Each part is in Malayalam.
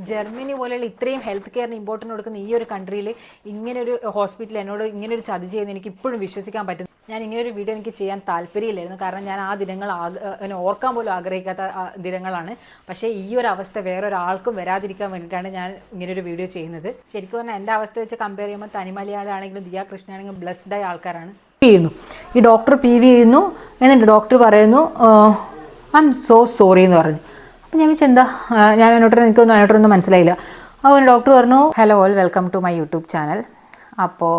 ജർമ്മനി പോലെയുള്ള ഇത്രയും ഹെൽത്ത് കെയറിന് ഇമ്പോർട്ടൻറ്റ് കൊടുക്കുന്ന ഈ ഒരു കൺട്രിയിൽ ഇങ്ങനൊരു ഹോസ്പിറ്റൽ എന്നോട് ഇങ്ങനൊരു ചതി ചെയ്യുന്നത് എനിക്ക് ഇപ്പോഴും വിശ്വസിക്കാൻ പറ്റും. ഞാൻ ഇങ്ങനൊരു വീഡിയോ എനിക്ക് ചെയ്യാൻ താല്പര്യമില്ലായിരുന്നു, കാരണം ഞാൻ ആ ദിനങ്ങൾ ഓർക്കാൻ പോലും ആഗ്രഹിക്കാത്ത ദിനങ്ങളാണ്. പക്ഷേ ഈ ഒരു അവസ്ഥ വേറൊരാൾക്കും വരാതിരിക്കാൻ വേണ്ടിയിട്ടാണ് ഞാൻ ഇങ്ങനൊരു വീഡിയോ ചെയ്യുന്നത്. ശരിക്കും പറഞ്ഞാൽ എൻ്റെ അവസ്ഥ വെച്ച് കമ്പയർ ചെയ്യുമ്പോൾ തനിമലയാളാണെങ്കിലും ദിയ കൃഷ്ണ ആണെങ്കിലും ബ്ലെസ്ഡായ ആൾക്കാരാണ്. ചെയ്യുന്നു ഈ ഡോക്ടർ PV ചെയ്യുന്നു, എന്നിട്ട് ഡോക്ടർ പറയുന്നു ഐ എം സോ സോറി എന്ന് പറഞ്ഞു. അപ്പം ഞാൻ വെച്ചെന്താ, എനിക്കൊന്നും മനസ്സിലായില്ല. അപ്പോൾ ഡോക്ടർ പറഞ്ഞു hello all, welcome to my YouTube channel. അപ്പോൾ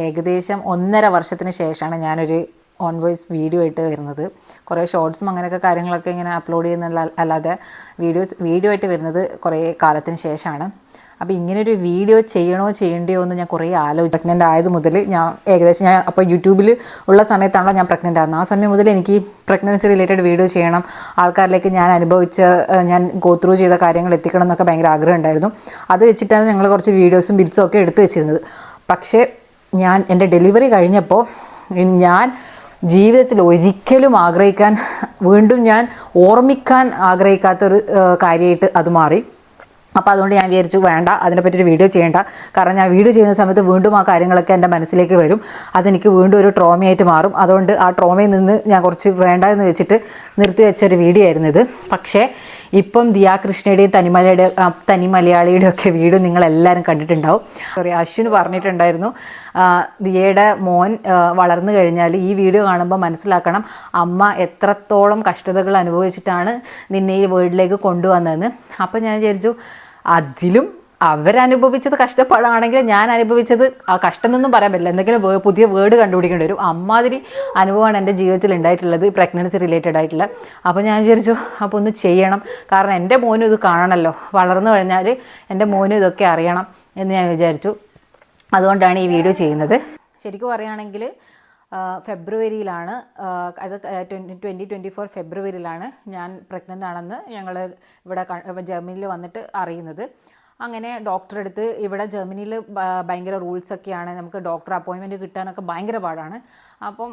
ഏകദേശം 1.5 വർഷത്തിന് ശേഷമാണ് ഞാനൊരു ഓൺ വോയിസ് വീഡിയോ ആയിട്ട് വരുന്നത്. കുറേ ഷോർട്സും അങ്ങനെയൊക്കെ കാര്യങ്ങളൊക്കെ ഇങ്ങനെ അപ്ലോഡ് ചെയ്യുന്ന അല്ലാതെ വീഡിയോ ആയിട്ട് വരുന്നത് കുറേ കാലത്തിന് ശേഷമാണ്. അപ്പോൾ ഇങ്ങനൊരു വീഡിയോ ചെയ്യണ്ടയോ എന്ന് ഞാൻ കുറേ ആലോചിച്ചു. പ്രഗ്നൻ്റ് ആയത് മുതൽ ഞാൻ അപ്പോൾ യൂട്യൂബിൽ ഉള്ള സമയത്താണല്ലോ ഞാൻ പ്രഗ്നൻ്റ് ആകുന്നത്. ആ സമയം മുതൽ എനിക്ക് പ്രഗ്നൻസി റിലേറ്റഡ് വീഡിയോ ചെയ്യണം, ആൾക്കാരിലേക്ക് ഞാൻ ഗോ ത്രൂ ചെയ്ത കാര്യങ്ങൾ എത്തിക്കണം എന്നൊക്കെ ഭയങ്കര ആഗ്രഹം ഉണ്ടായിരുന്നു. അത് വെച്ചിട്ടാണ് ഞങ്ങൾ കുറച്ച് വീഡിയോസും ബിൽസും ഒക്കെ എടുത്തു വെച്ചിരുന്നത്. പക്ഷേ എൻ്റെ ഡെലിവറി കഴിഞ്ഞപ്പോൾ ഞാൻ ജീവിതത്തിൽ ഒരിക്കലും വീണ്ടും ഞാൻ ഓർമ്മിക്കാൻ ആഗ്രഹിക്കാത്തൊരു കാര്യമായിട്ട് അത് മാറി. അപ്പോൾ അതുകൊണ്ട് ഞാൻ വിചാരിച്ചു വേണ്ട, അതിനെപ്പറ്റിയൊരു വീഡിയോ ചെയ്യേണ്ട. കാരണം ഞാൻ വീഡിയോ ചെയ്യുന്ന സമയത്ത് വീണ്ടും ആ കാര്യങ്ങളൊക്കെ എൻ്റെ മനസ്സിലേക്ക് വരും, അതെനിക്ക് വീണ്ടും ഒരു ട്രോമയായിട്ട് മാറും. അതുകൊണ്ട് ആ ട്രോമയിൽ നിന്ന് ഞാൻ കുറച്ച് വേണ്ട എന്ന് വെച്ചിട്ട് നിർത്തി വെച്ചൊരു വീഡിയോ ആയിരുന്നു ഇത്. പക്ഷേ ഇപ്പം ദിയാ കൃഷ്ണയുടെയും തനിമലയാളിയുടെ ഒക്കെ വീഡിയോ നിങ്ങളെല്ലാവരും കണ്ടിട്ടുണ്ടാവും. അശ്വിന് പറഞ്ഞിട്ടുണ്ടായിരുന്നു ദിയയുടെ മോൻ വളർന്നു കഴിഞ്ഞാൽ ഈ വീഡിയോ കാണുമ്പോൾ മനസ്സിലാക്കണം അമ്മ എത്രത്തോളം കഷ്ടതകൾ അനുഭവിച്ചിട്ടാണ് നിന്നെ ഈ വേൾഡിലേക്ക് കൊണ്ടുവന്നതെന്ന്. അപ്പം ഞാൻ വിചാരിച്ചു അതിലും അവരനുഭവിച്ചത് കഷ്ടപ്പാടാണെങ്കിൽ ഞാൻ അനുഭവിച്ചത് ആ കഷ്ടം എന്നൊന്നും പറയാൻ പറ്റില്ല, എന്തെങ്കിലും പുതിയ വേർഡ് കണ്ടുപിടിക്കേണ്ടി വരും. അമ്മാതിരി അനുഭവമാണ് എൻ്റെ ജീവിതത്തിൽ ഉണ്ടായിട്ടുള്ളത്, പ്രഗ്നൻസി റിലേറ്റഡ് ആയിട്ടുള്ള. അപ്പോൾ ഞാൻ വിചാരിച്ചു അപ്പോൾ ഒന്ന് ചെയ്യണം, കാരണം എൻ്റെ മോനും ഇത് കാണണമല്ലോ, വളർന്നു കഴിഞ്ഞാൽ എൻ്റെ മോനും ഇതൊക്കെ അറിയണം എന്ന് ഞാൻ വിചാരിച്ചു. അതുകൊണ്ടാണ് ഈ വീഡിയോ ചെയ്യുന്നത്. ശരിക്കും പറയുകയാണെങ്കിൽ ഫെബ്രുവരിയിലാണ്, അത് 2024 ഫെബ്രുവരിയിലാണ് ഞാൻ പ്രഗ്നൻ്റ് ആണെന്ന് ഞങ്ങൾ ഇവിടെ ജർമ്മനിയിൽ വന്നിട്ട് അറിയുന്നത്. അങ്ങനെ ഡോക്ടറെ അടുത്ത്, ഇവിടെ ജർമ്മനിയിൽ ഭയങ്കര റൂൾസൊക്കെയാണ്, നമുക്ക് ഡോക്ടർ അപ്പോയിൻമെൻറ്റ് കിട്ടാനൊക്കെ ഭയങ്കര പാടാണ്.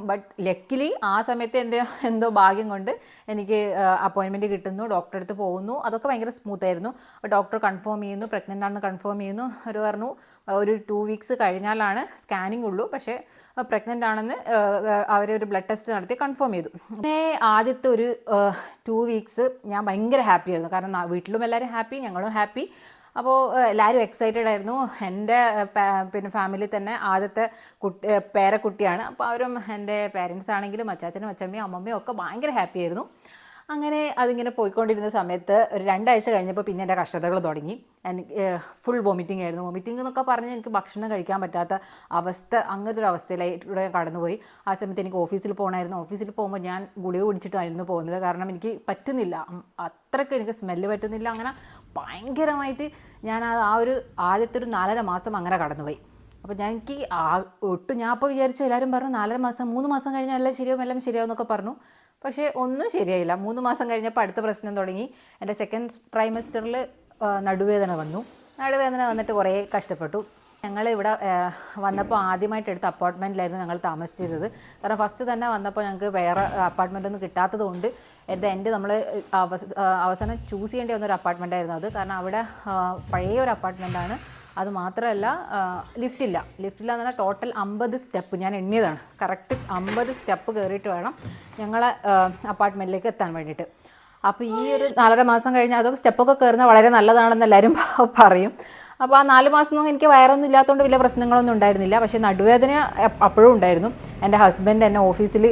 ബട്ട് ലക്കിലി ആ സമയത്ത് എന്തോ ഭാഗ്യം കൊണ്ട് എനിക്ക് അപ്പോയിൻമെൻറ്റ് കിട്ടുന്നു, ഡോക്ടറെ അടുത്ത് പോകുന്നു, അതൊക്കെ ഭയങ്കര സ്മൂത്തായിരുന്നു. അപ്പോൾ ഡോക്ടർ കൺഫേം ചെയ്യുന്നു, പ്രഗ്നൻ്റ് ആണെന്ന് കൺഫേം ചെയ്യുന്നു. പറഞ്ഞു ഒരു 2 വീക്സ് കഴിഞ്ഞാലാണ് സ്കാനിങ് ഉള്ളൂ, പക്ഷേ പ്രഗ്നൻ്റ് ആണെന്ന് അവരൊരു ബ്ലഡ് ടെസ്റ്റ് നടത്തി കൺഫേം ചെയ്തു. പിന്നെ ആദ്യത്തെ ഒരു 2 വീക്സ് ഞാൻ ഭയങ്കര ഹാപ്പി ആയിരുന്നു, കാരണം വീട്ടിലും എല്ലാവരും ഹാപ്പി, ഞങ്ങളും ഹാപ്പി. അപ്പോൾ എല്ലാവരും എക്സൈറ്റഡ് ആയിരുന്നു. എൻ്റെ ഫാമിലി തന്നെ ആദ്യത്തെ പേരക്കുട്ടിയാണ്. അപ്പോൾ അവരും എൻ്റെ പേരൻസ് ആണെങ്കിലും അച്ചാച്ചനും അച്ചമ്മയും അമ്മമ്മയും ഒക്കെ ഭയങ്കര ഹാപ്പി ആയിരുന്നു. അങ്ങനെ അതിങ്ങനെ പോയിക്കൊണ്ടിരുന്ന സമയത്ത് ഒരു 2 ആഴ്ച കഴിഞ്ഞപ്പോൾ പിന്നെ എൻ്റെ കഷ്ടതകൾ തുടങ്ങി. എനിക്ക് ഫുൾ വോമിറ്റിംഗ് ആയിരുന്നു. വോമിറ്റിംഗ് എന്നൊക്കെ പറഞ്ഞ് എനിക്ക് ഭക്ഷണം കഴിക്കാൻ പറ്റാത്ത അവസ്ഥ, അങ്ങനത്തെ ഒരു അവസ്ഥയിലൂടെ കടന്നുപോയി. ആ സമയത്ത് എനിക്ക് ഓഫീസിൽ പോകണമായിരുന്നു. ഓഫീസിൽ പോകുമ്പോൾ ഞാൻ ഗുളിക കുടിച്ചിട്ടായിരുന്നു പോകുന്നത്, കാരണം എനിക്ക് പറ്റുന്നില്ല, അത്രയ്ക്ക് എനിക്ക് സ്മെല്ല് പറ്റുന്നില്ല. അങ്ങനെ ഭയങ്കരമായിട്ട് ഞാൻ ഒരു ആദ്യത്തെ ഒരു 4.5 മാസം അങ്ങനെ കടന്നുപോയി. അപ്പോൾ ഞാൻ അപ്പോൾ വിചാരിച്ചു, എല്ലാവരും പറഞ്ഞു 4.5 മാസം 3 മാസം കഴിഞ്ഞാൽ എല്ലാം ശരിയാവും എന്നൊക്കെ പറഞ്ഞു. പക്ഷേ ഒന്നും ശരിയായില്ല. 3 മാസം കഴിഞ്ഞപ്പോൾ അടുത്ത പ്രശ്നം തുടങ്ങി. എൻ്റെ 2nd ട്രൈമസ്റ്ററിൽ നടുവേദന വന്നിട്ട് കുറേ കഷ്ടപ്പെട്ടു. ഞങ്ങൾ ഇവിടെ വന്നപ്പോൾ ആദ്യമായിട്ട് എടുത്ത അപ്പാർട്ട്മെൻറ്റിലായിരുന്നു ഞങ്ങൾ താമസിച്ചിരുന്നത്. കാരണം ഫസ്റ്റ് തന്നെ വന്നപ്പോൾ ഞങ്ങൾക്ക് വേറെ അപ്പാർട്ട്മെൻറ്റൊന്നും കിട്ടാത്തത് കൊണ്ട് നമ്മൾ അവസാനം ചൂസ് ചെയ്യേണ്ടി വന്നൊരു അപ്പാർട്ട്മെൻറ്റായിരുന്നു അത്. കാരണം അവിടെ പഴയ ഒരു അപ്പാർട്ട്മെൻറ്റാണ്. അത് മാത്രമല്ല ലിഫ്റ്റില്ല എന്ന് പറഞ്ഞാൽ ടോട്ടൽ 50 സ്റ്റെപ്പ് ഞാൻ എണ്ണിയതാണ്. കറക്റ്റ് 50 സ്റ്റെപ്പ് കയറിയിട്ട് വേണം ഞങ്ങളെ അപ്പാർട്ട്മെൻറ്റിലേക്ക് എത്താൻ വേണ്ടിയിട്ട്. അപ്പോൾ ഈ ഒരു 4.5 മാസം കഴിഞ്ഞാൽ അതൊക്കെ സ്റ്റെപ്പൊക്കെ കയറുന്നത് വളരെ നല്ലതാണെന്ന് എല്ലാവരും പറയും. അപ്പോൾ ആ 4 മാസമൊന്നും എനിക്ക് വയറൊന്നും ഇല്ലാത്തതുകൊണ്ട് വലിയ പ്രശ്നങ്ങളൊന്നും ഉണ്ടായിരുന്നില്ല. പക്ഷേ നടുവേദന അപ്പോഴും ഉണ്ടായിരുന്നു. എൻ്റെ ഹസ്ബൻഡ് എന്നെ ഓഫീസിൽ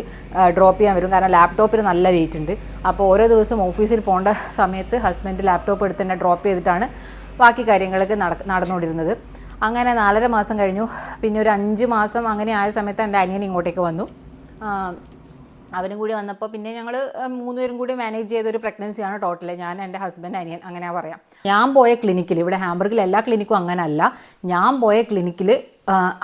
ഡ്രോപ്പ് ചെയ്യാൻ വരും, കാരണം ലാപ്ടോപ്പിന് നല്ല വെയിറ്റ് ഉണ്ട്. അപ്പോൾ ഓരോ ദിവസം ഓഫീസിൽ പോകേണ്ട സമയത്ത് ഹസ്ബൻഡ് ലാപ്ടോപ്പ് എടുത്ത് എന്നെ ഡ്രോപ്പ് ചെയ്തിട്ടാണ് ബാക്കി കാര്യങ്ങളൊക്കെ നടന്നുകൊണ്ടിരുന്നത്. അങ്ങനെ 4.5 മാസം കഴിഞ്ഞു. പിന്നെ ഒരു 5 മാസം അങ്ങനെ ആയ സമയത്ത് എൻ്റെ അനിയൻ ഇങ്ങോട്ടേക്ക് വന്നു. അവരും കൂടി വന്നപ്പോൾ പിന്നെ ഞങ്ങൾ 3 പേരും കൂടി മാനേജ് ചെയ്തൊരു പ്രഗ്നൻസിയാണ് ടോട്ടൽ. ഞാൻ, എൻ്റെ ഹസ്ബൻഡ്, അനിയൻ, അങ്ങനെ പറയാം. ഞാൻ പോയ ക്ലിനിക്കിൽ, ഇവിടെ ഹാംബർഗിൽ എല്ലാ ക്ലിനിക്കും അങ്ങനെയല്ല, ഞാൻ പോയ ക്ലിനിക്കിൽ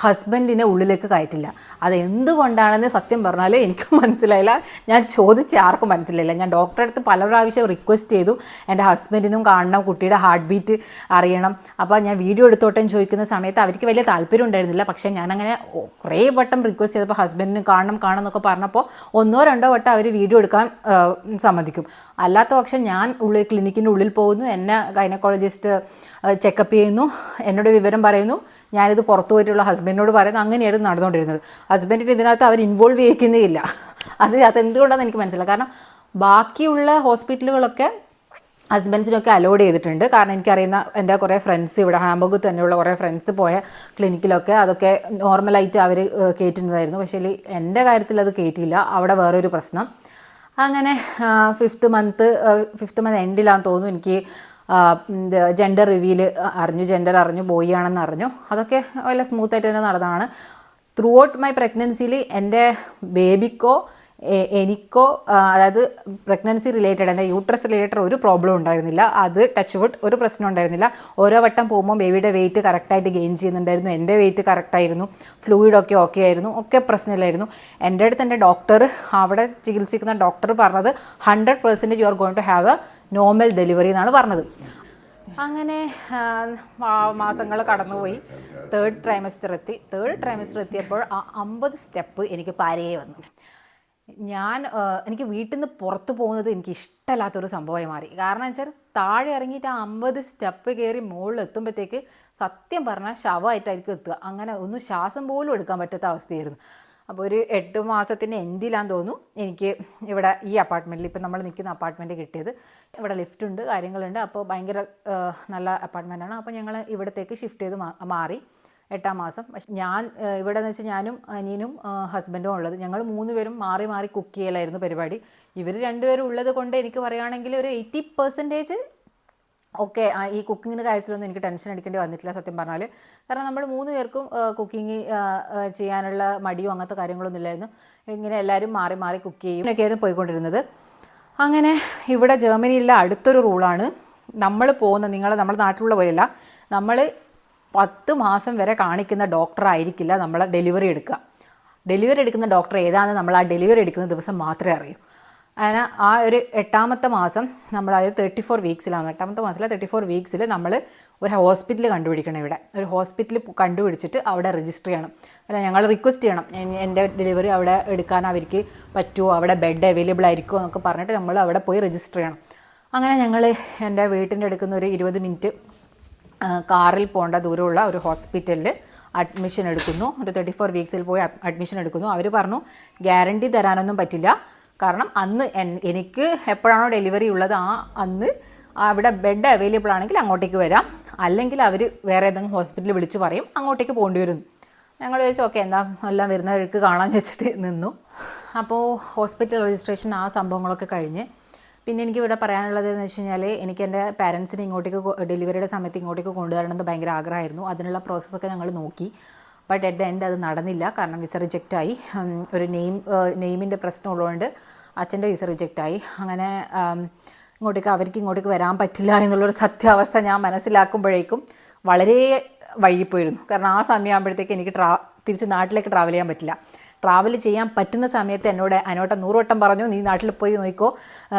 ഹസ്ബൻഡിനെ ഉള്ളിലേക്ക് കയറ്റില്ല. അതെന്തുകൊണ്ടാണെന്ന് സത്യം പറഞ്ഞാൽ എനിക്ക് മനസ്സിലായില്ല. ഞാൻ ചോദിച്ച ആർക്കും മനസ്സിലായില്ല. ഞാൻ ഡോക്ടറെ അടുത്ത് പല പ്രാവശ്യം റിക്വസ്റ്റ് ചെയ്തു, എൻ്റെ ഹസ്ബൻഡിനും കാണണം, കുട്ടിയുടെ ഹാർട്ട് ബീറ്റ് അറിയണം. അപ്പോൾ ഞാൻ വീഡിയോ എടുത്തോട്ടെന്ന് ചോദിക്കുന്ന സമയത്ത് അവർക്ക് വലിയ താല്പര്യം ഉണ്ടായിരുന്നില്ല. പക്ഷേ ഞാനങ്ങനെ കുറേ വട്ടം റിക്വസ്റ്റ് ചെയ്തപ്പോൾ ഹസ്ബൻഡിന് കാണണം എന്നൊക്കെ പറഞ്ഞപ്പോൾ 1-2 വട്ടം അവർ വീഡിയോ എടുക്കാൻ സമ്മതിക്കും. അല്ലാത്ത പക്ഷം ഞാൻ ക്ലിനിക്കിൻ്റെ ഉള്ളിൽ പോകുന്നു, എന്നെ ഗൈനക്കോളജിസ്റ്റ് ചെക്കപ്പ് ചെയ്യുന്നു, എന്നോട് വിവരം പറയുന്നു, ഞാനിത് പുറത്തു പോയിട്ടുള്ള ഹസ്ബൻഡിനോട് പറയുന്നു. അങ്ങനെയായിരുന്നു നടന്നുകൊണ്ടിരുന്നത്. ഹസ്ബൻഡിന് ഇതിനകത്ത് അവർ ഇൻവോൾവ് ചെയ്യിക്കുന്നേ ഇല്ല. അതെന്തുകൊണ്ടാണെന്ന് എനിക്ക് മനസ്സിലായി. കാരണം ബാക്കിയുള്ള ഹോസ്പിറ്റലുകളൊക്കെ ഹസ്ബൻഡ്സിനൊക്കെ അലോഡ് ചെയ്തിട്ടുണ്ട്. കാരണം എനിക്കറിയുന്ന എൻ്റെ കുറേ ഫ്രണ്ട്സ് ഇവിടെ ഹാംബർഗ് തന്നെയുള്ള കുറേ ഫ്രണ്ട്സ് പോയ ക്ലിനിക്കിലൊക്കെ അതൊക്കെ നോർമലായിട്ട് അവർ കയറ്റുന്നതായിരുന്നു. പക്ഷേ എൻ്റെ കാര്യത്തിൽ അത് കയറ്റിയില്ല. അവിടെ വേറൊരു പ്രശ്നം. അങ്ങനെ ഫിഫ്ത്ത് മന്ത് എൻഡിലാന്ന് തോന്നുന്നു എനിക്ക് ജെൻഡർ അറിഞ്ഞു, ബോയ് ആണെന്ന് അറിഞ്ഞു. അതൊക്കെ വളരെ സ്മൂത്തായിട്ട് തന്നെ നടന്നതാണ്. ത്രൂ ഔട്ട് മൈ പ്രഗ്നൻസിയിൽ എൻ്റെ ബേബിക്കോ എനിക്കോ അതായത് പ്രഗ്നൻസി റിലേറ്റഡ് എൻ്റെ യൂട്രസ് റിലേറ്റഡ് ഒരു പ്രോബ്ലം ഉണ്ടായിരുന്നില്ല. അത് ടച്ച് വുഡ് ഒരു പ്രശ്നം ഉണ്ടായിരുന്നില്ല. ഓരോ വട്ടം പോകുമ്പോൾ ബേബിയുടെ വെയിറ്റ് കറക്റ്റായിട്ട് ഗെയിൻ ചെയ്യുന്നുണ്ടായിരുന്നു. എൻ്റെ വെയിറ്റ് കറക്റ്റായിരുന്നു. ഫ്ലൂയിഡൊക്കെ ഓക്കെ ആയിരുന്നു. ഒക്കെ പ്രശ്നമില്ലായിരുന്നു. എൻ്റെ അടുത്ത് എൻ്റെ ഡോക്ടർ, അവിടെ ചികിത്സിക്കുന്ന ഡോക്ടർ പറഞ്ഞത് 100% you are going to have a normal delivery എന്നാണ് പറഞ്ഞത്. അങ്ങനെ മാസങ്ങൾ കടന്നുപോയി. തേർഡ് ട്രൈമസ്റ്റർ എത്തിയപ്പോൾ ആ 50 സ്റ്റെപ്പ് എനിക്ക് പാരയെ വന്നു. എനിക്ക് വീട്ടിൽ നിന്ന് പുറത്ത് പോകുന്നത് എനിക്ക് ഇഷ്ടമല്ലാത്തൊരു സംഭവമായി മാറി. കാരണം വെച്ചാൽ താഴെ ഇറങ്ങിയിട്ട് ആ 50 സ്റ്റെപ്പ് കയറി മുകളിൽ എത്തുമ്പോഴത്തേക്ക് സത്യം പറഞ്ഞാൽ ശവമായിട്ടായിരിക്കും എത്തുക. അങ്ങനെ ഒന്നും ശ്വാസം പോലും എടുക്കാൻ പറ്റാത്ത അവസ്ഥയായിരുന്നു. അപ്പോൾ ഒരു 8 മാസത്തിൻ്റെ എൻഡിലാന്ന് തോന്നുന്നു എനിക്ക് ഇവിടെ ഈ അപ്പാർട്ട്മെൻറ്റിൽ, ഇപ്പം നമ്മൾ നിൽക്കുന്ന അപ്പാർട്ട്മെൻറ്റ് കിട്ടിയത്. ഇവിടെ ലിഫ്റ്റ് ഉണ്ട്, കാര്യങ്ങളുണ്ട്. അപ്പോൾ ഭയങ്കര നല്ല അപ്പാർട്ട്മെൻറ്റാണ്. അപ്പോൾ ഞങ്ങൾ ഇവിടത്തേക്ക് ഷിഫ്റ്റ് ചെയ്ത് മാറി 8-ാം മാസം. പക്ഷെ ഞാൻ ഇവിടെ എന്ന് വെച്ചാൽ ഞാനും അനിയനും ഹസ്ബൻഡും ഉള്ളത്. ഞങ്ങൾ 3 പേരും മാറി മാറി കുക്ക് ചെയ്യലായിരുന്നു പരിപാടി. ഇവർ 2 പേരും ഉള്ളത് കൊണ്ട് എനിക്ക് പറയുകയാണെങ്കിൽ ഒരു 80% ഓക്കെ. ഈ കുക്കിങ്ങിൻ്റെ കാര്യത്തിലൊന്നും എനിക്ക് ടെൻഷൻ അടിക്കേണ്ടി വന്നിട്ടില്ല സത്യം പറഞ്ഞാൽ. കാരണം നമ്മൾ 3 പേർക്കും കുക്കിങ് ചെയ്യാനുള്ള മടിയോ അങ്ങനത്തെ കാര്യങ്ങളൊന്നും ഇല്ലായിരുന്നു. ഇങ്ങനെ എല്ലാവരും മാറി മാറി കുക്ക് ചെയ്യും എന്നൊക്കെയായിരുന്നു പോയിക്കൊണ്ടിരുന്നത്. അങ്ങനെ ഇവിടെ ജർമ്മനിയിലെ അടുത്തൊരു റൂളാണ്, നമ്മുടെ നാട്ടിലുള്ള പോലെയല്ല, നമ്മൾ 10 മാസം വരെ കാണിക്കുന്ന ഡോക്ടറായിരിക്കില്ല നമ്മളെ ഡെലിവറി എടുക്കുന്ന ഡോക്ടർ ഏതാണെന്ന് നമ്മൾ ആ ഡെലിവറി എടുക്കുന്ന ദിവസം മാത്രമേ അറിയൂ. അങ്ങനെ ആ ഒരു 8-ാമത്തെ മാസം നമ്മൾ, അതായത് 34 വീക്സിലാണ്, 8-ാമത്തെ മാസത്തിലെ 34 വീക്സിൽ നമ്മൾ ഒരു ഹോസ്പിറ്റൽ കണ്ടുപിടിക്കണം. ഇവിടെ ഒരു ഹോസ്പിറ്റൽ കണ്ടുപിടിച്ചിട്ട് അവിടെ രജിസ്റ്റർ ചെയ്യണം. അല്ല, ഞങ്ങൾ റിക്വസ്റ്റ് ചെയ്യണം എൻ്റെ ഡെലിവറി അവിടെ എടുക്കാൻ അവർക്ക് പറ്റുമോ, അവിടെ ബെഡ് അവൈലബിൾ ആയിരിക്കുമോ എന്നൊക്കെ പറഞ്ഞിട്ട് നമ്മൾ അവിടെ പോയി രജിസ്റ്റർ ചെയ്യണം. അങ്ങനെ ഞങ്ങൾ എൻ്റെ വീട്ടിൻ്റെ അടുക്കുന്ന ഒരു 20 മിനിറ്റ് കാറിൽ പോകേണ്ട ദൂരമുള്ള ഒരു ഹോസ്പിറ്റലിൽ അഡ്മിഷൻ എടുക്കുന്നു. ഒരു 34 വീക്സിൽ പോയി അഡ്മിഷൻ എടുക്കുന്നു. അവർ പറഞ്ഞു ഗ്യാരണ്ടി തരാനൊന്നും പറ്റില്ല. കാരണം അന്ന് എനിക്ക് എപ്പോഴാണോ ഡെലിവറി ഉള്ളത് അന്ന് അവിടെ ബെഡ് അവൈലബിൾ ആണെങ്കിൽ അങ്ങോട്ടേക്ക് വരാം, അല്ലെങ്കിൽ അവർ വേറെ ഏതെങ്കിലും ഹോസ്പിറ്റലിൽ വിളിച്ച് പറയും അങ്ങോട്ടേക്ക് പോകേണ്ടി വരും. ഞങ്ങൾ ചോദിച്ചു ഓക്കെ എല്ലാം വരുന്നവർക്ക് കാണാമെന്ന് വെച്ചിട്ട് നിന്നു. അപ്പോൾ ഹോസ്പിറ്റൽ രജിസ്ട്രേഷൻ ആ സംഭവങ്ങളൊക്കെ കഴിഞ്ഞ് പിന്നെ എനിക്ക് ഇവിടെ പറയാനുള്ളത് എന്ന് വെച്ച് കഴിഞ്ഞാൽ, എനിക്ക് എൻ്റെ പാരൻസിനെ ഇങ്ങോട്ടേക്ക് ഡെലിവറിയുടെ സമയത്ത് ഇങ്ങോട്ടേക്ക് കൊണ്ടുവരണമെന്ന് ഭയങ്കര ആഗ്രഹമായിരുന്നു. അതിനുള്ള പ്രോസസ്സൊക്കെ ഞങ്ങൾ നോക്കി. ബട്ട് അറ്റ് ദ എൻഡ് അത് നടന്നില്ല. കാരണം വിസ റിജക്റ്റായി. ഒരു നെയിമിൻ്റെ പ്രശ്നമുള്ളതുകൊണ്ട് അച്ഛൻ്റെ വിസ റിജക്റ്റായി. അങ്ങനെ അവർക്ക് ഇങ്ങോട്ടേക്ക് വരാൻ പറ്റില്ല എന്നുള്ളൊരു സത്യാവസ്ഥ ഞാൻ മനസ്സിലാക്കുമ്പോഴേക്കും വളരെ വൈകിപ്പോയിരുന്നു. കാരണം ആ സമയമാകുമ്പോഴത്തേക്ക് എനിക്ക് തിരിച്ച് നാട്ടിലേക്ക് ട്രാവൽ ചെയ്യാൻ പറ്റില്ല. ട്രാവൽ ചെയ്യാൻ പറ്റുന്ന സമയത്ത് എന്നോട് 100 വട്ടം പറഞ്ഞു, നീ നാട്ടിൽ പോയി നോക്കിക്കോ,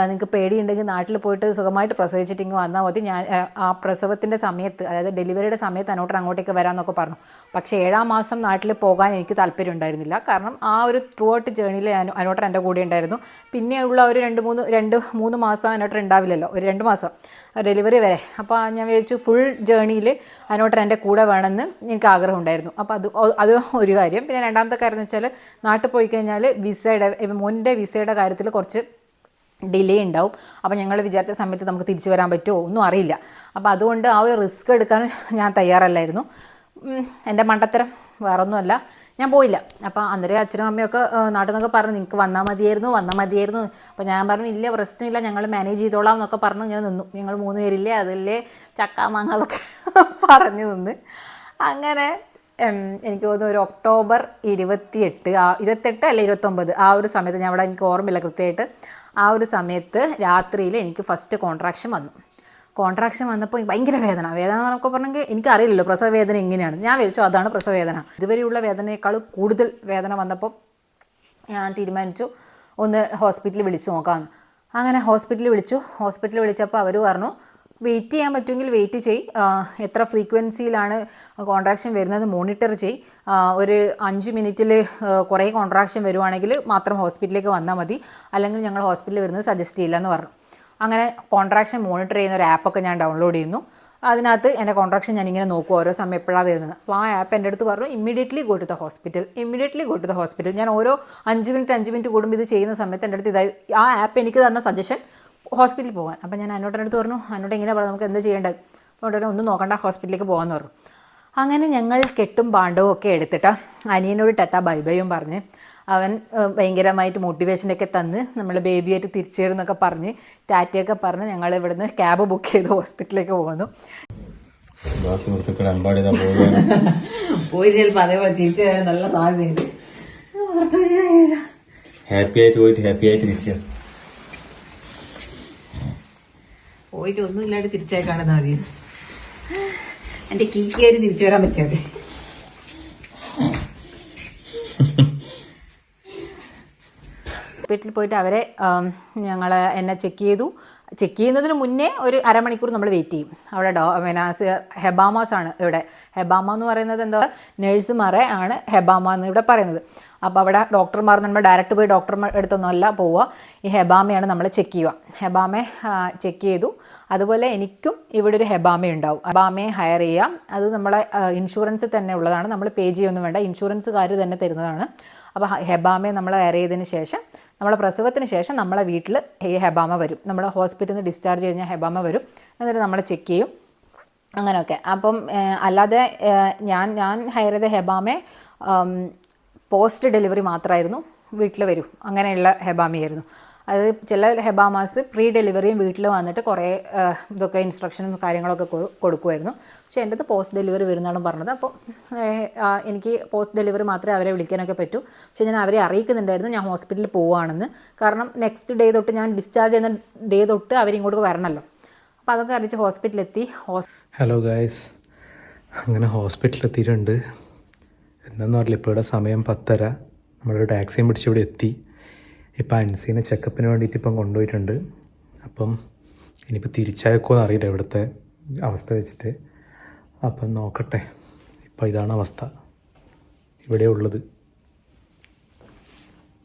നിങ്ങൾക്ക് പേടിയുണ്ടെങ്കിൽ നാട്ടിൽ പോയിട്ട് സുഖമായിട്ട് പ്രസവിച്ചിട്ട് ഇങ്ങ് വന്നാൽ മതി. ഞാൻ ആ പ്രസവത്തിൻ്റെ സമയത്ത്, അതായത് ഡെലിവറിയുടെ സമയത്ത് അങ്ങോട്ടേക്ക് വരാമെന്നൊക്കെ പറഞ്ഞു. പക്ഷേ 7-ാം മാസം നാട്ടിൽ പോകാൻ എനിക്ക് താല്പര്യം ഉണ്ടായിരുന്നില്ല. കാരണം ആ ഒരു ത്രൂ ഔട്ട് ജേണിയിൽ അനോട്ടർ എൻ്റെ കൂടെ ഉണ്ടായിരുന്നു. പിന്നെയുള്ള ഒരു 2-3 മാസം അനോട്ടർ ഉണ്ടാവില്ലല്ലോ, ഒരു 2 മാസം ഡെലിവറി വരെ. അപ്പോൾ ഞാൻ വിചാരിച്ചു ഫുൾ ജേണിയിൽ അനോട്ടർ എൻ്റെ കൂടെ വേണമെന്ന് എനിക്ക് ആഗ്രഹം ഉണ്ടായിരുന്നു. അപ്പോൾ അത് ഒരു കാര്യം. പിന്നെ രണ്ടാമത്തെ കാര്യം എന്ന് വെച്ചാൽ, നാട്ടിൽ പോയി കഴിഞ്ഞാൽ മോൻ്റെ വിസയുടെ കാര്യത്തിൽ കുറച്ച് ഡിലേ ഉണ്ടാവും. അപ്പോൾ ഞങ്ങൾ വിചാരിച്ച സമയത്ത് നമുക്ക് തിരിച്ചു വരാൻ പറ്റുമോ ഒന്നും അറിയില്ല. അപ്പോൾ അതുകൊണ്ട് ആ ഒരു റിസ്ക് എടുക്കാൻ ഞാൻ തയ്യാറല്ലായിരുന്നു. എൻ്റെ മണ്ടത്തരം വേറൊന്നുമല്ല, ഞാൻ പോയില്ല. അപ്പോൾ അന്നേരം അച്ഛനും അമ്മയൊക്കെ നാട്ടിൽ നിന്നൊക്കെ പറഞ്ഞു നിങ്ങൾക്ക് വന്നാൽ മതിയായിരുന്നു. അപ്പോൾ ഞാൻ പറഞ്ഞു ഇല്ല, പ്രശ്നമില്ല, ഞങ്ങൾ മാനേജ് ചെയ്തോളാം എന്നൊക്കെ പറഞ്ഞു ഇങ്ങനെ നിന്നു. ഞങ്ങൾ 3 പേരില്ലേ, അതില്ലേ ചക്ക മാങ്ങ അതൊക്കെ പറഞ്ഞു നിന്ന്. അങ്ങനെ എനിക്ക് തോന്നുന്നു ഒരു ഒക്ടോബർ 28 അല്ല 29 ആ ഒരു സമയത്ത്, ഞാൻ അവിടെ എനിക്ക് ഓർമ്മയില്ല കൃത്യമായിട്ട്, ആ ഒരു സമയത്ത് രാത്രിയിൽ എനിക്ക് ഫസ്റ്റ് കോൺട്രാക്ഷൻ വന്നപ്പോൾ ഭയങ്കര വേദന എന്നൊക്കെ പറഞ്ഞെങ്കിൽ എനിക്കറിയില്ലല്ലോ പ്രസവ വേദന എങ്ങനെയാണ്. ഞാൻ വിചാരിച്ചു അതാണ് പ്രസവ വേദന. ഇതുവരെയുള്ള വേദനയേക്കാൾ കൂടുതൽ വേദന വന്നപ്പോൾ ഞാൻ തീരുമാനിച്ചു ഒന്ന് ഹോസ്പിറ്റലിൽ വിളിച്ചു നോക്കാമെന്ന്. അങ്ങനെ ഹോസ്പിറ്റലിൽ വിളിച്ചപ്പോൾ അവർ പറഞ്ഞു വെയിറ്റ് ചെയ്യാൻ പറ്റുമെങ്കിൽ വെയിറ്റ് ചെയ്, എത്ര ഫ്രീക്വൻസിയിലാണ് കോൺട്രാക്ഷൻ വരുന്നത് മോണിറ്റർ ചെയ്, ഒരു 5 മിനിറ്റിൽ കുറേ കോൺട്രാക്ഷൻ വരുവാണെങ്കിൽ മാത്രം ഹോസ്പിറ്റലിലേക്ക് വന്നാൽ മതി, അല്ലെങ്കിൽ ഞങ്ങൾ ഹോസ്പിറ്റലിൽ വരുന്നത് സജസ്റ്റ് ചെയ്യില്ല എന്ന് പറഞ്ഞു. അങ്ങനെ കോൺട്രാക്ഷൻ മോണിറ്റർ ചെയ്യുന്ന ഒരു ആപ്പൊക്കെ ഞാൻ ഡൗൺലോഡ് ചെയ്യുന്നു. അതിനകത്ത് എൻ്റെ കോൺട്രാക്ഷൻ ഞാനിങ്ങനെ നോക്കും ഓരോ സമയം എപ്പോഴാണ് വരുന്നത്. അപ്പോൾ ആ ആപ്പ് എൻ്റെ അടുത്ത് പറഞ്ഞു immediately go to the hospital. ഞാൻ ഓരോ 5 മിനിറ്റ് കൂടുമ്പോൾ ഇത് ചെയ്യുന്ന സമയത്ത് എൻ്റെ അടുത്ത് ആ ആപ്പ് എനിക്ക് തന്ന സജഷൻ ഹോസ്പിറ്റലിൽ പോകാൻ. അപ്പോൾ ഞാൻ അന്നോട്ടിൻ്റെ അടുത്ത് പറഞ്ഞു, അന്നോട്ട് ഇങ്ങനെ പറഞ്ഞു നമുക്ക് എന്താ ചെയ്യേണ്ടത്, അതുകൊണ്ട് ഒന്നും നോക്കണ്ട ഹോസ്പിറ്റലിലേക്ക് പോകാമെന്ന് പറഞ്ഞു. അങ്ങനെ ഞങ്ങൾ കെട്ടും പാണ്ഡവും ഒക്കെ എടുത്തിട്ട് അനിയനോട് ടാറ്റാ ബൈ ബൈയും പറഞ്ഞ് അവൻ ഭയങ്കരമായിട്ട് മോട്ടിവേഷനൊക്കെ തന്ന് നമ്മൾ ബേബിയായിട്ട് തിരിച്ചു വരുന്നൊക്കെ പറഞ്ഞ് ടാറ്റയൊക്കെ പറഞ്ഞ് ഞങ്ങൾ ഇവിടുന്ന് ക്യാബ് ബുക്ക് ചെയ്ത് ഹോസ്പിറ്റലിലേക്ക് പോകുന്നു. പോയി ചിലപ്പോൾ അതേപോലെ തിരിച്ചു വരാൻ നല്ല സാധ്യതയുണ്ട്. ഹാപ്പി ആയിട്ട് തിരിച്ചു പോയിട്ട് ഒന്നുമില്ലാണ്ട് തിരിച്ചായി കാണുന്ന മതി. എന്റെ കീക്കിയായിട്ട് തിരിച്ചു വരാൻ പറ്റാതെ. ഹോസ്പിറ്റലിൽ പോയിട്ട് അവരെ എന്നെ ചെക്ക് ചെയ്യുന്നതിന് മുന്നേ ഒരു അരമണിക്കൂർ നമ്മൾ വെയിറ്റ് ചെയ്യും. അവിടെ ഹെബാമാസ് ആണ് ഇവിടെ. ഹെബാമ എന്ന് പറയുന്നത് എന്താ, നേഴ്സുമാരെ ആണ് ഹെബാമ എന്ന് ഇവിടെ പറയുന്നത്. അപ്പോൾ അവിടെ ഡോക്ടർമാർ നമ്മൾ ഡയറക്റ്റ് പോയി ഡോക്ടർമാർ അടുത്തൊന്നുമല്ല പോവുക, ഈ ഹെബാമയാണ് നമ്മൾ ചെക്ക് ചെയ്യുക. ഹെബാമയെ ചെക്ക് ചെയ്തു. അതുപോലെ എനിക്കും ഇവിടെ ഒരു ഹെബാമ ഉണ്ടാവും. ഹെബാമയെ ഹയർ ചെയ്യാം. അത് നമ്മളെ ഇൻഷുറൻസിൽ തന്നെ ഉള്ളതാണ്, നമ്മൾ പേ ചെയ്യൊന്നും വേണ്ട, ഇൻഷുറൻസുകാർ തന്നെ തരുന്നതാണ്. അപ്പോൾ ഹെബാമയെ നമ്മൾ ഹയർ ചെയ്തതിന് ശേഷം നമ്മളെ പ്രസവത്തിന് ശേഷം നമ്മളെ വീട്ടിൽ ഈ ഹെബാമ വരും. നമ്മുടെ ഹോസ്പിറ്റലിൽ നിന്ന് ഡിസ്ചാർജ് കഴിഞ്ഞാൽ ഹെബാമ വരും, എന്നിട്ട് നമ്മൾ ചെക്ക് ചെയ്യും അങ്ങനെയൊക്കെ. അപ്പം അല്ലാതെ ഞാൻ ഹയർ ചെയ്ത ഹെബാമയെ പോസ്റ്റ് ഡെലിവറി മാത്രമായിരുന്നു, വീട്ടിൽ വരും അങ്ങനെയുള്ള ഹെബാമയായിരുന്നു. അത് ചില ഹെബാമാസ് പ്രീ ഡെലിവറിയും വീട്ടിൽ വന്നിട്ട് കുറേ ഇതൊക്കെ ഇൻസ്ട്രക്ഷനും കാര്യങ്ങളൊക്കെ കൊടുക്കുമായിരുന്നു. പക്ഷേ എൻ്റെ അത് പോസ്റ്റ് ഡെലിവറി വരുന്നതാണ് പറഞ്ഞത്. അപ്പോൾ എനിക്ക് പോസ്റ്റ് ഡെലിവറി മാത്രമേ അവരെ വിളിക്കാനൊക്കെ പറ്റൂ. പക്ഷേ ഞാൻ അവരെ അറിയിക്കുന്നുണ്ടായിരുന്നു ഞാൻ ഹോസ്പിറ്റലിൽ പോവുകയാണെന്ന്. കാരണം നെക്സ്റ്റ് ഡേ തൊട്ട് ഞാൻ ഡിസ്ചാർജ് ചെയ്യുന്ന ഡേ തൊട്ട് അവരിങ്ങോട്ട് വരണമല്ലോ. അപ്പോൾ അതൊക്കെ അറിയിച്ച് ഹോസ്പിറ്റലിലെത്തി. ഹലോ ഗായ്സ്, അങ്ങനെ ഹോസ്പിറ്റലിലെത്തിയിട്ടുണ്ട്. എന്താണെന്ന് പറഞ്ഞില്ല, ഇപ്പോൾ ഇവിടെ സമയം 10:30. നമ്മളൊരു ടാക്സിയും പിടിച്ച് ഇവിടെ എത്തി. ഇപ്പം അൻസീനെ ചെക്കപ്പിന് വേണ്ടിയിട്ട് ഇപ്പം കൊണ്ടുപോയിട്ടുണ്ട്. അപ്പം ഇനിയിപ്പോൾ തിരിച്ചയക്കുമെന്ന് അറിയില്ല ഇവിടുത്തെ അവസ്ഥ വെച്ചിട്ട്. അപ്പം നോക്കട്ടെ. ഇപ്പം ഇതാണ് അവസ്ഥ ഇവിടെ ഉള്ളത്.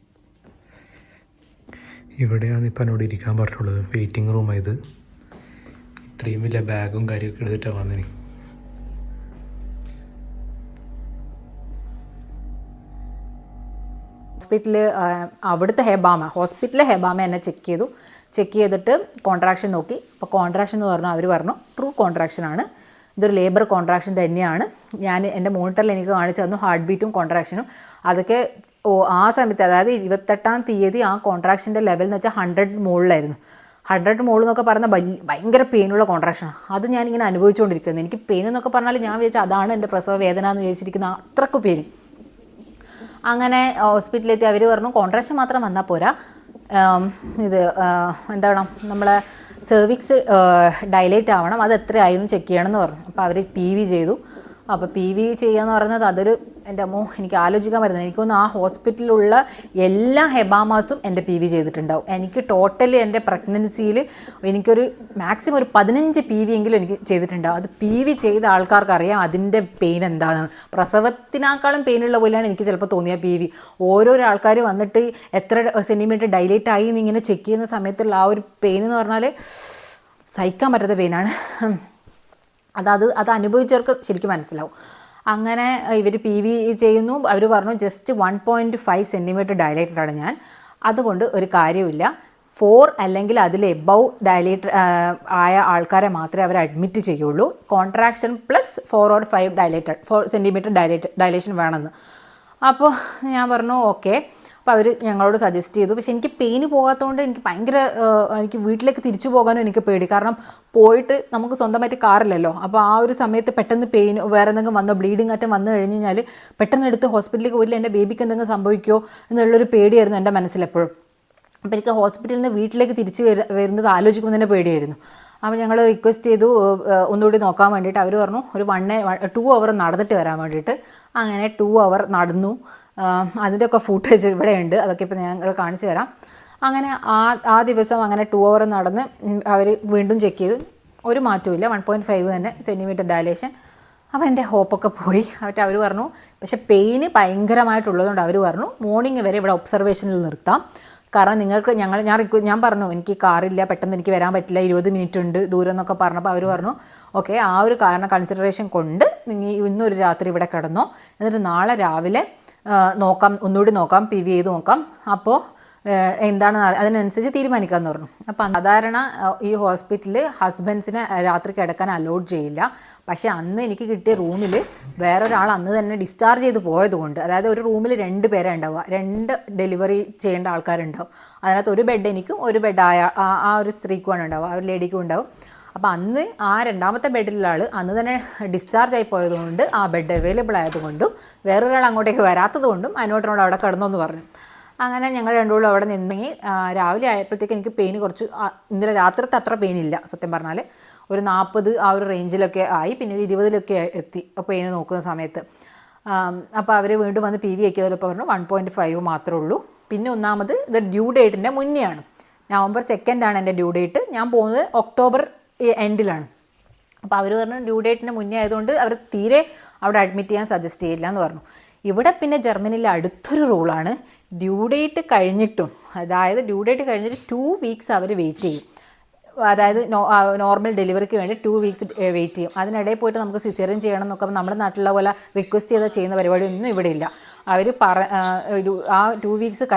ഇവിടെയാണ് ഇപ്പം എന്നോട് ഇരിക്കാൻ പറഞ്ഞിട്ടുള്ളത്. വെയിറ്റിംഗ് റൂമായത്. ഇത്രയും വലിയ ബാഗും കാര്യമൊക്കെ എടുത്തിട്ടാണ് വന്നിന്. അവിടുത്തെ ഹോസ്പിറ്റലിലെ ഹെബാമ എന്നെ ചെക്ക് ചെയ്തിട്ട് കോൺട്രാക്ഷൻ നോക്കി. അപ്പോൾ കോൺട്രാക്ഷൻ എന്ന് പറഞ്ഞാൽ അവർ പറഞ്ഞു ട്രൂ കോൺട്രാക്ഷനാണ്, ഇതൊരു ലേബർ കോൺട്രാക്ഷൻ തന്നെയാണ്. ഞാൻ എൻ്റെ മോണിറ്ററിൽ എനിക്ക് കാണിച്ചു തന്നു ഹാർട്ട് ബീറ്റും കോൺട്രാക്ഷനും. അതൊക്കെ ആ സമയത്ത്, അതായത് 28-ാം തീയതി ആ കോൺട്രാക്ഷൻ്റെ ലെവൽ എന്ന് വെച്ചാൽ 100 മുകളിലായിരുന്നു. 100 മുകളിൽ എന്നൊക്കെ പറഞ്ഞാൽ ഭയങ്കര പെയിനുള്ള കോൺട്രാക്ഷനാണ്. അത് ഞാനിങ്ങനെ അനുഭവിച്ചുകൊണ്ടിരിക്കുന്നത്. എനിക്ക് പെയിൻ എന്നൊക്കെ പറഞ്ഞാൽ ഞാൻ വിചാരിച്ചാൽ അതാണ് എൻ്റെ പ്രസവ വേദന എന്ന് വിചാരിച്ചിരിക്കുന്ന അത്രക്ക് പെയിൻ. അങ്ങനെ ഹോസ്പിറ്റലിലെത്തി അവർ പറഞ്ഞു കോൺട്രാക്ഷൻ മാത്രം വന്നാൽ പോരാ, ഇത് എന്താണ് നമ്മളെ സെർവിക്സ് ഡൈലേറ്റ് ആവണം, അത് എത്രയായിരുന്നു ചെക്ക് ചെയ്യണമെന്ന് പറഞ്ഞു. അപ്പോൾ അവർ PV ചെയ്തു. അപ്പോൾ PV ചെയ്യാന്ന് പറയുന്നത് അതൊരു എൻ്റെ അമ്മോ എനിക്ക് ആലോചിക്കാൻ പറ്റുന്നത്. എനിക്കൊന്ന് ആ ഹോസ്പിറ്റലിലുള്ള എല്ലാ ഹെബാമാസും എൻ്റെ PV ചെയ്തിട്ടുണ്ടാവും. എനിക്ക് ടോട്ടലി എൻ്റെ പ്രഗ്നൻസിയിൽ എനിക്കൊരു മാക്സിമം ഒരു 15 PV എങ്കിലും എനിക്ക് ചെയ്തിട്ടുണ്ടാവും. അത് PV ചെയ്ത ആൾക്കാർക്ക് അറിയാം അതിൻ്റെ പെയിൻ എന്താണെന്ന്. പ്രസവത്തിനേക്കാളും പെയിനുള്ള പോലെയാണ് എനിക്ക് ചിലപ്പോൾ തോന്നിയ PV. ഓരോരോ ആൾക്കാർ വന്നിട്ട് എത്ര സെൻറ്റിമീറ്റർ ഡൈലേറ്റ് ആയി എന്നിങ്ങനെ ചെക്ക് ചെയ്യുന്ന സമയത്തുള്ള ആ ഒരു പെയിൻ എന്ന് പറഞ്ഞാൽ സഹിക്കാൻ പറ്റാത്ത പെയിനാണ്. അത് അനുഭവിച്ചവർക്ക് ശരിക്കും മനസ്സിലാവും. അങ്ങനെ ഇവർ PV ചെയ്യുന്നു. അവർ പറഞ്ഞു ജസ്റ്റ് 1.5 സെൻറ്റിമീറ്റർ ഡയലേറ്റഡാണ് ഞാൻ, അതുകൊണ്ട് ഒരു കാര്യമില്ല. 4 അല്ലെങ്കിൽ അതിൽ എബവ് ഡയലേറ്റഡ് ആയ ആൾക്കാരെ മാത്രമേ അവർ അഡ്മിറ്റ് ചെയ്യുള്ളൂ. Contraction plus 4 or 5 centimetre dilation വേണമെന്ന്. അപ്പോൾ ഞാൻ പറഞ്ഞു ഓക്കെ. അപ്പോൾ അവർ ഞങ്ങളോട് സജസ്റ്റ് ചെയ്തു. പക്ഷേ എനിക്ക് പെയിന് പോകാത്തതുകൊണ്ട് എനിക്ക് വീട്ടിലേക്ക് തിരിച്ചു പോകാനും എനിക്ക് പേടി. കാരണം പോയിട്ട് നമുക്ക് സ്വന്തമായിട്ട് കാറില്ലല്ലോ. അപ്പോൾ ആ ഒരു സമയത്ത് പെട്ടെന്ന് പെയിൻ വേറെ എന്തെങ്കിലും വന്നോ, ബ്ലീഡിങ് അറ്റം വന്നു കഴിഞ്ഞ് കഴിഞ്ഞാൽ പെട്ടെന്ന് എടുത്ത് ഹോസ്പിറ്റലിലേക്ക് പോയില്ല എൻ്റെ ബേബിക്ക് എന്തെങ്കിലും സംഭവിക്കുമോ എന്നുള്ളൊരു പേടിയായിരുന്നു എൻ്റെ മനസ്സിലെപ്പോഴും. അപ്പോൾ എനിക്ക് ഹോസ്പിറ്റലിൽ നിന്ന് വീട്ടിലേക്ക് തിരിച്ച് വരുന്നത് ആലോചിക്കുമ്പോൾ തന്നെ പേടിയായിരുന്നു. അപ്പോൾ ഞങ്ങൾ റിക്വസ്റ്റ് ചെയ്തു ഒന്നുകൂടി നോക്കാൻ വേണ്ടിയിട്ട്. അവർ പറഞ്ഞു ഒരു 2 hour നടന്നിട്ട് വരാൻ വേണ്ടിയിട്ട്. അങ്ങനെ 2 hour നടന്നു. അതിൻ്റെയൊക്കെ ഫൂട്ടേജ് ഇവിടെ ഉണ്ട്, അതൊക്കെ ഇപ്പോൾ ഞങ്ങൾ കാണിച്ചു തരാം. അങ്ങനെ ആ ദിവസം അങ്ങനെ 2 hour നടന്ന് അവർ വീണ്ടും ചെക്ക് ചെയ്തു, ഒരു മാറ്റമില്ല, 1.5 തന്നെ സെൻറ്റിമീറ്റർ ഡയലേഷൻ. അപ്പോൾ എൻ്റെ ഹോപ്പൊക്കെ പോയി. എന്നിട്ട് അവർ പറഞ്ഞു പക്ഷേ പെയിന് ഭയങ്കരമായിട്ടുള്ളതുകൊണ്ട് അവർ പറഞ്ഞു മോർണിംഗ് വരെ ഇവിടെ ഒബ്സർവേഷനിൽ നിർത്താം, കാരണം നിങ്ങൾക്ക് ഞാൻ പറഞ്ഞു എനിക്ക് കാറില്ല, പെട്ടെന്ന് എനിക്ക് വരാൻ പറ്റില്ല, 20 മിനിറ്റ് ഉണ്ട് ദൂരം എന്നൊക്കെ പറഞ്ഞപ്പോൾ അവർ പറഞ്ഞു ഓക്കെ, ആ ഒരു കാരണം കൺസിഡറേഷൻ കൊണ്ട് നിങ്ങൾ ഇന്നൊരു രാത്രി ഇവിടെ കിടന്നോ, എന്നിട്ട് നാളെ രാവിലെ ഒന്നുകൂടി നോക്കാം, PV ചെയ്ത് നോക്കാം, അപ്പോൾ എന്താണ് അതിനനുസരിച്ച് തീരുമാനിക്കാമെന്ന് പറഞ്ഞു. അപ്പം സാധാരണ ഈ ഹോസ്പിറ്റലിൽ ഹസ്ബൻഡ്സിനെ രാത്രി കിടക്കാൻ അലോഡ് ചെയ്യില്ല. പക്ഷേ അന്ന് എനിക്ക് കിട്ടിയ റൂമിൽ വേറൊരാൾ അന്ന് തന്നെ ഡിസ്ചാർജ് ചെയ്ത് പോയതുകൊണ്ട്, അതായത് ഒരു റൂമിൽ 2 പേരെ ഉണ്ടാവുക, 2 ഡെലിവറി ചെയ്യേണ്ട ആൾക്കാരുണ്ടാവും. അതിനകത്ത് ഒരു ബെഡ് എനിക്കും ഒരു ബെഡ് ആ ഒരു സ്ത്രീക്കുമാണ് ഉണ്ടാവുക, ആ ഒരു ലേഡിക്കും ഉണ്ടാവും. അപ്പോൾ അന്ന് ആ 2ാമത്തെ ബെഡിലുള്ള ആൾ അന്ന് തന്നെ ഡിസ്ചാർജ് ആയി പോയതുകൊണ്ട് ആ ബെഡ് അവൈലബിൾ ആയതുകൊണ്ടും വേറൊരാൾ അങ്ങോട്ടേക്ക് വരാത്തത് കൊണ്ടും അനുവേട്ടനോട് അവിടെ കിടന്നോന്ന് പറഞ്ഞു. അങ്ങനെ ഞങ്ങൾ രണ്ടുപേരും അവിടെ നിന്നെങ്കിൽ രാവിലെ ആയപ്പോഴത്തേക്ക് എനിക്ക് പെയിൻ കുറച്ച്, ഇന്നലെ രാത്രിത്തെ അത്ര പെയിനില്ല സത്യം പറഞ്ഞാൽ, ഒരു 40 ആ ഒരു റേഞ്ചിലൊക്കെ ആയി, പിന്നെ ഒരു 20 എത്തി പെയിൻ നോക്കുന്ന സമയത്ത്. അപ്പോൾ അവർ വീണ്ടും വന്ന് PV ആക്കിയതിലപ്പോൾ പറഞ്ഞു 1.5 മാത്രമേ ഉള്ളൂ. പിന്നെ ഒന്നാമത് ഇത് ഡ്യൂ ഡേറ്റിൻ്റെ മുന്നെയാണ്, November 2 എൻ്റെ ഡ്യൂ ഡേറ്റ്, ഞാൻ പോകുന്നത് October എൻഡിലാണ്. അപ്പോൾ അവർ പറഞ്ഞു ഡ്യൂ ഡേറ്റിന് മുന്നേ ആയതുകൊണ്ട് അവർ തീരെ അവിടെ അഡ്മിറ്റ് ചെയ്യാൻ സജസ്റ്റ് ചെയ്യില്ല എന്ന് പറഞ്ഞു. ഇവിടെ പിന്നെ ജർമ്മനിയിലെ അടുത്തൊരു റൂളാണ്, ഡ്യൂ ഡേറ്റ് കഴിഞ്ഞിട്ടും, അതായത് ഡ്യൂ ഡേറ്റ് കഴിഞ്ഞിട്ട് 2 വീക്സ് അവർ വെയിറ്റ് ചെയ്യും. അതായത് നോർമൽ ഡെലിവറിക്ക് വേണ്ടി 2 വീക്സ് വെയിറ്റ് ചെയ്യും. അതിനിടയിൽ പോയിട്ട് നമുക്ക് സിസേറിയൻ ചെയ്യണം എന്നൊക്കെ നമ്മുടെ നാട്ടിലുള്ള പോലെ റിക്വസ്റ്റ് ചെയ്താൽ ചെയ്യുന്ന പരിപാടിയൊന്നും ഇവിടെ ഇല്ല. അവർ ആ 2 വീക്സ്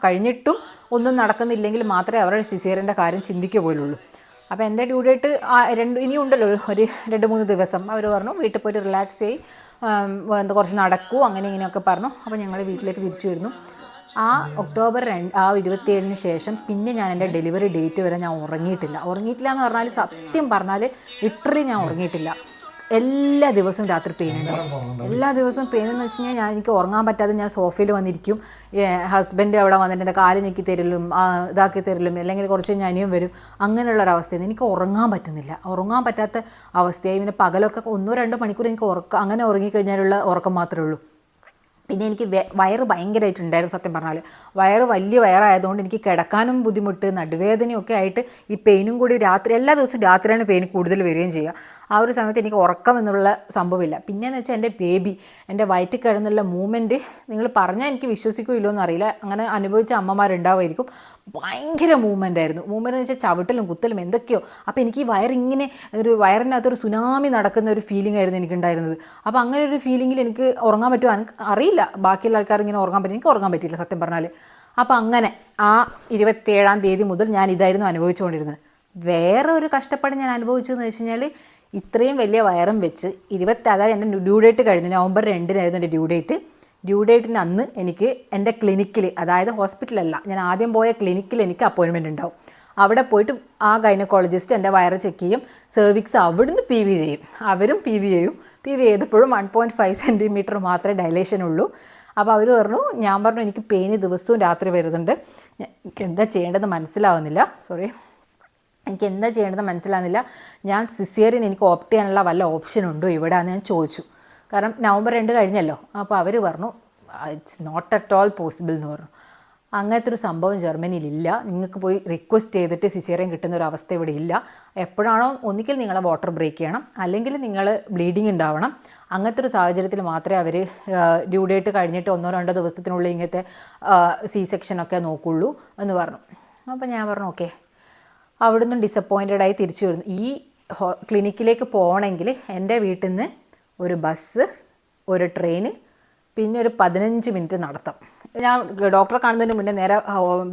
കഴിഞ്ഞിട്ടും ഒന്നും നടക്കുന്നില്ലെങ്കിൽ മാത്രമേ അവരുടെ സിസേറിയൻ്റെ കാര്യം ചിന്തിക്കുക പോലുള്ളൂ. അപ്പോൾ എൻ്റെ ഡ്യൂ ഡേറ്റ് ഇനിയും ഉണ്ടല്ലോ ഒരു 2-3 ദിവസം. അവർ പറഞ്ഞു വീട്ടിൽ പോയിട്ട് റിലാക്സ് ചെയ്യും, കുറച്ച് നടക്കൂ, അങ്ങനെ ഇങ്ങനെയൊക്കെ പറഞ്ഞു. അപ്പോൾ ഞങ്ങൾ വീട്ടിലേക്ക് തിരിച്ചു വരുന്നു. ആ October 27 ശേഷം പിന്നെ ഞാൻ എൻ്റെ ഡെലിവറി ഡേറ്റ് വരെ ഞാൻ ഉറങ്ങിയിട്ടില്ല എന്ന് പറഞ്ഞാൽ സത്യം പറഞ്ഞാൽ ലിറ്ററലി ഞാൻ ഉറങ്ങിയിട്ടില്ല. എല്ലാ ദിവസവും രാത്രി പെയിൻ ഉണ്ടാവും, എല്ലാ ദിവസവും പെയിൻ എന്ന് വെച്ച് കഴിഞ്ഞാൽ എനിക്ക് ഉറങ്ങാൻ പറ്റാതെ ഞാൻ സോഫയിൽ വന്നിരിക്കും, ഹസ്ബൻഡ് അവിടെ വന്നിട്ട് എൻ്റെ കാല് ഞെക്കി തരലും ഇതാക്കി തരലും, അല്ലെങ്കിൽ കുറച്ച് അനിയും വരും, അങ്ങനെയുള്ളൊരവസ്ഥയാണ്. എനിക്ക് ഉറങ്ങാൻ പറ്റാത്ത അവസ്ഥയായി. പിന്നെ പകലൊക്കെ 1-2 മണിക്കൂർ എനിക്ക് അങ്ങനെ ഉറങ്ങിക്കഴിഞ്ഞാലുള്ള ഉറക്കം മാത്രമേ ഉള്ളൂ. പിന്നെ എനിക്ക് വയറ് ഭയങ്കരമായിട്ടുണ്ടായിരുന്നു സത്യം പറഞ്ഞാൽ. വലിയ വയറായതുകൊണ്ട് എനിക്ക് കിടക്കാനും ബുദ്ധിമുട്ട്, നടുവേദനയും ഒക്കെ ആയിട്ട് ഈ പെയിനും കൂടി എല്ലാ ദിവസവും രാത്രിയാണ് പെയിൻ കൂടുതൽ വരികയും ചെയ്യുക. ആ ഒരു സമയത്ത് എനിക്ക് ഉറക്കം എന്നുള്ള സംഭവമില്ല. പിന്നെയെന്ന് വെച്ചാൽ എൻ്റെ ബേബി എൻ്റെ വയറ്റിൽ കിടന്നുള്ള മൂവ്മെൻറ്റ് നിങ്ങൾ പറഞ്ഞാൽ എനിക്ക് വിശ്വസിക്കുമല്ലോ എന്നറിയില്ല, അങ്ങനെ അനുഭവിച്ച അമ്മമാരുണ്ടാവുമായിരിക്കും. ഭയങ്കര മൂവ്മെൻ്റ് ആയിരുന്നു. മൂവ്മെൻ്റ് എന്ന് വെച്ചാൽ ചവിട്ടലും കുത്തലും എന്തൊക്കെയോ. അപ്പോൾ എനിക്ക് ഈ വയറിനകത്തൊരു സുനാമി നടക്കുന്ന ഒരു ഫീലിംഗ് ആയിരുന്നു എനിക്കുണ്ടായിരുന്നത്. അപ്പോൾ അങ്ങനെ ഒരു ഫീലിങ്ങിൽ എനിക്ക് ഉറങ്ങാൻ പറ്റുമോ അറിയില്ല, ബാക്കിയുള്ള ആൾക്കാർ ഇങ്ങനെ ഉറങ്ങാൻ പറ്റും, എനിക്ക് ഉറങ്ങാൻ പറ്റിയില്ല സത്യം പറഞ്ഞാൽ. അപ്പോൾ അങ്ങനെ ആ 27-ാം തീയതി മുതൽ ഞാൻ ഇതായിരുന്നു അനുഭവിച്ചുകൊണ്ടിരുന്നത്. വേറെ ഒരു കഷ്ടപ്പാട് ഞാൻ അനുഭവിച്ചതെന്ന് വെച്ച് കഴിഞ്ഞാൽ, ഇത്രയും വലിയ വയറും വെച്ച് അതായത് എൻ്റെ ഡ്യൂ ഡേറ്റ് കഴിഞ്ഞു, November 2 എൻ്റെ ഡ്യൂ ഡേറ്റിന് അന്ന് എനിക്ക് എൻ്റെ ക്ലിനിക്കിൽ, അതായത് ഹോസ്പിറ്റലല്ല, ഞാൻ ആദ്യം പോയ ക്ലിനിക്കിൽ എനിക്ക് അപ്പോയിൻമെൻറ്റ് ഉണ്ടാവും. അവിടെ പോയിട്ട് ആ ഗൈനക്കോളജിസ്റ്റ് എൻ്റെ വയറ് ചെക്ക് ചെയ്യും, സെർവിക്സ് അവിടുന്ന് PV ചെയ്യും, അവരും PV ചെയ്തപ്പോഴും 1.5 സെൻറ്റിമീറ്റർ മാത്രമേ ഡയലേഷൻ ഉള്ളൂ. അപ്പോൾ അവർ പറഞ്ഞു, ഞാൻ പറഞ്ഞു എനിക്ക് പെയിൻ ദിവസവും രാത്രി വരുന്നുണ്ട്, എനിക്ക് എന്താ ചെയ്യേണ്ടതെന്ന് മനസ്സിലാവുന്നില്ല, ഞാൻ സിസേറിയൻ എനിക്ക് ഓപ്റ്റ് ചെയ്യാനുള്ള വല്ല ഓപ്ഷൻ ഉണ്ടോ ഇവിടെ എന്ന് ഞാൻ ചോദിച്ചു. കാരണം November 2 കഴിഞ്ഞല്ലോ. അപ്പോൾ അവർ പറഞ്ഞു it's not at all possible എന്ന് പറഞ്ഞു. അങ്ങനത്തെ ഒരു സംഭവം ജർമ്മനിയിലില്ല, നിങ്ങൾക്ക് പോയി റിക്വസ്റ്റ് ചെയ്തിട്ട് സിസേറിയൻ കിട്ടുന്ന ഒരു അവസ്ഥ ഇവിടെ ഇല്ല. എപ്പോഴാണോ ഒന്നുകിൽ നിങ്ങളെ വാട്ടർ ബ്രേക്ക് ചെയ്യണം, അല്ലെങ്കിൽ നിങ്ങൾ ബ്ലീഡിങ് ഉണ്ടാവണം. അങ്ങനത്തെ ഒരു സാഹചര്യത്തിൽ മാത്രമേ അവർ ഡ്യൂ ഡേറ്റ് കഴിഞ്ഞിട്ട് 1-2 ദിവസത്തിനുള്ളിൽ ഇങ്ങനത്തെ C-സെക്ഷനൊക്കെ നോക്കുള്ളൂ എന്ന് പറഞ്ഞു. അപ്പോൾ ഞാൻ പറഞ്ഞു ഓക്കെ. അവിടുന്ന് ഡിസപ്പോയിൻറ്റഡായി തിരിച്ചു വരുന്നു. ഈ ക്ലിനിക്കിലേക്ക് പോകണമെങ്കിൽ എൻ്റെ വീട്ടിൽ നിന്ന് ഒരു ബസ്, ഒരു ട്രെയിന്, പിന്നെ ഒരു 15 മിനിറ്റ് നടത്തം. ഞാൻ ഡോക്ടറെ കാണുന്നതിന് മുന്നേ നേരെ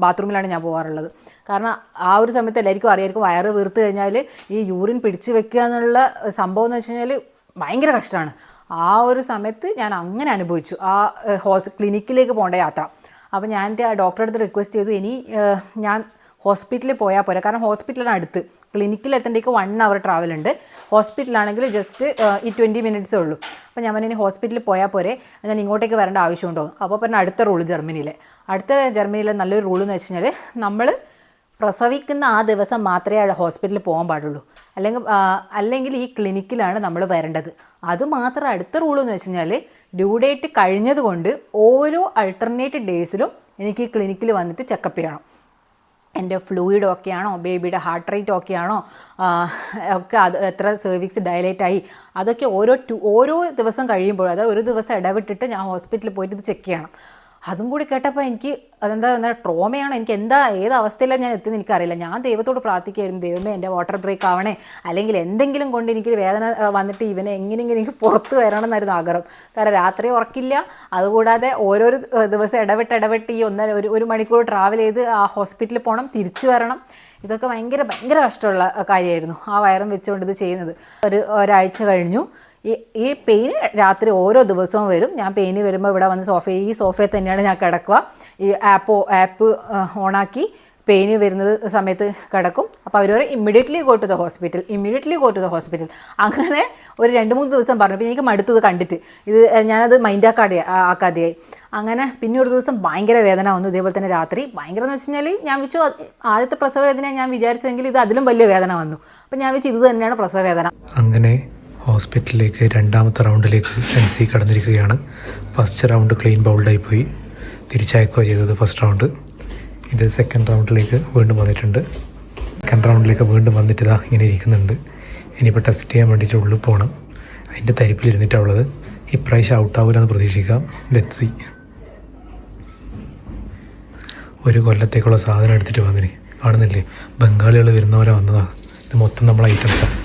ബാത്റൂമിലാണ് ഞാൻ പോകാറുള്ളത്. കാരണം ആ ഒരു സമയത്ത് എല്ലാവർക്കും അറിയായിരിക്കും വയറ് വീർത്ത് കഴിഞ്ഞാൽ ഈ യൂറിൻ പിടിച്ച് വെക്കുക എന്നുള്ള സംഭവം എന്ന് വെച്ച് കഴിഞ്ഞാൽ ഭയങ്കര കഷ്ടമാണ്. ആ ഒരു സമയത്ത് ഞാൻ അങ്ങനെ അനുഭവിച്ചു ആ ക്ലിനിക്കിലേക്ക് പോകേണ്ട യാത്ര. അപ്പോൾ ഞാൻ എൻ്റെ ഡോക്ടറെ അടുത്ത് റിക്വസ്റ്റ് ചെയ്തു, ഇനി ഞാൻ ഹോസ്പിറ്റലിൽ പോയാൽ പോരാ, കാരണം ഹോസ്പിറ്റലിന് അടുത്ത്, ക്ലിനിക്കിൽ എത്തേണ്ടേക്ക് 1 hour ട്രാവൽ ഉണ്ട്, ഹോസ്പിറ്റലാണെങ്കിൽ ജസ്റ്റ് ഈ 20 മിനിറ്റ്സേ ഉള്ളൂ. അപ്പോൾ ഞാൻ ഇനി ഹോസ്പിറ്റലിൽ പോയാൽ പോരെ, ഞാൻ ഇങ്ങോട്ടേക്ക് വരേണ്ട ആവശ്യമുണ്ടോ? അപ്പോൾ പറഞ്ഞ അടുത്ത റൂള് ജർമ്മനിയിലെ നല്ലൊരു റൂൾ എന്ന് വെച്ച് കഴിഞ്ഞാൽ, നമ്മൾ പ്രസവിക്കുന്ന ആ ദിവസം മാത്രമേ ഹോസ്പിറ്റലിൽ പോകാൻ പാടുള്ളൂ, അല്ലെങ്കിൽ ഈ ക്ലിനിക്കിലാണ് നമ്മൾ വരേണ്ടത്. അതുമാത്രം അടുത്ത റൂൾ എന്ന് വെച്ച് കഴിഞ്ഞാൽ, ഡ്യൂ ഡേറ്റ് കഴിഞ്ഞതുകൊണ്ട് ഓരോ അൾട്ടർനേറ്റ് ഡേയ്സിലും എനിക്ക് ഈ ക്ലിനിക്കിൽ വന്നിട്ട് ചെക്കപ്പ് ചെയ്യണം. എൻ്റെ ഫ്ലൂയിഡ് ഓക്കെ ആണോ, ബേബിയുടെ ഹാർട്ട് റേറ്റ് ഓക്കെ ആണോ, ഒക്കെ അത് എത്ര സെർവിക്സ് ഡയലേറ്റ് ആയി, അതൊക്കെ ഓരോ ദിവസം കഴിയുമ്പോൾ, അതായത് ഒരു ദിവസം ഇടവിട്ടിട്ട് ഞാൻ ഹോസ്പിറ്റലിൽ പോയിട്ട് ഇത് ചെക്ക് ചെയ്യണം. അതും കൂടി കേട്ടപ്പോൾ എനിക്ക് എന്താ ട്രോമയാണ്, എനിക്ക് ഏത് അവസ്ഥയിലാണ് ഞാൻ എത്തിയെന്ന് എനിക്കറിയില്ല. ഞാൻ ദൈവത്തോട് പ്രാർത്ഥിക്കുകയായിരുന്നു, ദൈവമേ എൻ്റെ വാട്ടർ ബ്രേക്ക് ആവണേ, അല്ലെങ്കിൽ എന്തെങ്കിലും കൊണ്ട് എനിക്കൊരു വേദന വന്നിട്ട് ഇവനെ എങ്ങനെയെങ്കിലും എനിക്ക് പുറത്ത് വരണം എന്നായിരുന്നു ആഗ്രഹം. കാരണം രാത്രി ഉറക്കില്ല, അതുകൂടാതെ ഓരോരോ ദിവസം ഇടവിട്ട് ഈ ഒരു മണിക്കൂർ ട്രാവൽ ചെയ്ത് ആ ഹോസ്പിറ്റലിൽ പോകണം, തിരിച്ചു വരണം. ഇതൊക്കെ ഭയങ്കര കഷ്ടമുള്ള കാര്യമായിരുന്നു ആ വയറും വെച്ചുകൊണ്ട് ഇത് ചെയ്യുന്നത്. ഒരാഴ്ച കഴിഞ്ഞു. ഈ പെയിൻ രാത്രി ഓരോ ദിവസവും വരും. ഞാൻ പെയിന് വരുമ്പോൾ ഇവിടെ വന്ന് ഈ സോഫയിൽ തന്നെയാണ് ഞാൻ കിടക്കുക. ഈ ആപ്പ് ഓണാക്കി പെയിന് വരുന്നത് സമയത്ത് കിടക്കും. അപ്പോൾ അവർ immediately go to the hospital. അങ്ങനെ ഒരു 2-3 ദിവസം പറഞ്ഞു. അപ്പോൾ എനിക്ക് മടുത്തത് കണ്ടിട്ട് ഞാനത് ആക്കാതെയായി. അങ്ങനെ പിന്നെ ഒരു ദിവസം ഭയങ്കര വേദന വന്നു. ഇതേപോലെ തന്നെ രാത്രി ഭയങ്കര എന്ന് വെച്ച് കഴിഞ്ഞാൽ ഞാൻ വെച്ചു ആദ്യത്തെ പ്രസവ വേദന ഞാൻ വിചാരിച്ചെങ്കിൽ ഇത് അതിലും വലിയ വേദന വന്നു. അപ്പോൾ ഞാൻ വെച്ച് ഇത് തന്നെയാണ് പ്രസവ വേദന. അങ്ങനെ ഹോസ്പിറ്റലിലേക്ക് 2ാമത്തെ റൗണ്ടിലേക്ക് എൻസി കടന്നിരിക്കുകയാണ്. ഫസ്റ്റ് റൗണ്ട് ക്ലീൻ ബൗൾഡായി പോയി, തിരിച്ചയക്കുകയാണ് ചെയ്തത് ഫസ്റ്റ് റൗണ്ട്. ഇത് സെക്കൻഡ് റൗണ്ടിലേക്ക് വീണ്ടും വന്നിട്ടുണ്ട്. സെക്കൻഡ് റൗണ്ടിലേക്ക് വീണ്ടും വന്നിട്ട് ഇതാ ഇങ്ങനെ ഇരിക്കുന്നുണ്ട്. ഇനിയിപ്പോൾ ടെസ്റ്റ് ചെയ്യാൻ വേണ്ടിയിട്ട് ഉള്ളിൽ പോകണം. അതിൻ്റെ തരിപ്പിലിരുന്നിട്ടാണ് ഉള്ളത്. ഇപ്രാവശ്യം ഔട്ടാവില്ലെന്ന് പ്രതീക്ഷിക്കാം. Let's see. ഒരു കൊല്ലത്തേക്കുള്ള സാധനം എടുത്തിട്ട് വന്നിന്. കാണുന്നില്ലേ, ബംഗാളികൾ വരുന്നവരെ വന്നതാണ്. ഇത് മൊത്തം നമ്മളെ ഐറ്റംസാണ്.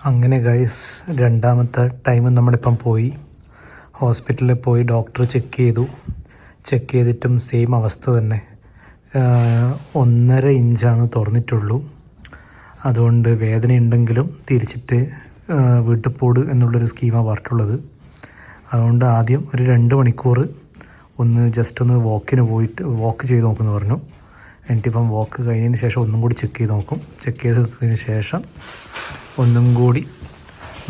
അങ്ങനെ ഗൈസ് 2ാമത്തെ ടൈം നമ്മളിപ്പം പോയി ഹോസ്പിറ്റലിൽ പോയി. ഡോക്ടർ ചെക്ക് ചെയ്തിട്ടും സെയിം അവസ്ഥ തന്നെ. 1.5 ഇഞ്ചാണ് തുറന്നിട്ടുള്ളൂ. അതുകൊണ്ട് വേദന ഉണ്ടെങ്കിലും തിരിച്ചിട്ട് വീട്ടിൽ പോട് എന്നുള്ളൊരു സ്കീമാണ് പറഞ്ഞിട്ടുള്ളത്. അതുകൊണ്ട് ആദ്യം ഒരു 2 മണിക്കൂർ ജസ്റ്റ് വാക്ക് ചെയ്ത് നോക്കുമെന്ന് പറഞ്ഞു. എന്നിട്ടിപ്പം വാക്ക് കഴിഞ്ഞതിന് ശേഷം ഒന്നും കൂടി ചെക്ക് ചെയ്ത് നോക്കിയതിന് ശേഷം ഒന്നും കൂടി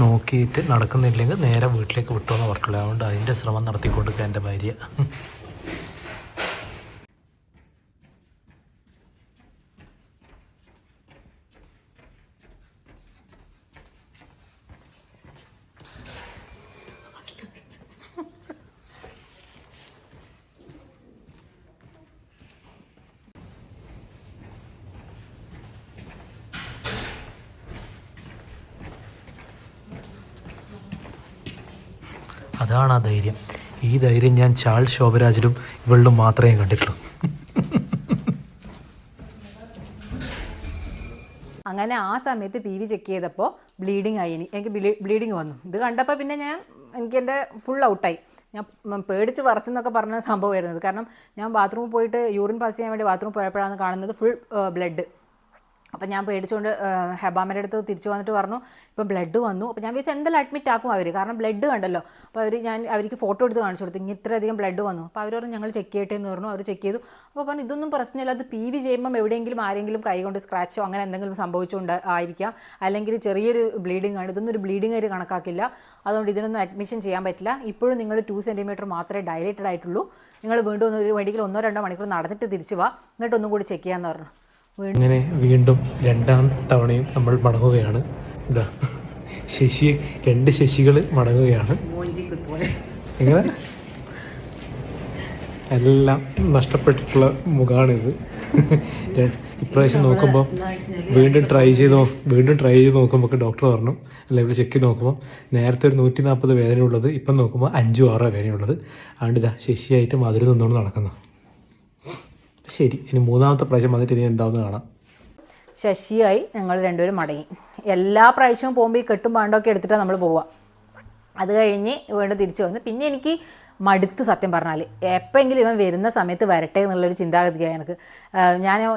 നോക്കിയിട്ട് നടക്കുന്നില്ലെങ്കിൽ നേരെ വീട്ടിലേക്ക് വിട്ടോന്ന് പറഞ്ഞിട്ടുള്ളത്. അതുകൊണ്ട് അതിൻ്റെ ശ്രമം നടത്തിക്കൊണ്ടിരിക്കുക എൻ്റെ ഭാര്യ. അതാണ് ആ ധൈര്യം. ഈ ധൈര്യം ഞാൻ ചാൾസ് ശോഭരാജിലും ഇവളിലും മാത്രമേ കണ്ടിട്ടുള്ളൂ. അങ്ങനെ ആ സമയത്ത് PV ചെക്ക് ചെയ്തപ്പോൾ ബ്ലീഡിങ് ആയി. എനിക്ക് ബ്ലീഡിങ് വന്നു. ഇത് കണ്ടപ്പോൾ പിന്നെ എൻ്റെ ഫുൾ ഔട്ടായി. ഞാൻ പേടിച്ച് വറച്ചെന്നൊക്കെ പറഞ്ഞ സംഭവമായിരുന്നത്. കാരണം ഞാൻ ബാത്റൂമിൽ പോയിട്ട് യൂറിൻ പാസ് ചെയ്യാൻ വേണ്ടി ബാത്റൂമിൽ പോയപ്പോഴാണ് കാണുന്നത് ഫുൾ ബ്ലഡ്. അപ്പം ഞാൻ പേടിച്ചുകൊണ്ട് ഹെബാമയുടെ അടുത്ത് തിരിച്ചു വന്നിട്ട് പറഞ്ഞു ഇപ്പം ബ്ലഡ് വന്നു. അപ്പോൾ ഞാൻ വിചാരിച്ചു എന്തായാലും അഡ്മിറ്റ് ആക്കും അവർ, കാരണം ബ്ലഡ് കണ്ടല്ലോ. അപ്പോൾ അവർക്ക് ഫോട്ടോ എടുത്ത് കാണിച്ചു കൊടുത്തു, ഇത്രയധികം ബ്ലഡ് വന്നു. അപ്പോൾ അവർ ഞങ്ങൾ ചെക്ക് ചെയ്യട്ടെ എന്ന് പറഞ്ഞു. അവർ ചെക്ക് ചെയ്തു. അപ്പോൾ പറഞ്ഞു ഇതൊന്നും പ്രശ്നമില്ല, അത് PV ചെയ്യുമ്പം എവിടെയെങ്കിലും ആരെങ്കിലും കൈ കൊണ്ട് സ്ക്രാച്ചോ അങ്ങനെ എന്തെങ്കിലും സംഭവിച്ചുകൊണ്ട് ആയിരിക്കാം, അല്ലെങ്കിൽ ചെറിയൊരു ബ്ലീഡിങ് ആണ്, ഇതൊന്നും ഒരു ബ്ലീഡിങ് ആയിട്ട് കണക്കാക്കില്ല, അതുകൊണ്ട് ഇതിനൊന്നും അഡ്മിഷൻ ചെയ്യാൻ പറ്റില്ല. ഇപ്പോഴും നിങ്ങൾ 2 സെൻറ്റിമീറ്റർ മാത്രമേ ഡയലേറ്റഡ് ആയിട്ടുള്ളൂ, നിങ്ങൾ വീണ്ടും ഒരു വണ്ടിയിൽ 1-2 മണിക്കൂർ നടന്നിട്ട് തിരിച്ചു വാ, എന്നിട്ട് ഒന്നും കൂടി ചെക്ക് ചെയ്യാമെന്ന് പറഞ്ഞു. അങ്ങനെ വീണ്ടും 2ാം തവണയും നമ്മൾ മടങ്ങുകയാണ്. ഇതാ 2 ശശികൾ മടങ്ങുകയാണ്. എങ്ങനെ എല്ലാം നഷ്ടപ്പെട്ടിട്ടുള്ള മുഖമാണിത്. ഇപ്രാവശ്യം നോക്കുമ്പോൾ വീണ്ടും ട്രൈ ചെയ്ത് നോക്കുമ്പോൾ ഡോക്ടർ പറഞ്ഞു, അല്ല ഇവിടെ ചെക്ക് ചെയ്ത് നോക്കുമ്പോൾ നേരത്തെ ഒരു 140 വേദനയുള്ളത് ഇപ്പം നോക്കുമ്പോൾ 5-6 വേദനയുള്ളത്. അതുകൊണ്ട് ഇതാ ശശിയായിട്ട് മധുരം നിന്നുകൊണ്ട് നടക്കുന്നു. ശരി, ഇനി 3ാമത്തെ പ്രാവശ്യം വന്നിട്ട് ഇനി എന്താണെന്ന് കാണാം. ശശിയായി ഞങ്ങൾ രണ്ടുപേരും മടങ്ങി. എല്ലാ പ്രാവശ്യവും പോകുമ്പോൾ ഈ കെട്ടും പാണ്ടൊക്കെ എടുത്തിട്ടാണ് നമ്മൾ പോവുക. അത് കഴിഞ്ഞ് വീണ്ടും തിരിച്ചു വന്ന് പിന്നെ എനിക്ക് മടുത്ത് സത്യം പറഞ്ഞാൽ എപ്പോഴെങ്കിലും ഇവൻ വരുന്ന സമയത്ത് വരട്ടെ എന്നുള്ളൊരു ചിന്താഗതിയാണ് എനിക്ക്.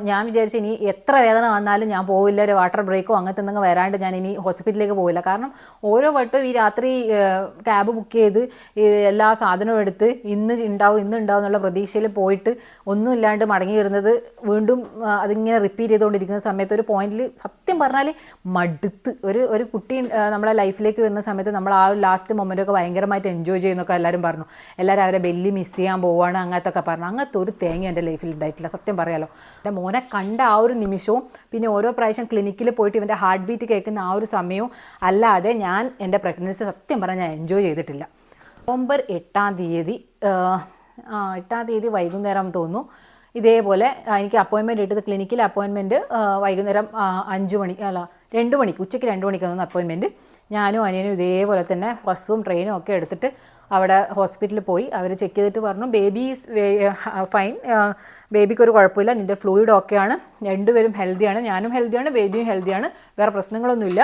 ഞാൻ വിചാരിച്ചു ഇനി എത്ര വേദന വന്നാലും ഞാൻ പോവില്ല, ഒരു വാട്ടർ ബ്രേക്കോ അങ്ങനത്തെ എന്തെങ്കിലും വരാണ്ട് ഞാൻ ഇനി ഹോസ്പിറ്റലിലേക്ക് പോവില്ല. കാരണം ഓരോ വട്ടവും ഈ രാത്രി ക്യാബ് ബുക്ക് ചെയ്ത് എല്ലാ സാധനവും എടുത്ത് ഇന്ന് ഉണ്ടാവും എന്നുള്ള പ്രതീക്ഷയിൽ പോയിട്ട് ഒന്നും ഇല്ലാണ്ട് മടങ്ങി വരുന്നത് വീണ്ടും അതിങ്ങനെ റിപ്പീറ്റ് ചെയ്തുകൊണ്ടിരിക്കുന്ന സമയത്ത് ഒരു പോയിന്റിൽ സത്യം പറഞ്ഞാൽ മടുത്ത് ഒരു കുട്ടി നമ്മളെ ലൈഫിലേക്ക് വരുന്ന സമയത്ത് നമ്മൾ ആ ഒരു ലാസ്റ്റ് മൊമെൻ്റൊക്കെ ഭയങ്കരമായിട്ട് എൻജോയ് ചെയ്യുന്നൊക്കെ എല്ലാവരും പറഞ്ഞു. എല്ലാവരും അവരെ ബെല്ലി മിസ് ചെയ്യാൻ പോവുകയാണ് അങ്ങനത്തെ ഒക്കെ പറഞ്ഞു. അങ്ങനത്തെ ഒരു തേങ്ങ എൻ്റെ ലൈഫിൽ ഉണ്ടായിട്ടില്ല സത്യം പറയാലോ. എൻ്റെ മോനെ കണ്ട ആ ഒരു നിമിഷവും പിന്നെ ഓരോ പ്രാവശ്യം ക്ലിനിക്കിൽ പോയിട്ട് ഇവൻ്റെ ഹാർട്ട് ബീറ്റ് കേൾക്കുന്ന ആ ഒരു സമയവും അല്ലാതെ ഞാൻ എൻ്റെ പ്രഗ്നൻസി സത്യം പറഞ്ഞാൽ ഞാൻ എൻജോയ് ചെയ്തിട്ടില്ല. നവംബർ 8-ാം തീയതി വൈകുന്നേരം തോന്നുന്നു ഇതേപോലെ എനിക്ക് അപ്പോയിൻമെൻറ്റ് ഇട്ടത്, ക്ലിനിക്കിൽ അപ്പോയിൻമെൻറ്റ് വൈകുന്നേരം 5 മണി 2 മണിക്ക് ഉച്ചയ്ക്ക് 2 മണിക്കാണ് അപ്പോയിൻമെൻറ്റ്. ഞാനും അനിയനും ഇതേപോലെ തന്നെ ബസ്സും ട്രെയിനും ഒക്കെ എടുത്തിട്ട് അവിടെ ഹോസ്പിറ്റലിൽ പോയി. അവർ ചെക്ക് ചെയ്തിട്ട് പറഞ്ഞു ബേബി ഈസ് ഫൈൻ, ബേബിക്കൊരു കുഴപ്പമില്ല, നിൻ്റെ ഫ്ലൂയിഡ് ഓക്കെയാണ്, രണ്ടുപേരും ഹെൽത്തിയാണ്, ഞാനും ഹെൽത്തിയാണ്, ബേബിയും ഹെൽത്തിയാണ്, വേറെ പ്രശ്നങ്ങളൊന്നുമില്ല,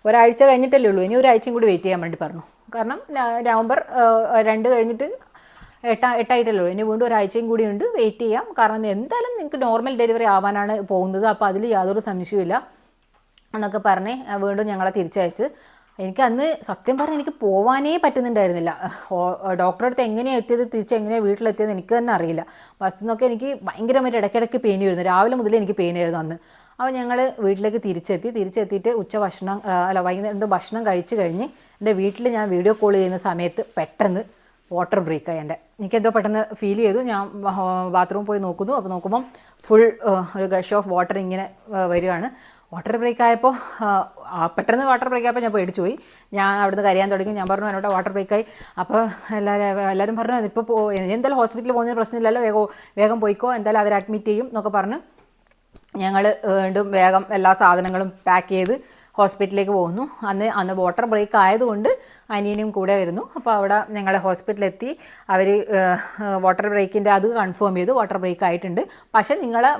ഒരാഴ്ച കഴിഞ്ഞിട്ടല്ലേ ഉള്ളൂ, ഇനി ഒരാഴ്ചയും കൂടി വെയിറ്റ് ചെയ്യാൻ വേണ്ടി പറഞ്ഞു. കാരണം നവംബർ 2 കഴിഞ്ഞിട്ട് 8 ആയിട്ടല്ലോ, ഇനി വീണ്ടും ഒരാഴ്ചയും കൂടി ഉണ്ട്, വെയിറ്റ് ചെയ്യാം, കാരണം എന്തായാലും നിങ്ങൾക്ക് നോർമൽ ഡെലിവറി ആവാനാണ് പോകുന്നത്, അപ്പോൾ അതിൽ യാതൊരു സംശയമില്ല എന്നൊക്കെ പറഞ്ഞ് വീണ്ടും ഞങ്ങളെ തിരിച്ചയച്ച്. എനിക്ക് അന്ന് സത്യം പറഞ്ഞാൽ എനിക്ക് പോവാനേ പറ്റുന്നുണ്ടായിരുന്നില്ല. ഡോക്ടറെ അടുത്ത് എങ്ങനെയാണ് എത്തിയത്, തിരിച്ച് എങ്ങനെയാണ് വീട്ടിലെത്തിയത് എനിക്ക് തന്നെ അറിയില്ല. ബസ്സിൽ നിന്നൊക്കെ എനിക്ക് ഭയങ്കരമായിട്ട് ഇടയ്ക്കിടയ്ക്ക് പെയിൻ വരുന്നു, രാവിലെ മുതലേ എനിക്ക് പെയിൻ ആയിരുന്നു അന്ന്. അപ്പോൾ ഞങ്ങൾ വീട്ടിലേക്ക് തിരിച്ചെത്തിയിട്ട് വൈകുന്നേരം ഭക്ഷണം കഴിച്ച് കഴിഞ്ഞ് എൻ്റെ വീട്ടിൽ ഞാൻ വീഡിയോ കോൾ ചെയ്യുന്ന സമയത്ത് പെട്ടെന്ന് വാട്ടർ ബ്രേക്കായി. എനിക്കെന്തോ പെട്ടെന്ന് ഫീൽ ചെയ്തു. ഞാൻ ബാത്റൂമിൽ പോയി നോക്കുന്നു. അപ്പോൾ നോക്കുമ്പം ഫുൾ ഒരു ഗഷ് ഓഫ് വാട്ടർ ഇങ്ങനെ വരികയാണ്. വാട്ടർ ബ്രേക്ക് ആയപ്പോൾ പെട്ടെന്ന് വാട്ടർ ബ്രേക്ക് ആയപ്പോൾ ഞാൻ പേടിച്ചു പോയി. ഞാൻ അവിടുന്ന് കരയാൻ തുടങ്ങി. ഞാൻ പറഞ്ഞു എന്നോട് വാട്ടർ ബ്രേക്കായി. അപ്പോൾ എല്ലാവരും പറഞ്ഞു ഇപ്പോൾ എന്തായാലും ഹോസ്പിറ്റലിൽ പോകുന്നതിന് പ്രശ്നമില്ലല്ലോ, വേഗം പോയിക്കോ, എന്തായാലും അവർ അഡ്മിറ്റ് ചെയ്യും എന്നൊക്കെ പറഞ്ഞ് ഞങ്ങൾ വീണ്ടും വേഗം എല്ലാ സാധനങ്ങളും പാക്ക് ചെയ്ത് ഹോസ്പിറ്റലിലേക്ക് പോകുന്നു. അന്ന് വാട്ടർ ബ്രേക്ക് ആയതുകൊണ്ട് അനിയനും കൂടെ വരുന്നു. അപ്പോൾ അവിടെ ഞങ്ങൾ ഹോസ്പിറ്റലിലെത്തി. അവർ വാട്ടർ ബ്രേക്കിൻ്റെ അത് കൺഫേം ചെയ്തു, വാട്ടർ ബ്രേക്ക് ആയിട്ടുണ്ട്. പക്ഷേ നിങ്ങളെ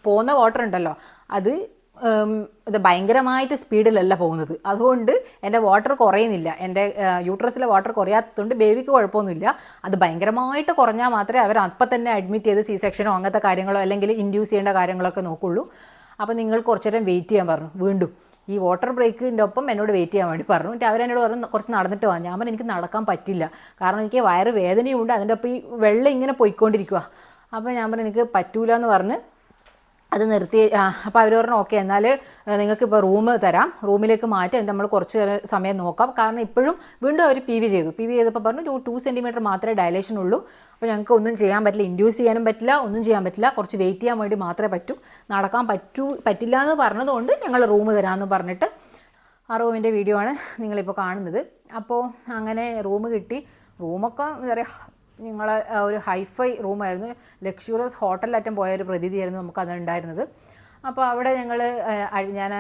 പോകുന്ന വാട്ടർ ഉണ്ടല്ലോ ഇത് ഭയങ്കരമായിട്ട് സ്പീഡിലല്ല പോകുന്നത്, അതുകൊണ്ട് എൻ്റെ വാട്ടർ കുറയുന്നില്ല. എൻ്റെ യൂട്രസിലെ വാട്ടർ കുറയാത്തതുകൊണ്ട് ബേബിക്ക് കുഴപ്പമൊന്നുമില്ല. അത് ഭയങ്കരമായിട്ട് കുറഞ്ഞാൽ മാത്രമേ അവർ അപ്പം തന്നെ അഡ്മിറ്റ് ചെയ്ത് സി സെക്ഷനോ അങ്ങനത്തെ കാര്യങ്ങളോ അല്ലെങ്കിൽ ഇൻഡ്യൂസ് ചെയ്യേണ്ട കാര്യങ്ങളൊക്കെ നോക്കുള്ളൂ. അപ്പോൾ നിങ്ങൾ കുറച്ച് നേരം വെയിറ്റ് ചെയ്യാൻ പറഞ്ഞു. വീണ്ടും ഈ വാട്ടർ ബ്രേക്കിൻ്റെ ഒപ്പം എന്നോട് വെയിറ്റ് ചെയ്യാൻ വേണ്ടി പറഞ്ഞു. എന്നിട്ട് അവരെന്നോട് പറഞ്ഞു കുറച്ച് നടന്നിട്ട് പോകാം. ഞാൻ പറഞ്ഞു എനിക്ക് നടക്കാൻ പറ്റില്ല, കാരണം എനിക്ക് വയറ് വേദനയുണ്ട്, അതിൻ്റെ ഒപ്പം ഈ വെള്ളം ഇങ്ങനെ പോയിക്കൊണ്ടിരിക്കുക. അപ്പോൾ ഞാൻ പറഞ്ഞു എനിക്ക് പറ്റൂല എന്ന് പറഞ്ഞ് അത് നിർത്തി. അപ്പോൾ അവർ പറഞ്ഞു ഓക്കെ, എന്നാൽ നിങ്ങൾക്ക് ഇപ്പോൾ റൂം തരാം, റൂമിലേക്ക് മാറ്റി നമ്മൾ കുറച്ച് സമയം നോക്കാം. കാരണം ഇപ്പോഴും വീണ്ടും അവർ പി വി ചെയ്തപ്പോൾ പറഞ്ഞു 2 സെൻറ്റിമീറ്റർ മാത്രമേ ഡയലേഷൻ ഉള്ളൂ, അപ്പോൾ ഞങ്ങൾക്ക് ഒന്നും ചെയ്യാൻ പറ്റില്ല, ഇൻഡ്യൂസ് ചെയ്യാനും പറ്റില്ല, ഒന്നും ചെയ്യാൻ പറ്റില്ല, കുറച്ച് വെയിറ്റ് ചെയ്യാൻ വേണ്ടി മാത്രമേ പറ്റൂ, നടക്കാൻ പറ്റില്ല എന്ന് പറഞ്ഞതുകൊണ്ട് ഞങ്ങൾ റൂം തരാമെന്ന് പറഞ്ഞിട്ട് ആ റൂമിൻ്റെ വീഡിയോ ആണ് നിങ്ങളിപ്പോൾ കാണുന്നത്. അപ്പോൾ അങ്ങനെ റൂം കിട്ടി. റൂമൊക്കെ എന്താ പറയുക, ഞങ്ങൾ ഒരു ഹൈഫൈ റൂമായിരുന്നു, ലക്ഷൂറിയസ് ഹോട്ടലിലറ്റം പോയ ഒരു പ്രതീതിയായിരുന്നു നമുക്കത് ഉണ്ടായിരുന്നത്. അപ്പോൾ അവിടെ ഞാൻ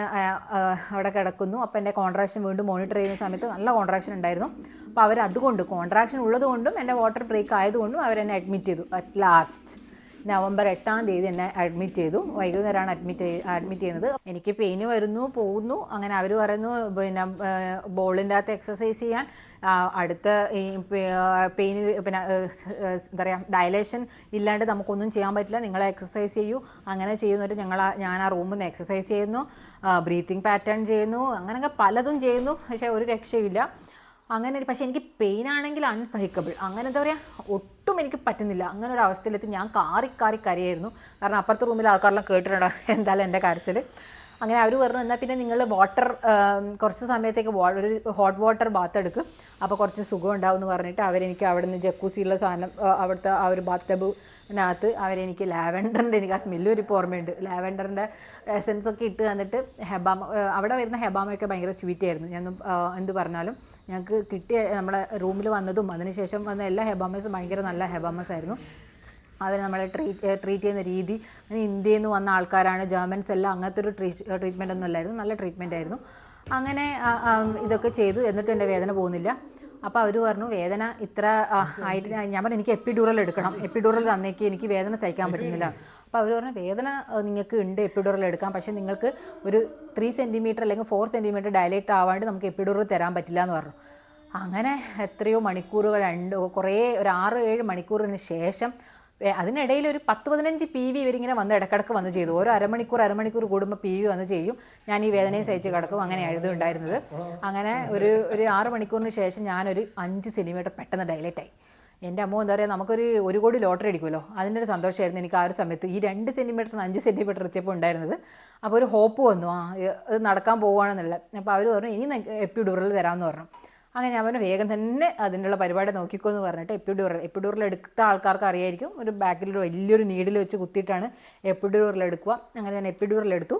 അവിടെ കിടക്കുന്നു. അപ്പോൾ എൻ്റെ കോൺട്രാക്ഷൻ വീണ്ടും മോണിറ്റർ ചെയ്യുന്ന സമയത്ത് നല്ല കോൺട്രാക്ഷൻ ഉണ്ടായിരുന്നു. അപ്പോൾ അവരതുകൊണ്ട് കോൺട്രാക്ഷൻ ഉള്ളതുകൊണ്ടും എൻ്റെ വാട്ടർ ബ്രേക്ക് ആയതുകൊണ്ടും അവരെന്നെ അഡ്മിറ്റ് ചെയ്തു. അറ്റ് ലാസ്റ്റ് നവംബർ 8-ാം തീയതി എന്നെ അഡ്മിറ്റ് ചെയ്തു. വൈകുന്നേരമാണ് അഡ്മിറ്റ് ചെയ്യുന്നത്. എനിക്ക് പെയിന് വരുന്നു, പോകുന്നു. അങ്ങനെ അവർ പറയുന്നു പിന്നെ ബോളിൻ്റെ അകത്ത് എക്സസൈസ് ചെയ്യാൻ, അടുത്ത ഈ പെയിന് പിന്നെ എന്താ പറയുക ഡയലേഷൻ ഇല്ലാണ്ട് നമുക്കൊന്നും ചെയ്യാൻ പറ്റില്ല, നിങ്ങൾ എക്സസൈസ് ചെയ്യൂ. അങ്ങനെ ചെയ്യുന്നിട്ട് ഞാൻ ആ റൂമിൽ നിന്ന് എക്സസൈസ് ചെയ്യുന്നു, ബ്രീത്തിങ് പാറ്റേൺ ചെയ്യുന്നു, അങ്ങനെയൊക്കെ പലതും ചെയ്യുന്നു. പക്ഷേ ഒരു രക്ഷയില്ല. അങ്ങനെ പക്ഷേ എനിക്ക് പെയിനാണെങ്കിൽ അൺസഹിക്കബിൾ, അങ്ങനെ എന്താ പറയുക ഒട്ടും എനിക്ക് പറ്റുന്നില്ല. അങ്ങനെ ഒരു അവസ്ഥയിലെത്തി ഞാൻ കരയായിരുന്നു. കാരണം അപ്പുറത്തെ റൂമിൽ ആൾക്കാരെല്ലാം കേട്ടിട്ടുണ്ടോ എന്തായാലും എൻ്റെ കരച്ചിൽ. അങ്ങനെ അവർ പറഞ്ഞു എന്നാൽ പിന്നെ നിങ്ങൾ വാട്ടർ കുറച്ച് സമയത്തേക്ക് ഒരു ഹോട്ട് വാട്ടർ ബാത്ത് എടുക്കും, അപ്പോൾ കുറച്ച് സുഖം ഉണ്ടാവും എന്ന് പറഞ്ഞിട്ട് അവരെനിക്ക് അവിടെ നിന്ന് ജക്കൂസിയുള്ള സാധനം അവിടുത്തെ ആ ഒരു ബാത്ത് ടബിനകത്ത് അവരെനിക്ക് ലാവൻഡറിൻ്റെ, എനിക്ക് ആ സ്മെല്ലും ഒരു ഓർമ്മയുണ്ട്, ലാവൻഡറിൻ്റെ എസൻസൊക്കെ ഇട്ട് തന്നിട്ട് അവിടെ വരുന്ന ഹെബാമയൊക്കെ ഭയങ്കര സ്വീറ്റ് ആയിരുന്നു. ഞാൻ എന്ത് പറഞ്ഞാലും ഞങ്ങൾക്ക് കിട്ടിയ നമ്മുടെ റൂമിൽ വന്നതും അതിനുശേഷം വന്ന എല്ലാ ഹെബാമസും ഭയങ്കര നല്ല ഹെബാമസ് ആയിരുന്നു. അവർ നമ്മളെ ട്രീറ്റ് ചെയ്യുന്ന രീതി, ഇന്ത്യയിൽ നിന്ന് വന്ന ആൾക്കാരാണ്, ജർമ്മൻസ് എല്ലാം, അങ്ങനത്തെ ഒരു ട്രീറ്റ്മെൻ്റ് ഒന്നും അല്ലായിരുന്നു, നല്ല ട്രീറ്റ്മെൻ്റ് ആയിരുന്നു. അങ്ങനെ ഇതൊക്കെ ചെയ്തു. എന്നിട്ടും എൻ്റെ വേദന പോകുന്നില്ല. അപ്പോൾ അവർ പറഞ്ഞു വേദന ഇത്ര ആയിട്ട് ഞാൻ പറഞ്ഞു എനിക്ക് എപ്പിഡ്യൂറൽ എടുക്കണം, എപ്പിഡ്യൂറൽ തന്നേക്ക് എനിക്ക് വേദന സഹിക്കാൻ പറ്റുന്നില്ല. അപ്പോൾ അവർ പറഞ്ഞു വേദന നിങ്ങൾക്ക് ഉണ്ട്, എപ്പിഡ്യൂറൽ എടുക്കാം, പക്ഷേ നിങ്ങൾക്ക് ഒരു 3 സെൻറ്റിമീറ്റർ അല്ലെങ്കിൽ 4 സെൻറ്റിമീറ്റർ ഡയലേറ്റ് ആവാണ്ട് നമുക്ക് എപ്പിഡ്യൂറൽ തരാൻ പറ്റില്ല എന്ന് പറഞ്ഞു. അങ്ങനെ എത്രയോ മണിക്കൂറുകൾ കുറേ ഒരു 6-7 മണിക്കൂറിന് ശേഷം അതിനിടയിൽ ഒരു 10-15 PV ഇവരിങ്ങനെ വന്ന് ഇടക്കിടക്ക് വന്ന് ചെയ്തു. ഓരോ അരമണിക്കൂർ കൂടുമ്പോൾ PV വന്ന് ചെയ്യും. ഞാൻ ഈ വേദനയെ സഹിച്ച് കിടക്കും. അങ്ങനെയായിരുന്നു ഉണ്ടായിരുന്നത്. അങ്ങനെ ഒരു 6 മണിക്കൂറിന് ശേഷം ഞാനൊരു 5 സെൻറ്റിമീറ്റർ പെട്ടെന്ന് ഡയലേറ്റായി. എൻ്റെ അമ്മ എന്താ പറയുക, നമുക്കൊരു 1 കോടി ലോട്ടറി അടിക്കുമല്ലോ, അതിൻ്റെ ഒരു സന്തോഷമായിരുന്നു എനിക്ക് ആ ഒരു സമയത്ത്. ഈ 2 സെൻറ്റിമീറ്ററിന് 5 സെൻറ്റിമീറ്റർ എത്തിയപ്പോൾ ഉണ്ടായിരുന്നത്. അപ്പോൾ ഒരു ഹോപ്പ് വന്നു, അത് നടക്കാൻ പോവുകയാണെന്നുള്ള. അപ്പോൾ അവർ പറഞ്ഞു ഇനി എപ്പിഡ്യൂറൽ തരാമെന്ന് പറഞ്ഞു. അങ്ങനെ ഞാൻ പറഞ്ഞു വേഗം തന്നെ അതിനുള്ള പരിപാടി നോക്കിക്കോ എന്ന് പറഞ്ഞിട്ട് എപ്പിഡ്യൂറൽ എടുത്ത ആൾക്കാർക്ക് അറിയായിരിക്കും, ഒരു ബാക്കിലൊരു വലിയൊരു നീഡിൽ വെച്ച് കുത്തിയിട്ടാണ് എപ്പിഡ്യൂറൽ എടുക്കുക. അങ്ങനെ ഞാൻ എപ്പിഡ്യൂറൽ എടുത്തു.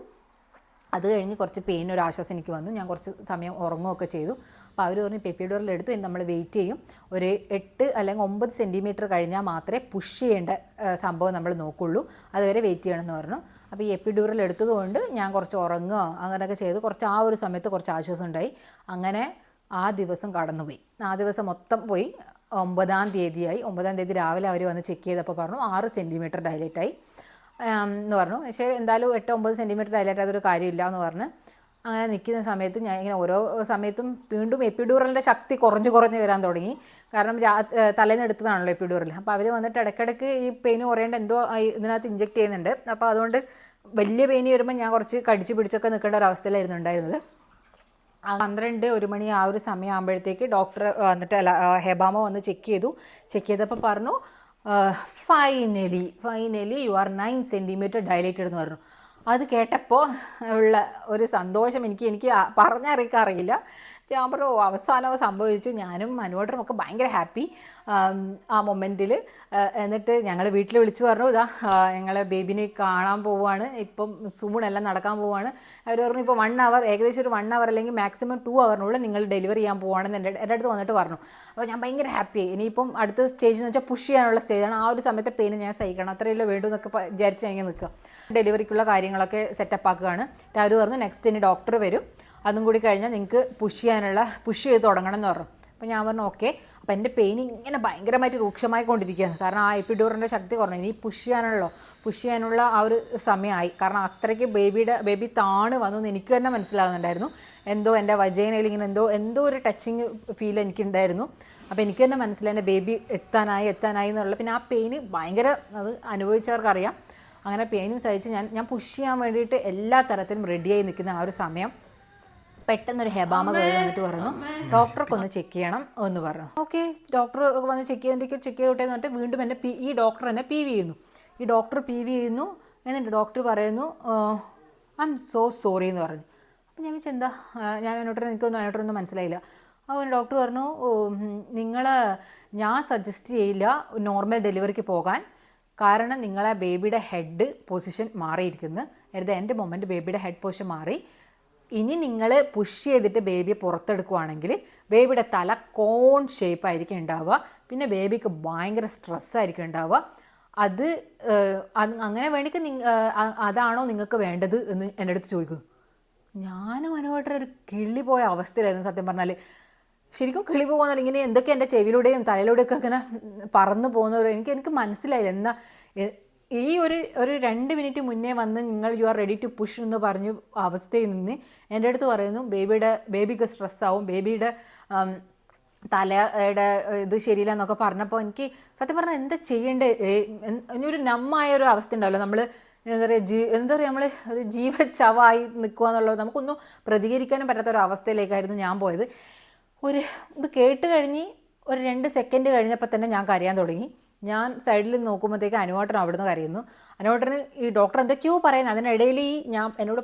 അത് കഴിഞ്ഞ് കുറച്ച് പെയിൻ ഒരു ആശ്വാസം എനിക്ക് വന്നു. ഞാൻ കുറച്ച് സമയം ഉറങ്ങുകയൊക്കെ ചെയ്തു. അപ്പോൾ അവർ പറഞ്ഞു എപ്പിഡ്യൂറൽ എടുത്തു, ഇനി നമ്മൾ വെയിറ്റ് ചെയ്യും, ഒരു 8 അല്ലെങ്കിൽ 9 സെൻറ്റിമീറ്റർ കഴിഞ്ഞാൽ മാത്രമേ പുഷ് ചെയ്യേണ്ട സംഭവം നമ്മൾ നോക്കുള്ളൂ, അതുവരെ വെയിറ്റ് ചെയ്യണമെന്ന് പറഞ്ഞു. അപ്പോൾ ഈ എപ്പിഡ്യൂറൽ എടുത്തതുകൊണ്ട് ഞാൻ കുറച്ച് ഉറങ്ങുക അങ്ങനെയൊക്കെ ചെയ്ത് കുറച്ച് ആ ഒരു സമയത്ത് കുറച്ച് ആശ്വാസം ഉണ്ടായി. അങ്ങനെ ആ ദിവസം കടന്നുപോയി. ആ ദിവസം മൊത്തം പോയി. 9-ാം തീയതിയായി. 9-ാം തീയതി രാവിലെ അവർ വന്ന് ചെക്ക് ചെയ്തപ്പോൾ പറഞ്ഞു 6 സെൻറ്റിമീറ്റർ ഡയലേറ്റായി എന്ന് പറഞ്ഞു. പക്ഷേ എന്തായാലും 8-9 സെൻറ്റിമീറ്റർ ഡയലേറ്റ് അതൊരു കാര്യമില്ല എന്ന് പറഞ്ഞ് അങ്ങനെ നിൽക്കുന്ന സമയത്ത് ഞാൻ ഇങ്ങനെ ഓരോ സമയത്തും വീണ്ടും എപ്പിഡ്യൂറലിൻ്റെ ശക്തി കുറഞ്ഞു വരാൻ തുടങ്ങി. കാരണം തലേന്ന് എടുത്തതാണല്ലോ എപ്പിഡ്യൂറൽ. അപ്പോൾ അവർ വന്നിട്ട് ഇടയ്ക്കിടയ്ക്ക് ഈ പെയിൻ കുറയേണ്ട എന്തോ ഇതിനകത്ത് ഇഞ്ചെക്ട് ചെയ്യുന്നുണ്ട്. അപ്പോൾ അതുകൊണ്ട് വലിയ പെയിൻ വരുമ്പോൾ ഞാൻ കുറച്ച് കടിച്ച് പിടിച്ചൊക്കെ നിൽക്കേണ്ട ഒരു അവസ്ഥയിലായിരുന്നു ഉണ്ടായിരുന്നത്. 12-1 മണി ആ ഒരു സമയമാകുമ്പോഴത്തേക്ക് ഡോക്ടർ വന്നിട്ട് ഹെബാമ വന്ന് ചെക്ക് ചെയ്തപ്പോൾ പറഞ്ഞു finally you are 9 centimetre dilated എന്ന് പറഞ്ഞു. അത് കേട്ടപ്പോൾ ഉള്ള ഒരു സന്തോഷം എനിക്ക് പറഞ്ഞറിയിക്കാറിയില്ല. ഞാൻ പറഞ്ഞു അവസാനം സംഭവിച്ചു. ഞാനും മനുവേട്ടനും ഒക്കെ ഭയങ്കര ഹാപ്പി ആ മൊമെൻറ്റിൽ. എന്നിട്ട് ഞങ്ങൾ വീട്ടിൽ വിളിച്ച് പറഞ്ഞു ഇതാ ഞങ്ങളെ ബേബിനെ കാണാൻ പോവുകയാണ്, ഇപ്പം സൂണെല്ലാം നടക്കാൻ പോവുകയാണ്. അവർ പറഞ്ഞു ഇപ്പോൾ 1 അവർ ഏകദേശം ഒരു 1 അവർ അല്ലെങ്കിൽ മാക്സിമം 2 അവറിനുള്ളിൽ നിങ്ങൾ ഡെലിവറി ചെയ്യാൻ പോവുകയാണെന്ന് എൻ്റെ അടുത്ത് വന്നിട്ട് പറഞ്ഞു. അപ്പോൾ ഞാൻ ഭയങ്കര ഹാപ്പിയായി. ഇനിയിപ്പം അടുത്ത സ്റ്റേജ് എന്ന് വെച്ചാൽ പുഷ് ചെയ്യാനുള്ള സ്റ്റേജാണ്. ആ ഒരു സമയത്തെ പെയിൻ ഞാൻ സഹിക്കണം, അത്രയല്ലേ വേണ്ടു എന്നൊക്കെ വിചാരിച്ച് ഞാൻ നിൽക്കുക. ഡെലിവറിക്കുള്ള കാര്യങ്ങളൊക്കെ സെറ്റപ്പ് ആക്കുകയാണ്. അവർ പറഞ്ഞു നെക്സ്റ്റ് ഇനി ഡോക്ടർ വരും, അതും കൂടി കഴിഞ്ഞാൽ നിങ്ങൾക്ക് പുഷ് ചെയ്ത് തുടങ്ങണം എന്ന് പറഞ്ഞു. അപ്പോൾ ഞാൻ പറഞ്ഞു ഓക്കെ. അപ്പോൾ എൻ്റെ പെയിൻ ഇങ്ങനെ ഭയങ്കരമായിട്ട് രൂക്ഷമായിക്കൊണ്ടിരിക്കുകയാണ്. കാരണം ആ എപ്പിഡ്യൂറിൻ്റെ ശക്തി കുറഞ്ഞു. ഇനി പുഷ് ചെയ്യാനുള്ള ആ ഒരു സമയമായി. കാരണം അത്രയ്ക്ക് ബേബി താണ് വന്നു എന്ന് എനിക്ക് തന്നെ മനസ്സിലാകുന്നുണ്ടായിരുന്നു. എന്തോ എൻ്റെ വജൈനയിൽ ഇങ്ങനെ എന്തോ ഒരു ടച്ചിങ് ഫീൽ എനിക്കുണ്ടായിരുന്നു. അപ്പോൾ എനിക്ക് തന്നെ മനസ്സിലായി എൻ്റെ ബേബി എത്താനായി എന്നുള്ള. പിന്നെ ആ പെയിന് ഭയങ്കര, അത് അനുഭവിച്ചവർക്കറിയാം. അങ്ങനെ പെയിനും സഹിച്ച് ഞാൻ പുഷ് ചെയ്യാൻ വേണ്ടിയിട്ട് എല്ലാ തരത്തിലും റെഡിയായി നിൽക്കുന്ന ആ ഒരു സമയം പെട്ടെന്നൊരു ഹെബാമ കയറി വന്നിട്ട് പറഞ്ഞു ഡോക്ടർക്കൊന്ന് ചെക്ക് ചെയ്യണം എന്ന് പറഞ്ഞു. ഓക്കെ, ഡോക്ടർ വന്ന് ചെക്ക് ചെയ്തോട്ടെ എന്ന് പറഞ്ഞിട്ട് വീണ്ടും എന്നെ ഈ ഡോക്ടർ എന്നെ PV ചെയ്യുന്നു. എന്നിട്ട് ഡോക്ടർ പറയുന്നു ഐ എം സോ സോറി എന്ന് പറഞ്ഞു. അപ്പം ഞാൻ വെച്ചാൽ എന്താ, എനിക്കൊന്നും മനസ്സിലായില്ല. അപ്പോൾ ഡോക്ടർ പറഞ്ഞു ഞാൻ സജസ്റ്റ് ചെയ്യില്ല നോർമൽ ഡെലിവറിക്ക് പോകാൻ. കാരണം നിങ്ങളെ ബേബിയുടെ ഹെഡ് പൊസിഷൻ മാറിയിരിക്കുന്നു. അറ്റ് ദ എൻഡ് മൊമെൻറ്റ് ബേബിയുടെ ഹെഡ് പൊസിഷൻ മാറി. ഇനി നിങ്ങൾ പുഷ് ചെയ്തിട്ട് ബേബിയെ പുറത്തെടുക്കുകയാണെങ്കിൽ ബേബിയുടെ തല കോൺ ഷേപ്പായിരിക്കും ഉണ്ടാവുക. പിന്നെ ബേബിക്ക് ഭയങ്കര സ്ട്രെസ്സായിരിക്കും ഉണ്ടാവുക. അങ്ങനെ വേണ്ടിക്ക് അതാണോ നിങ്ങൾക്ക് വേണ്ടത് എന്ന് എൻ്റെ അടുത്ത് ചോദിക്കുന്നു. ഞാനും അനുവായിട്ടൊരു കിളി പോയ അവസ്ഥയിലായിരുന്നു സത്യം പറഞ്ഞാൽ. ശരിക്കും കിളി പോകുന്നാൽ ഇങ്ങനെ എന്തൊക്കെ എൻ്റെ ചെവിയിലൂടെയും തലയിലൂടെയൊക്കെ ഇങ്ങനെ പറന്നു പോകുന്നവർ എനിക്ക് മനസ്സിലായില്ല. എന്നാൽ ഈ ഒരു 2 മിനിറ്റ് മുന്നേ വന്ന് നിങ്ങൾ you are ready to push എന്ന് പറഞ്ഞു അവസ്ഥയിൽ നിന്ന് എൻ്റെ അടുത്ത് പറയുന്നു ബേബിക്ക് സ്ട്രെസ്സാവും, ബേബിയുടെ തലയുടെ ഇത് ശരിയില്ല എന്നൊക്കെ പറഞ്ഞപ്പോൾ എനിക്ക് സത്യം പറഞ്ഞാൽ എന്താ ചെയ്യേണ്ടത്, ഒരു നമ്മായ ഒരു അവസ്ഥ ഉണ്ടാവില്ല. നമ്മൾ എന്താ പറയുക നമ്മൾ ഒരു ജീവച്ചവായി നിൽക്കുക എന്നുള്ളത് നമുക്കൊന്നും പ്രതികരിക്കാനും പറ്റാത്ത ഒരു അവസ്ഥയിലേക്കായിരുന്നു ഞാൻ പോയത്. ഇത് കേട്ട് കഴിഞ്ഞ് ഒരു 2 സെക്കൻഡ് കഴിഞ്ഞപ്പോൾ തന്നെ ഞാൻ കരയാൻ തുടങ്ങി. ഞാൻ സൈഡിൽ നോക്കുമ്പോഴത്തേക്ക് അനുവാട്ടൻ അവിടുന്ന് കരയുന്നു. അനുവാട്ടന് ഈ ഡോക്ടർ എന്തൊക്കെയോ പറയുന്നത്, അതിനിടയിൽ എന്നോട്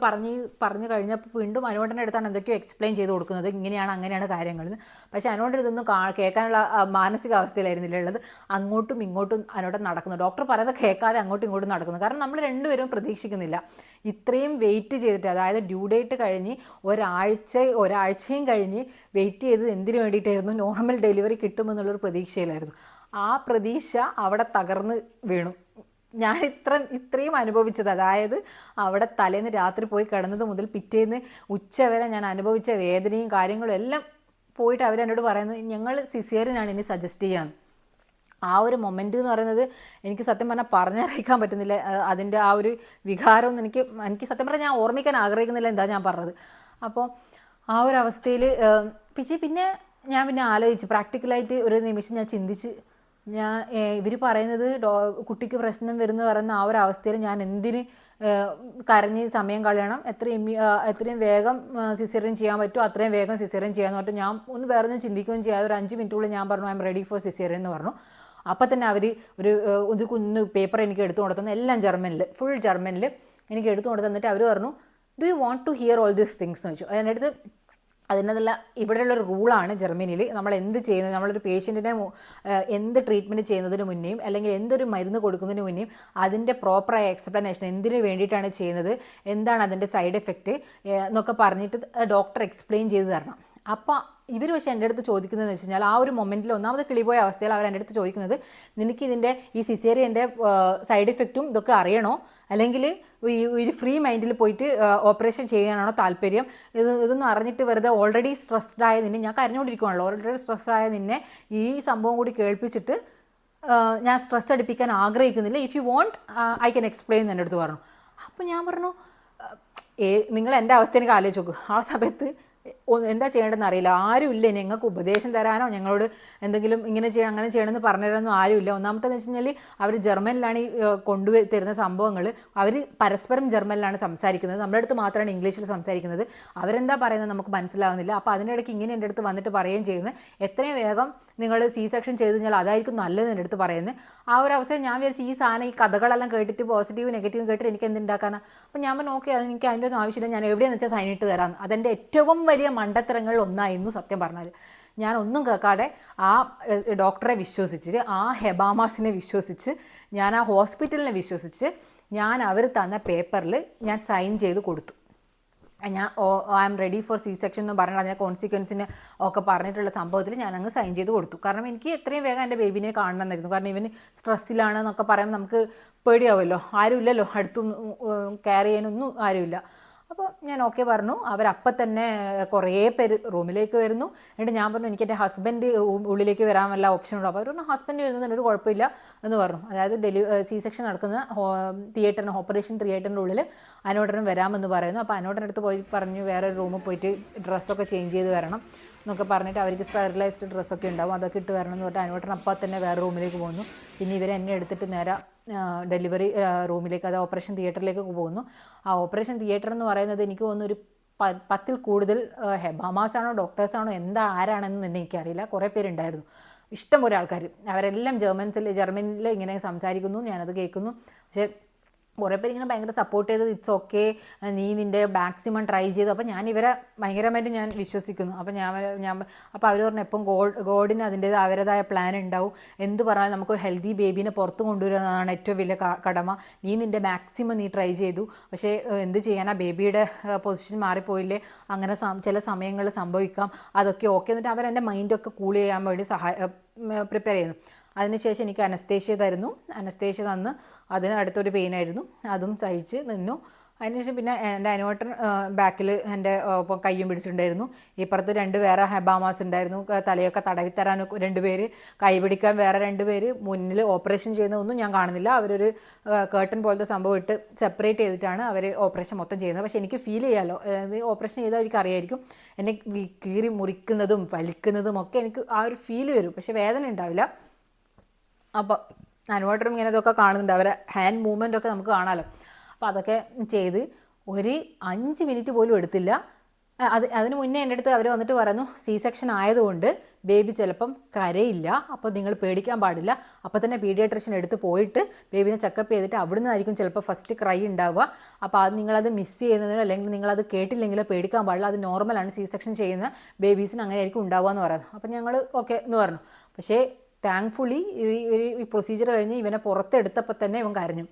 പറഞ്ഞു കഴിഞ്ഞപ്പോൾ വീണ്ടും അനുവാട്ടൻ്റെ അടുത്താണ് എന്തൊക്കെയോ എക്സ്പ്ലെയിൻ ചെയ്ത് കൊടുക്കുന്നത്, ഇങ്ങനെയാണ് അങ്ങനെയാണ് കാര്യങ്ങൾ. പക്ഷേ അനുവാട്ടൻ ഇതൊന്നും കേൾക്കാനുള്ള മാനസികാവസ്ഥയിലായിരുന്നില്ല ഉള്ളത്. അങ്ങോട്ടും ഇങ്ങോട്ടും അനുവാട്ടൻ നടക്കുന്നു. ഡോക്ടർ പറയുന്നത് കേൾക്കാതെ അങ്ങോട്ടും ഇങ്ങോട്ടും നടക്കുന്നു. കാരണം നമ്മൾ രണ്ടുപേരും പ്രതീക്ഷിക്കുന്നില്ല ഇത്രയും വെയിറ്റ് ചെയ്തിട്ട്, അതായത് ഡ്യൂ ഡേറ്റ് കഴിഞ്ഞ് ഒരാഴ്ചയും കഴിഞ്ഞ് വെയിറ്റ് ചെയ്തത് എന്തിനു വേണ്ടിയിട്ടായിരുന്നു, നോർമൽ ഡെലിവറി കിട്ടുമെന്നുള്ളൊരു പ്രതീക്ഷയിലായിരുന്നു. ആ പ്രതീക്ഷ അവിടെ തകർന്ന് വീണു. ഞാൻ ഇത്രയും അനുഭവിച്ചത്, അതായത് അവിടെ തലേന്ന് രാത്രി പോയി കിടന്നത് മുതൽ പിറ്റേന്ന് ഉച്ചവരെ ഞാൻ അനുഭവിച്ച വേദനയും കാര്യങ്ങളും എല്ലാം പോയിട്ട് അവരെന്നോട് പറയുന്നത് ഞങ്ങൾ സിസേറിയനാണ് ഇനി സജസ്റ്റ് ചെയ്യാന്ന്. ആ ഒരു മൊമെൻ്റ് എന്ന് പറയുന്നത് എനിക്ക് സത്യം പറഞ്ഞാൽ പറഞ്ഞറിയിക്കാൻ പറ്റുന്നില്ല. അതിൻ്റെ ആ ഒരു വികാരമൊന്നും എനിക്ക് സത്യം പറഞ്ഞാൽ ഞാൻ ഓർമ്മിക്കാൻ ആഗ്രഹിക്കുന്നില്ല എന്താ ഞാൻ പറഞ്ഞത്. അപ്പോൾ ആ ഒരു അവസ്ഥയിൽ പിന്നെ ഞാൻ ആലോചിച്ച് പ്രാക്ടിക്കലായിട്ട് ഒരു നിമിഷം ഞാൻ ചിന്തിച്ച്, ഇവർ പറയുന്നത് കുട്ടിക്ക് പ്രശ്നം വരുന്നു പറയുന്ന ആ ഒരു അവസ്ഥയിൽ ഞാൻ എന്തിന് കരഞ്ഞ് സമയം കളയണം, എത്രയും വേഗം സിസേറിയൻ ചെയ്യാൻ പറ്റുമോ അത്രയും വേഗം സിസേറിയൻ ചെയ്യാമെന്ന് പറഞ്ഞിട്ട് ഞാൻ ഒന്ന് വേറെ ഒന്നും ചിന്തിക്കുകയും ചെയ്യാതെ ഒരു 5 മിനിറ്റുള്ളിൽ ഞാൻ പറഞ്ഞു I am ready for caesarean എന്ന് പറഞ്ഞു. അപ്പം തന്നെ അവർ ഒരു കുഞ്ഞ് പേപ്പർ എനിക്ക് എടുത്തു കൊടുത്തു, എല്ലാം ഫുൾ ജർമ്മനിൽ എനിക്ക് എടുത്തു കൊടുത്തു. എന്നിട്ട് അവർ പറഞ്ഞു do you want to hear all these things എന്ന് വെച്ചു. എൻ്റെ അടുത്ത് അതിനകത്തുള്ള ഇവിടെയുള്ളൊരു റൂളാണ് ജർമ്മനിയിൽ, നമ്മൾ എന്ത് ചെയ്യുന്നത്, നമ്മളൊരു പേഷ്യൻറ്റിനെ എന്ത് ട്രീറ്റ്മെൻറ്റ് ചെയ്യുന്നതിന് മുന്നേയും അല്ലെങ്കിൽ എന്തൊരു മരുന്ന് കൊടുക്കുന്നതിന് മുന്നേയും അതിൻ്റെ പ്രോപ്പറായ എക്സ്പ്ലനേഷൻ എന്തിനു വേണ്ടിയിട്ടാണ് ചെയ്യുന്നത്, എന്താണ് അതിൻ്റെ സൈഡ് എഫക്റ്റ് എന്നൊക്കെ പറഞ്ഞിട്ട് ഡോക്ടർ എക്സ്പ്ലെയിൻ ചെയ്ത് തരണം. അപ്പോൾ ഇവർ പക്ഷേ എൻ്റെ അടുത്ത് ചോദിക്കുന്നതെന്ന് വെച്ച് കഴിഞ്ഞാൽ ആ ഒരു മൊമെൻറ്റിൽ ഒന്നാമത് കിളിപോയ അവസ്ഥയിൽ അവർ എൻ്റെ അടുത്ത് ചോദിക്കുന്നത് നിനക്ക് ഇതിൻ്റെ ഈ സിസേറിയൻ്റെ സൈഡ് എഫക്റ്റും ഇതൊക്കെ അറിയണോ, അല്ലെങ്കിൽ ഒരു ഫ്രീ മൈൻഡിൽ പോയിട്ട് ഓപ്പറേഷൻ ചെയ്യാനാണോ താല്പര്യം? ഇതൊന്നും അറിഞ്ഞിട്ട് വെറുതെ ഓൾറെഡി സ്ട്രെസ്ഡ് ആയ നിന്നെ, ഞാൻ കരഞ്ഞുകൊണ്ടിരിക്കുകയാണല്ലോ, ഓൾറെഡി സ്ട്രെസ് ആയ നിന്നെ ഈ സംഭവം കൂടി കേൾപ്പിച്ചിട്ട് ഞാൻ സ്ട്രെസ് അടിപ്പിക്കാൻ ആഗ്രഹിക്കുന്നില്ല. If you want I can explain എൻ്റെ അടുത്ത് പറഞ്ഞു. അപ്പോൾ ഞാൻ പറഞ്ഞു, നിങ്ങൾ എൻ്റെ അവസ്ഥ എനിക്ക് ആലോചിച്ച് നോക്കും. ആ സമയത്ത് എന്താ ചെയ്യേണ്ടതെന്ന് അറിയില്ല. ആരുമില്ല ഞങ്ങൾക്ക് ഉപദേശം തരാനോ ഞങ്ങളോട് എന്തെങ്കിലും ഇങ്ങനെ ചെയ്യണം അങ്ങനെ ചെയ്യണമെന്ന് പറഞ്ഞു തരാനൊന്നും ആരുമില്ല. ഒന്നാമത്തേന്ന് വെച്ച് കഴിഞ്ഞാൽ അവർ ജർമ്മനിലാണ് ഈ തരുന്ന സംഭവങ്ങൾ. അവർ പരസ്പരം ജർമ്മനിലാണ് സംസാരിക്കുന്നത്, നമ്മുടെ അടുത്ത് മാത്രമാണ് ഇംഗ്ലീഷിൽ സംസാരിക്കുന്നത്. അവരെന്താ പറയുന്നത് നമുക്ക് മനസ്സിലാവുന്നില്ല. അപ്പോൾ അതിനിടയ്ക്ക് ഇങ്ങനെ എൻ്റെ അടുത്ത് വന്നിട്ട് പറയുകയും ചെയ്യുന്നത്, എത്രയും വേഗം നിങ്ങൾ സി സെക്ഷൻ ചെയ്ത് കഴിഞ്ഞാൽ അതായിരിക്കും നല്ലത് എൻ്റെ അടുത്ത് പറയുന്നത്. ആ ഒരു അവസരം ഞാൻ വിചാരിച്ചു ഈ സാധനം ഈ കഥകളെല്ലാം കേട്ടിട്ട് പോസിറ്റീവ് നെഗറ്റീവ് കേട്ടിട്ട് എനിക്ക് എന്തുണ്ടാക്കാനാണ്. അപ്പോൾ ഞാൻ പറഞ്ഞു ഓക്കെ, എനിക്ക് അതിൻ്റെ ഒന്നും ആവശ്യമില്ല, ഞാൻ എവിടെയെന്ന് വെച്ചാൽ സൈൻ ഇട്ട് തരാമെന്ന്. അതെൻ്റെ ഏറ്റവും വലിയ മണ്ടത്തരങ്ങളിൽ ഒന്നായിരുന്നു സത്യം പറഞ്ഞാൽ. ഞാൻ ഒന്നും കേൾക്കാതെ ആ ഡോക്ടറെ വിശ്വസിച്ച്, ആ ഹെബാമാസിനെ വിശ്വസിച്ച്, ഞാൻ ആ ഹോസ്പിറ്റലിനെ വിശ്വസിച്ച്, ഞാൻ അവർ തന്ന പേപ്പറിൽ ഞാൻ സൈൻ ചെയ്ത് കൊടുത്തു. ഞാൻ I am ready for C section എന്ന് പറഞ്ഞാൽ അതിനെ കോൺസിക്വൻസിന് ഒക്കെ പറഞ്ഞിട്ടുള്ള സംഭവത്തിൽ ഞാൻ അങ്ങ് സൈൻ ചെയ്ത് കൊടുത്തു. കാരണം എനിക്ക് എത്രയും വേഗം എൻ്റെ ബേബിനെ കാണണമെന്നായിരുന്നു. കാരണം ഇവന് സ്ട്രെസ്സിലാണെന്നൊക്കെ പറയുമ്പോൾ നമുക്ക് പേടിയാവുമല്ലോ, ആരുമില്ലല്ലോ അടുത്തും കെയർ ചെയ്യാനൊന്നും ആരുമില്ല. അപ്പോൾ ഞാൻ ഓക്കെ പറഞ്ഞു. അവരപ്പം തന്നെ കുറേ പേര് റൂമിലേക്ക് വരുന്നു. എന്നിട്ട് ഞാൻ പറഞ്ഞു എനിക്ക് എൻ്റെ ഹസ്ബൻഡ് ഉള്ളിലേക്ക് വരാൻ വല്ല ഓപ്ഷനുണ്ടോ? അപ്പോൾ അവർ പറഞ്ഞു ഹസ്ബൻഡ് വരുന്നതിന് ഒരു കുഴപ്പമില്ല എന്ന് പറഞ്ഞു. അതായത് സി സെക്ഷൻ നടക്കുന്ന തിയേറ്ററിന്, ഓപ്പറേഷൻ തിയേറ്ററിൻ്റെ ഉള്ളിൽ അനോട്ടനും വരാമെന്ന് പറയുന്നു. അപ്പോൾ അനോട്ടൻ്റെ അടുത്ത് പോയി പറഞ്ഞു വേറെ റൂമിൽ പോയിട്ട് ഡ്രസ്സൊക്കെ ചേഞ്ച് ചെയ്ത് വരണം എന്നൊക്കെ പറഞ്ഞിട്ട് അവർക്ക് സ്റ്റെറിലൈസ്ഡ് ഡ്രസ്സൊക്കെ ഉണ്ടാവും, അതൊക്കെ ഇട്ട് വരണം എന്ന് പറഞ്ഞിട്ട് അനോട്ടൻ അപ്പം തന്നെ വേറെ റൂമിലേക്ക് പോകുന്നു. പിന്നെ ഇവരെ എന്നെ എടുത്തിട്ട് നേരെ ഡെലിവറി റൂമിലേക്ക്, അത് ഓപ്പറേഷൻ തിയേറ്ററിലേക്ക് പോകുന്നു. ആ ഓപ്പറേഷൻ തിയേറ്റർ എന്ന് പറയുന്നത് എനിക്ക് തോന്നുന്നു ഒരു 10-ൽ കൂടുതൽ ഹെബാമാസാണോ ഡോക്ടേഴ്സാണോ ആരാണെന്ന് എനിക്കറിയില്ല, കുറേ പേരുണ്ടായിരുന്നു, ഇഷ്ടംപോലെ ആൾക്കാർ. അവരെല്ലാം ജർമ്മനിൽ ഇങ്ങനെ സംസാരിക്കുന്നു, ഞാനത് കേൾക്കുന്നു. പക്ഷേ കുറേ പേര് ഇങ്ങനെ ഭയങ്കര സപ്പോർട്ട് ചെയ്ത് ഇറ്റ്സ് ഓക്കെ, നീ നിൻ്റെ മാക്സിമം ട്രൈ ചെയ്തു. അപ്പോൾ ഞാൻ ഇവരെ ഭയങ്കരമായിട്ട് ഞാൻ വിശ്വസിക്കുന്നു. അപ്പോൾ അപ്പോൾ അവർ പറഞ്ഞു എപ്പം ഗോഡിന് അതിൻ്റേത് അവരുടേതായ പ്ലാൻ ഉണ്ടാവും, എന്ത് പറഞ്ഞാലും നമുക്കൊരു ഹെൽത്തി ബേബീനെ പുറത്ത് കൊണ്ടുവരുന്നതാണ് ഏറ്റവും വലിയ കടമ. നീ നിൻ്റെ മാക്സിമം നീ ട്രൈ ചെയ്തു, പക്ഷേ എന്ത് ചെയ്യാനാ, ബേബിയുടെ പൊസിഷൻ മാറിപ്പോയില്ലേ, അങ്ങനെ ചില സമയങ്ങളിൽ സംഭവിക്കാം, അതൊക്കെ ഓക്കെ. എന്നിട്ട് അവരെൻ്റെ മൈൻഡൊക്കെ കൂൾ ചെയ്യാൻ വേണ്ടി പ്രിപ്പയർ ചെയ്യുന്നു. അതിനുശേഷം എനിക്ക് അനസ്തേഷ്യ തന്ന് അതിന് അടുത്തൊരു പെയിനായിരുന്നു, അതും സഹിച്ച് നിന്നു. അതിനുശേഷം പിന്നെ എൻ്റെ അനോട്ടൻ ബാക്കിൽ എൻ്റെ ഒപ്പം കയ്യും പിടിച്ചിട്ടുണ്ടായിരുന്നു. ഇപ്പുറത്ത് 2 വേറെ ഹെബാമാസ് ഉണ്ടായിരുന്നു, തലയൊക്കെ തടവിത്തരാൻ 2 പേര്, കൈ പിടിക്കാൻ വേറെ 2 പേര്. മുന്നിൽ ഓപ്പറേഷൻ ചെയ്യുന്നതൊന്നും ഞാൻ കാണുന്നില്ല, അവരൊരു കേർട്ടൻ പോലത്തെ സംഭവം ഇട്ട് സെപ്പറേറ്റ് ചെയ്തിട്ടാണ് അവർ ഓപ്പറേഷൻ മൊത്തം ചെയ്യുന്നത്. പക്ഷേ എനിക്ക് ഫീൽ ചെയ്യാമല്ലോ, ഓപ്പറേഷൻ ചെയ്താൽ എനിക്ക് അറിയായിരിക്കും, എന്നെ കീറി മുറിക്കുന്നതും വലിക്കുന്നതും ഒക്കെ എനിക്ക് ആ ഒരു ഫീൽ വരും, പക്ഷേ വേദന ഉണ്ടാവില്ല. അപ്പോൾ അനോട്ടറും ഇങ്ങനെ ഇതൊക്കെ കാണുന്നുണ്ട്, അവരെ ഹാൻഡ് മൂവ്മെൻ്റ് ഒക്കെ നമുക്ക് കാണാമല്ലോ. അപ്പോൾ അതൊക്കെ ചെയ്ത് ഒരു 5 മിനിറ്റ് പോലും എടുത്തില്ല. അതിന് മുന്നേ എൻ്റെ അടുത്ത് അവർ വന്നിട്ട് പറയുന്നു സി സെക്ഷൻ ആയതുകൊണ്ട് ബേബി ചിലപ്പം കരയില്ല, അപ്പോൾ നിങ്ങൾ പേടിക്കാൻ പാടില്ല. അപ്പോൾ തന്നെ പീഡിയാട്രിഷ്യൻ എടുത്ത് പോയിട്ട് ബേബിനെ ചെക്കപ്പ് ചെയ്തിട്ട് അവിടെ നിന്നായിരിക്കും ചിലപ്പോൾ ഫസ്റ്റ് ക്രൈ ഉണ്ടാവുക. അപ്പോൾ അത് നിങ്ങളത് മിസ് ചെയ്യുന്നതിനോ അല്ലെങ്കിൽ നിങ്ങളത് കേട്ടില്ലെങ്കിലോ പേടിക്കാൻ പാടില്ല, അത് നോർമലാണ്, സി സെക്ഷൻ ചെയ്യുന്ന ബേബീസിന് അങ്ങനെ ആയിരിക്കും ഉണ്ടാവുക എന്ന് പറയുന്നത്. അപ്പോൾ ഞങ്ങൾ ഓക്കെ എന്ന് പറഞ്ഞു. പക്ഷേ താങ്ക്ഫുള്ളി ഈ പ്രൊസീജിയർ കഴിഞ്ഞ് ഇവനെ പുറത്തെടുത്തപ്പോൾ തന്നെ ഇവൻ കരഞ്ഞു.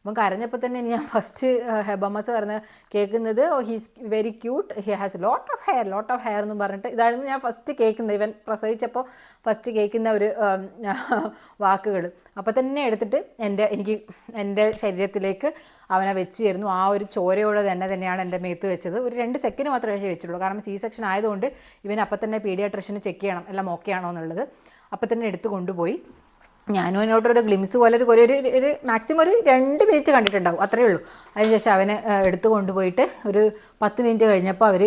ഇവൻ കരഞ്ഞപ്പോൾ തന്നെ ഞാൻ ഫസ്റ്റ് ഹെബാമാസ് കേൾക്കുന്നത് he's very cute, he has lot of hair എന്ന് പറഞ്ഞിട്ട് ഇതായിരുന്നു ഞാൻ ഫസ്റ്റ് കേൾക്കുന്നത്. ഇവൻ പ്രസവിച്ചപ്പോൾ ഫസ്റ്റ് കേൾക്കുന്ന ഒരു വാക്കുകൾ. അപ്പോൾ തന്നെ എടുത്തിട്ട് എൻ്റെ ശരീരത്തിലേക്ക് അവനെ വെച്ച് തരുന്നു. ആ ഒരു ചോരയോടെ തന്നെയാണ് എൻ്റെ മേത്ത് വെച്ചത്. ഒരു 2 സെക്കൻഡ് മാത്രമേ വെച്ചുള്ളൂ, കാരണം സി സെക്ഷൻ ആയതുകൊണ്ട് ഇവൻ അപ്പം തന്നെ പീഡിയാട്രിഷ്യന് ചെക്ക് ചെയ്യണം എല്ലാം ഓക്കെ ആണോ എന്നുള്ളത്. അപ്പം തന്നെ എടുത്ത് കൊണ്ടുപോയി. ഞാനും അതിനോട്ടൊരു ഗ്ലിംസ് പോലെ ഒരു മാക്സിമം ഒരു 2 മിനിറ്റ് കണ്ടിട്ടുണ്ടാവും, അത്രയേ ഉള്ളൂ. അതിനുശേഷം അവനെ എടുത്ത് കൊണ്ടുപോയിട്ട് ഒരു 10 മിനിറ്റ് കഴിഞ്ഞപ്പോൾ അവർ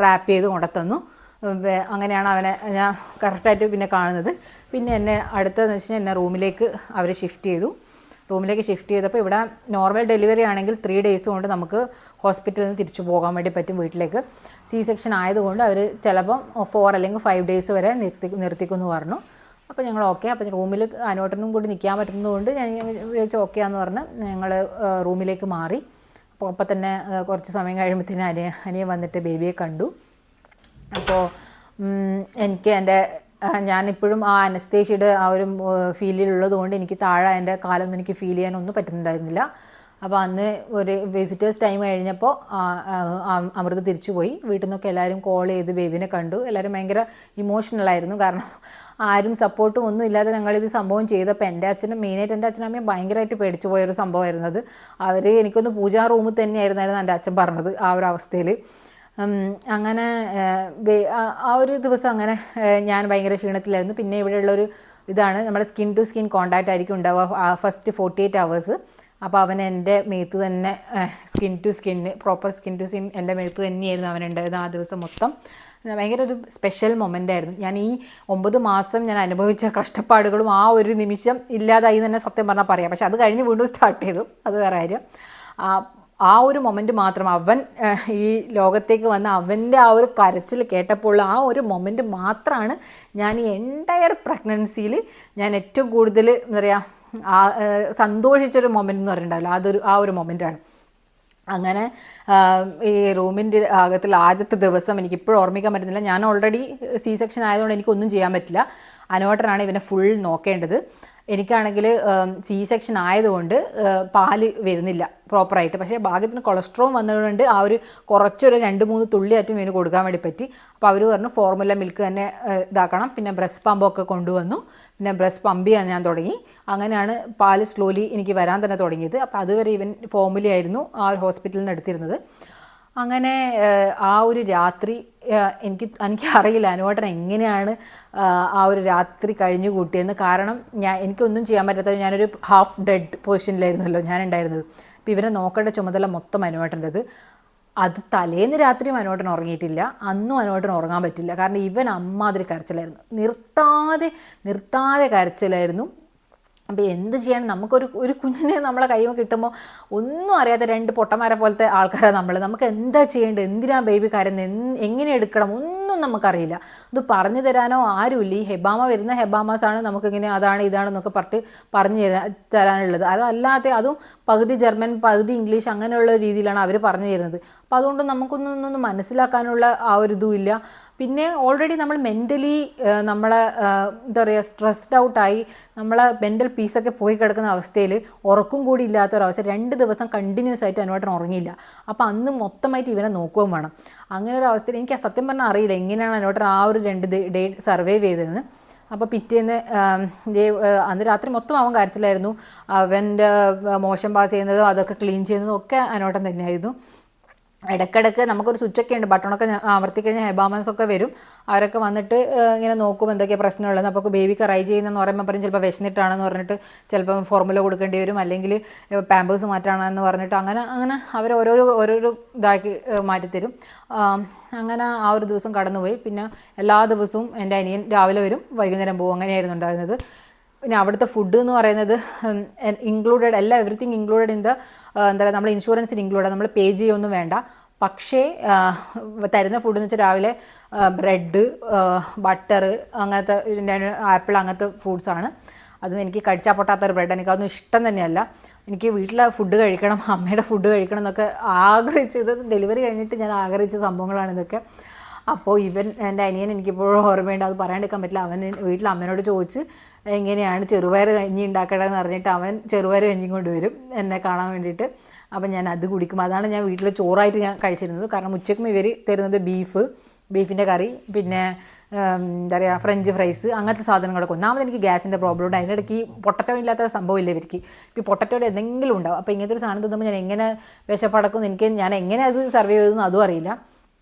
റാപ്പ് ചെയ്ത് കൊണ്ടുത്തന്നു. അങ്ങനെയാണ് അവനെ ഞാൻ കറക്റ്റായിട്ട് പിന്നെ കാണുന്നത്. പിന്നെ എന്നെ അടുത്തതെന്ന് വെച്ച് കഴിഞ്ഞാൽ എന്നെ റൂമിലേക്ക് അവർ ഷിഫ്റ്റ് ചെയ്തപ്പോൾ ഇവിടെ നോർമൽ ഡെലിവറി ആണെങ്കിൽ 3 ഡേയ്സ് കൊണ്ട് നമുക്ക് ഹോസ്പിറ്റലിൽ നിന്ന് തിരിച്ചു പോകാൻ വേണ്ടി പറ്റും വീട്ടിലേക്ക്. സി സെക്ഷൻ ആയതുകൊണ്ട് അവർ ചിലപ്പം 4 അല്ലെങ്കിൽ 5 ഡേയ്സ് വരെ നിർത്തിക്കുമെന്ന് പറഞ്ഞു. അപ്പോൾ ഞങ്ങൾ ഓക്കെ. അപ്പോൾ റൂമിൽ അനോട്ടനും കൂടി നിൽക്കാൻ പറ്റുന്നതുകൊണ്ട് ഞാൻ വിചാരിച്ചു ഓക്കെ ആണെന്ന് പറഞ്ഞ് ഞങ്ങൾ റൂമിലേക്ക് മാറി. അപ്പോൾ അപ്പം തന്നെ കുറച്ച് സമയം കഴിയുമ്പോഴത്തേന് അനിയൻ വന്നിട്ട് ബേബിയെ കണ്ടു. അപ്പോൾ എനിക്ക് ഞാനിപ്പോഴും ആ അനസ്തേഷ്യയുടെ ആ ഒരു ഫീലിലുള്ളത് കൊണ്ട് എനിക്ക് താഴെ എൻ്റെ കാലൊന്നും എനിക്ക് ഫീൽ ചെയ്യാനൊന്നും പറ്റുന്നുണ്ടായിരുന്നില്ല. അപ്പോൾ അന്ന് ഒരു വിസിറ്റേഴ്സ് ടൈം കഴിഞ്ഞപ്പോൾ അമൃത തിരിച്ചു പോയി. വീട്ടിൽ നിന്നൊക്കെ എല്ലാവരും കോൾ ചെയ്ത് ബേബിനെ കണ്ടു. എല്ലാവരും ഭയങ്കര ഇമോഷണലായിരുന്നു. കാരണം ആരും സപ്പോർട്ടും ഒന്നും ഇല്ലാതെ ഞങ്ങളിത് സംഭവം ചെയ്തപ്പോൾ എൻ്റെ അച്ഛനും മെയിനായിട്ട് എൻ്റെ അച്ഛനമ്മയും ഭയങ്കരമായിട്ട് പേടിച്ചു പോയൊരു സംഭവമായിരുന്നത്. അവർ എനിക്കൊന്ന് പൂജാ റൂമിൽ തന്നെയായിരുന്നു എൻ്റെ അച്ഛൻ പറഞ്ഞത് ആ ഒരു അവസ്ഥയിൽ. അങ്ങനെ ആ ഒരു ദിവസം അങ്ങനെ ഞാൻ ഭയങ്കര ക്ഷീണത്തിലായിരുന്നു. പിന്നെ ഇവിടെയുള്ളൊരു ഇതാണ്, നമ്മുടെ സ്കിൻ ടു സ്കിൻ കോൺടാക്റ്റ് ആയിരിക്കും ഉണ്ടാവുക ഫസ്റ്റ് 48 hours. അപ്പോൾ അവൻ എൻ്റെ മേത്ത് തന്നെ skin to skin proper skin to skin എൻ്റെ മേത്ത് തന്നെയായിരുന്നു അവനുണ്ടായിരുന്നത് ആ ദിവസം മൊത്തം. ഭയങ്കര ഒരു സ്പെഷ്യൽ മൊമെൻ്റ് ആയിരുന്നു. ഞാൻ ഈ 9 മാസം ഞാൻ അനുഭവിച്ച കഷ്ടപ്പാടുകളും ആ ഒരു നിമിഷം ഇല്ലാതായി തന്നെ സത്യം പറഞ്ഞാൽ പറയാം. പക്ഷെ അത് കഴിഞ്ഞ് വീണ്ടും സ്റ്റാർട്ട് ചെയ്തു, അത് വേറെ കാര്യം. ആ ഒരു മൊമെൻ്റ് മാത്രം, അവൻ ഈ ലോകത്തേക്ക് വന്ന അവൻ്റെ ആ ഒരു കരച്ചിൽ കേട്ടപ്പോൾ ആ ഒരു മൊമെൻ്റ് മാത്രമാണ് ഞാൻ ഈ എൻ്റയർ പ്രഗ്നൻസിയിൽ ഞാൻ ഏറ്റവും കൂടുതൽ എന്താ പറയുക സന്തോഷിച്ചൊരു മൊമെൻ്റ് എന്ന് പറയുന്നുണ്ടാവില്ല, ആ ഒരു മൊമെൻ്റാണ്. അങ്ങനെ ഈ റൂമിൻ്റെ അകത്തുള്ള ആദ്യത്തെ ദിവസം എനിക്കിപ്പോഴും ഓർമ്മിക്കാൻ പറ്റുന്നില്ല. ഞാൻ ഓൾറെഡി സി സെക്ഷൻ ആയതുകൊണ്ട് എനിക്കൊന്നും ചെയ്യാൻ പറ്റില്ല. അനുവേട്ടനാണ് ഇവനെ ഫുൾ നോക്കേണ്ടത്. എനിക്കാണെങ്കിൽ സി സെക്ഷൻ ആയതുകൊണ്ട് പാല് വരുന്നില്ല പ്രോപ്പറായിട്ട്. പക്ഷേ ഭാഗ്യത്തിന് കൊളസ്ട്രോൾ വന്നതുകൊണ്ട് ആ ഒരു കുറച്ചൊരു 2-3 തുള്ളിയാറ്റും ഇവന് കൊടുക്കാൻ വേണ്ടി പറ്റി. അപ്പോൾ അവർ പറഞ്ഞു ഫോർമുല മിൽക്ക് തന്നെ ഇതാക്കണം. പിന്നെ ബ്രസ്റ്റ് പമ്പൊക്കെ കൊണ്ടുവന്നു. പിന്നെ ബ്രസ്റ്റ് പമ്പ് ചെയ്യാൻ ഞാൻ തുടങ്ങി. അങ്ങനെയാണ് പാല് സ്ലോലി എനിക്ക് വരാൻ തന്നെ തുടങ്ങിയത്. അപ്പോൾ അതുവരെ ഇവൻ ഫോർമുലയായിരുന്നു ആ ഒരു ഹോസ്പിറ്റലിൽ നിന്ന് എടുത്തിരുന്നത്. അങ്ങനെ ആ ഒരു രാത്രി എനിക്കറിയില്ല അനുവേട്ടൻ എങ്ങനെയാണ് ആ ഒരു രാത്രി കഴിഞ്ഞു കൂട്ടിയെന്ന്. കാരണം എനിക്കൊന്നും ചെയ്യാൻ പറ്റാത്തത്, ഞാനൊരു ഹാഫ് ഡെഡ് പൊസിഷനിലായിരുന്നല്ലോ ഞാനുണ്ടായിരുന്നത്. അപ്പോൾ ഇവരെ നോക്കേണ്ട ചുമതല മൊത്തം അനുവേട്ടൻ്റെത്. അത് തലേന്ന് രാത്രിയും അനുവേട്ടൻ ഉറങ്ങിയിട്ടില്ല, അന്നും അനുവേട്ടൻ ഉറങ്ങാൻ പറ്റില്ല. കാരണം ഇവൻ അമ്മാതിരി കരച്ചിലായിരുന്നു, നിർത്താതെ കരച്ചിലായിരുന്നു. അപ്പോൾ എന്ത് ചെയ്യണം, നമുക്കൊരു കുഞ്ഞിനെ നമ്മളെ കൈമ കിട്ടുമ്പോൾ ഒന്നും അറിയാത്ത 2 പൊട്ടന്മാരെ പോലത്തെ ആൾക്കാരാണ് നമുക്ക് എന്താ ചെയ്യേണ്ടത്, എന്തിനാ ബേബി കരയുന്നത്, എങ്ങനെ എടുക്കണം, ഒന്നും നമുക്കറിയില്ല. ഇത് പറഞ്ഞു തരാനോ ആരുമില്ല. ഈ ഹെബാമ വരുന്ന ഹെബാമാസാണ് നമുക്കിങ്ങനെ അതാണ് ഇതാണെന്നൊക്കെ പറഞ്ഞു തരാനുള്ളത്. അതല്ലാതെ അതും പകുതി ജർമ്മൻ പകുതി ഇംഗ്ലീഷ് അങ്ങനെയുള്ള രീതിയിലാണ് അവർ പറഞ്ഞു തരുന്നത്. അപ്പോൾ അതുകൊണ്ട് നമുക്കൊന്നും മനസ്സിലാക്കാനുള്ള ആ ഒരു ഇതുമില്ല. പിന്നെ ഓൾറെഡി നമ്മൾ മെൻ്റലി നമ്മളെ എന്താ പറയുക സ്ട്രെസ്ഡ് ഔട്ടായി നമ്മളെ മെൻ്റൽ പീസൊക്കെ പോയി കിടക്കുന്ന അവസ്ഥയിൽ ഉറക്കം കൂടി ഇല്ലാത്തൊരവസ്ഥ 2 ദിവസം കണ്ടിന്യൂസ് ആയിട്ട് അനുവേട്ടൻ ഉറങ്ങിയില്ല. അപ്പോൾ അന്ന് മൊത്തമായിട്ട് ഇവനെ നോക്കുകയും വേണം. അങ്ങനെ ഒരു അവസ്ഥയിൽ എനിക്ക് സത്യം പറഞ്ഞാൽ അറിയില്ല എങ്ങനെയാണ് അനുവേട്ടൻ ആ ഒരു 2 ഡേ സർവൈവ് ചെയ്തതെന്ന്. അപ്പോൾ പിറ്റേന്ന് അന്ന് രാത്രി മൊത്തം അവൻ കരച്ചിലായിരുന്നു. അവൻ്റെ മോശം പാസ് ചെയ്യുന്നതും അതൊക്കെ ക്ലീൻ ചെയ്യുന്നതും ഒക്കെ അനുവേട്ടൻ തന്നെയായിരുന്നു. ഇടയ്ക്കിടയ്ക്ക് നമുക്കൊരു സ്വിച്ചൊക്കെ ഉണ്ട്, ബട്ടണൊക്കെ അമർത്തി കഴിഞ്ഞാൽ ഹെബാമൻസൊക്കെ വരും. അവരൊക്കെ വന്നിട്ട് ഇങ്ങനെ നോക്കും എന്തൊക്കെയാണ് പ്രശ്നമുള്ളത്. അപ്പോൾ ബേബിക്ക് റൈ ചെയ്യുന്നതെന്ന് പറയുമ്പോൾ പറയും ചിലപ്പോൾ വിശന്നിട്ടാണെന്ന് പറഞ്ഞിട്ട് ചിലപ്പം ഫോർമുല കൊടുക്കേണ്ടി വരും, അല്ലെങ്കിൽ പാമ്പേഴ്സ് മാറ്റാണെന്ന് പറഞ്ഞിട്ട് അങ്ങനെ അവർ ഓരോരോ ഇതാക്കി മാറ്റിത്തരും. അങ്ങനെ ആ ഒരു ദിവസം കടന്നുപോയി. പിന്നെ എല്ലാ ദിവസവും എൻ്റെ അനിയൻ രാവിലെ വരും, വൈകുന്നേരം പോകും, അങ്ങനെയായിരുന്നു ഉണ്ടായിരുന്നത്. പിന്നെ അവിടുത്തെ ഫുഡ് എന്ന് പറയുന്നത് ഇൻക്ലൂഡഡ് അല്ല, എവറിത്തിങ് ഇൻക്ലൂഡഡ് എന്താ പറയുക നമ്മൾ ഇൻഷുറൻസിന് ഇൻക്ലൂഡഡ്, നമ്മൾ പേ ചെയ്യൊന്നും വേണ്ട. പക്ഷേ തരുന്ന ഫുഡ് എന്ന് വെച്ചാൽ രാവിലെ ബ്രെഡ്, ബട്ടർ, അങ്ങനത്തെ ആപ്പിൾ, അങ്ങനത്തെ ഫ്രൂട്ട്സാണ്. അതും എനിക്ക് കഴിച്ചാൽ പൊട്ടാത്തൊരു ബ്രെഡ്, എനിക്കതൊന്നും ഇഷ്ടം തന്നെയല്ല. എനിക്ക് വീട്ടിലെ ഫുഡ് കഴിക്കണം, അമ്മയുടെ ഫുഡ് കഴിക്കണം എന്നൊക്കെ ആഗ്രഹിച്ചത് ഡെലിവറി കഴിഞ്ഞിട്ട് ഞാൻ ആഗ്രഹിച്ച സംഭവങ്ങളാണ് ഇതൊക്കെ. അപ്പോൾ എൻ്റെ അനിയൻ എനിക്കിപ്പോഴും ഓർമ്മയുണ്ട്, അത് പറയാണ്ടിരിക്കാൻ പറ്റില്ല. അവൻ വീട്ടിൽ അമ്മേനോട് ചോദിച്ച് എങ്ങനെയാണ് ചെറുപയർ കഞ്ഞി ഉണ്ടാക്കണമെന്ന് പറഞ്ഞിട്ട് അവൻ ചെറുപയർ കഞ്ഞിയും കൊണ്ടുവരും എന്നെ കാണാൻ വേണ്ടിയിട്ട്. അപ്പം ഞാൻ അത് കുടിക്കും. അതാണ് ഞാൻ വീട്ടിൽ ചോറായിട്ട് ഞാൻ കഴിച്ചിരുന്നത്. കാരണം ഉച്ചയ്ക്കും ഇവർ തരുന്നത് ബീഫിൻ്റെ കറി, പിന്നെ എന്താ പറയുക ഫ്രഞ്ച് ഫ്രൈസ്, അങ്ങനത്തെ സാധനങ്ങളൊക്കെ. ഒന്നാമത് എനിക്ക് ഗ്യാസിൻ്റെ പ്രോബ്ലം ഉണ്ട്. അതിൻ്റെ ഇടയ്ക്ക് പൊട്ടറ്റോ ഇല്ലാത്ത സംഭവമില്ല ഇവർക്ക്. ഇപ്പോൾ പൊട്ടറ്റോയുടെ എന്തെങ്കിലും ഉണ്ടാവും. അപ്പോൾ ഇങ്ങനത്തെ ഒരു സാധനം തിന്നുമ്പോൾ ഞാൻ എങ്ങനെ വിശപ്പടക്കും, ഞാൻ എങ്ങനെ അത് സർവൈവ് ചെയ്തെന്ന് അതും അറിയില്ല.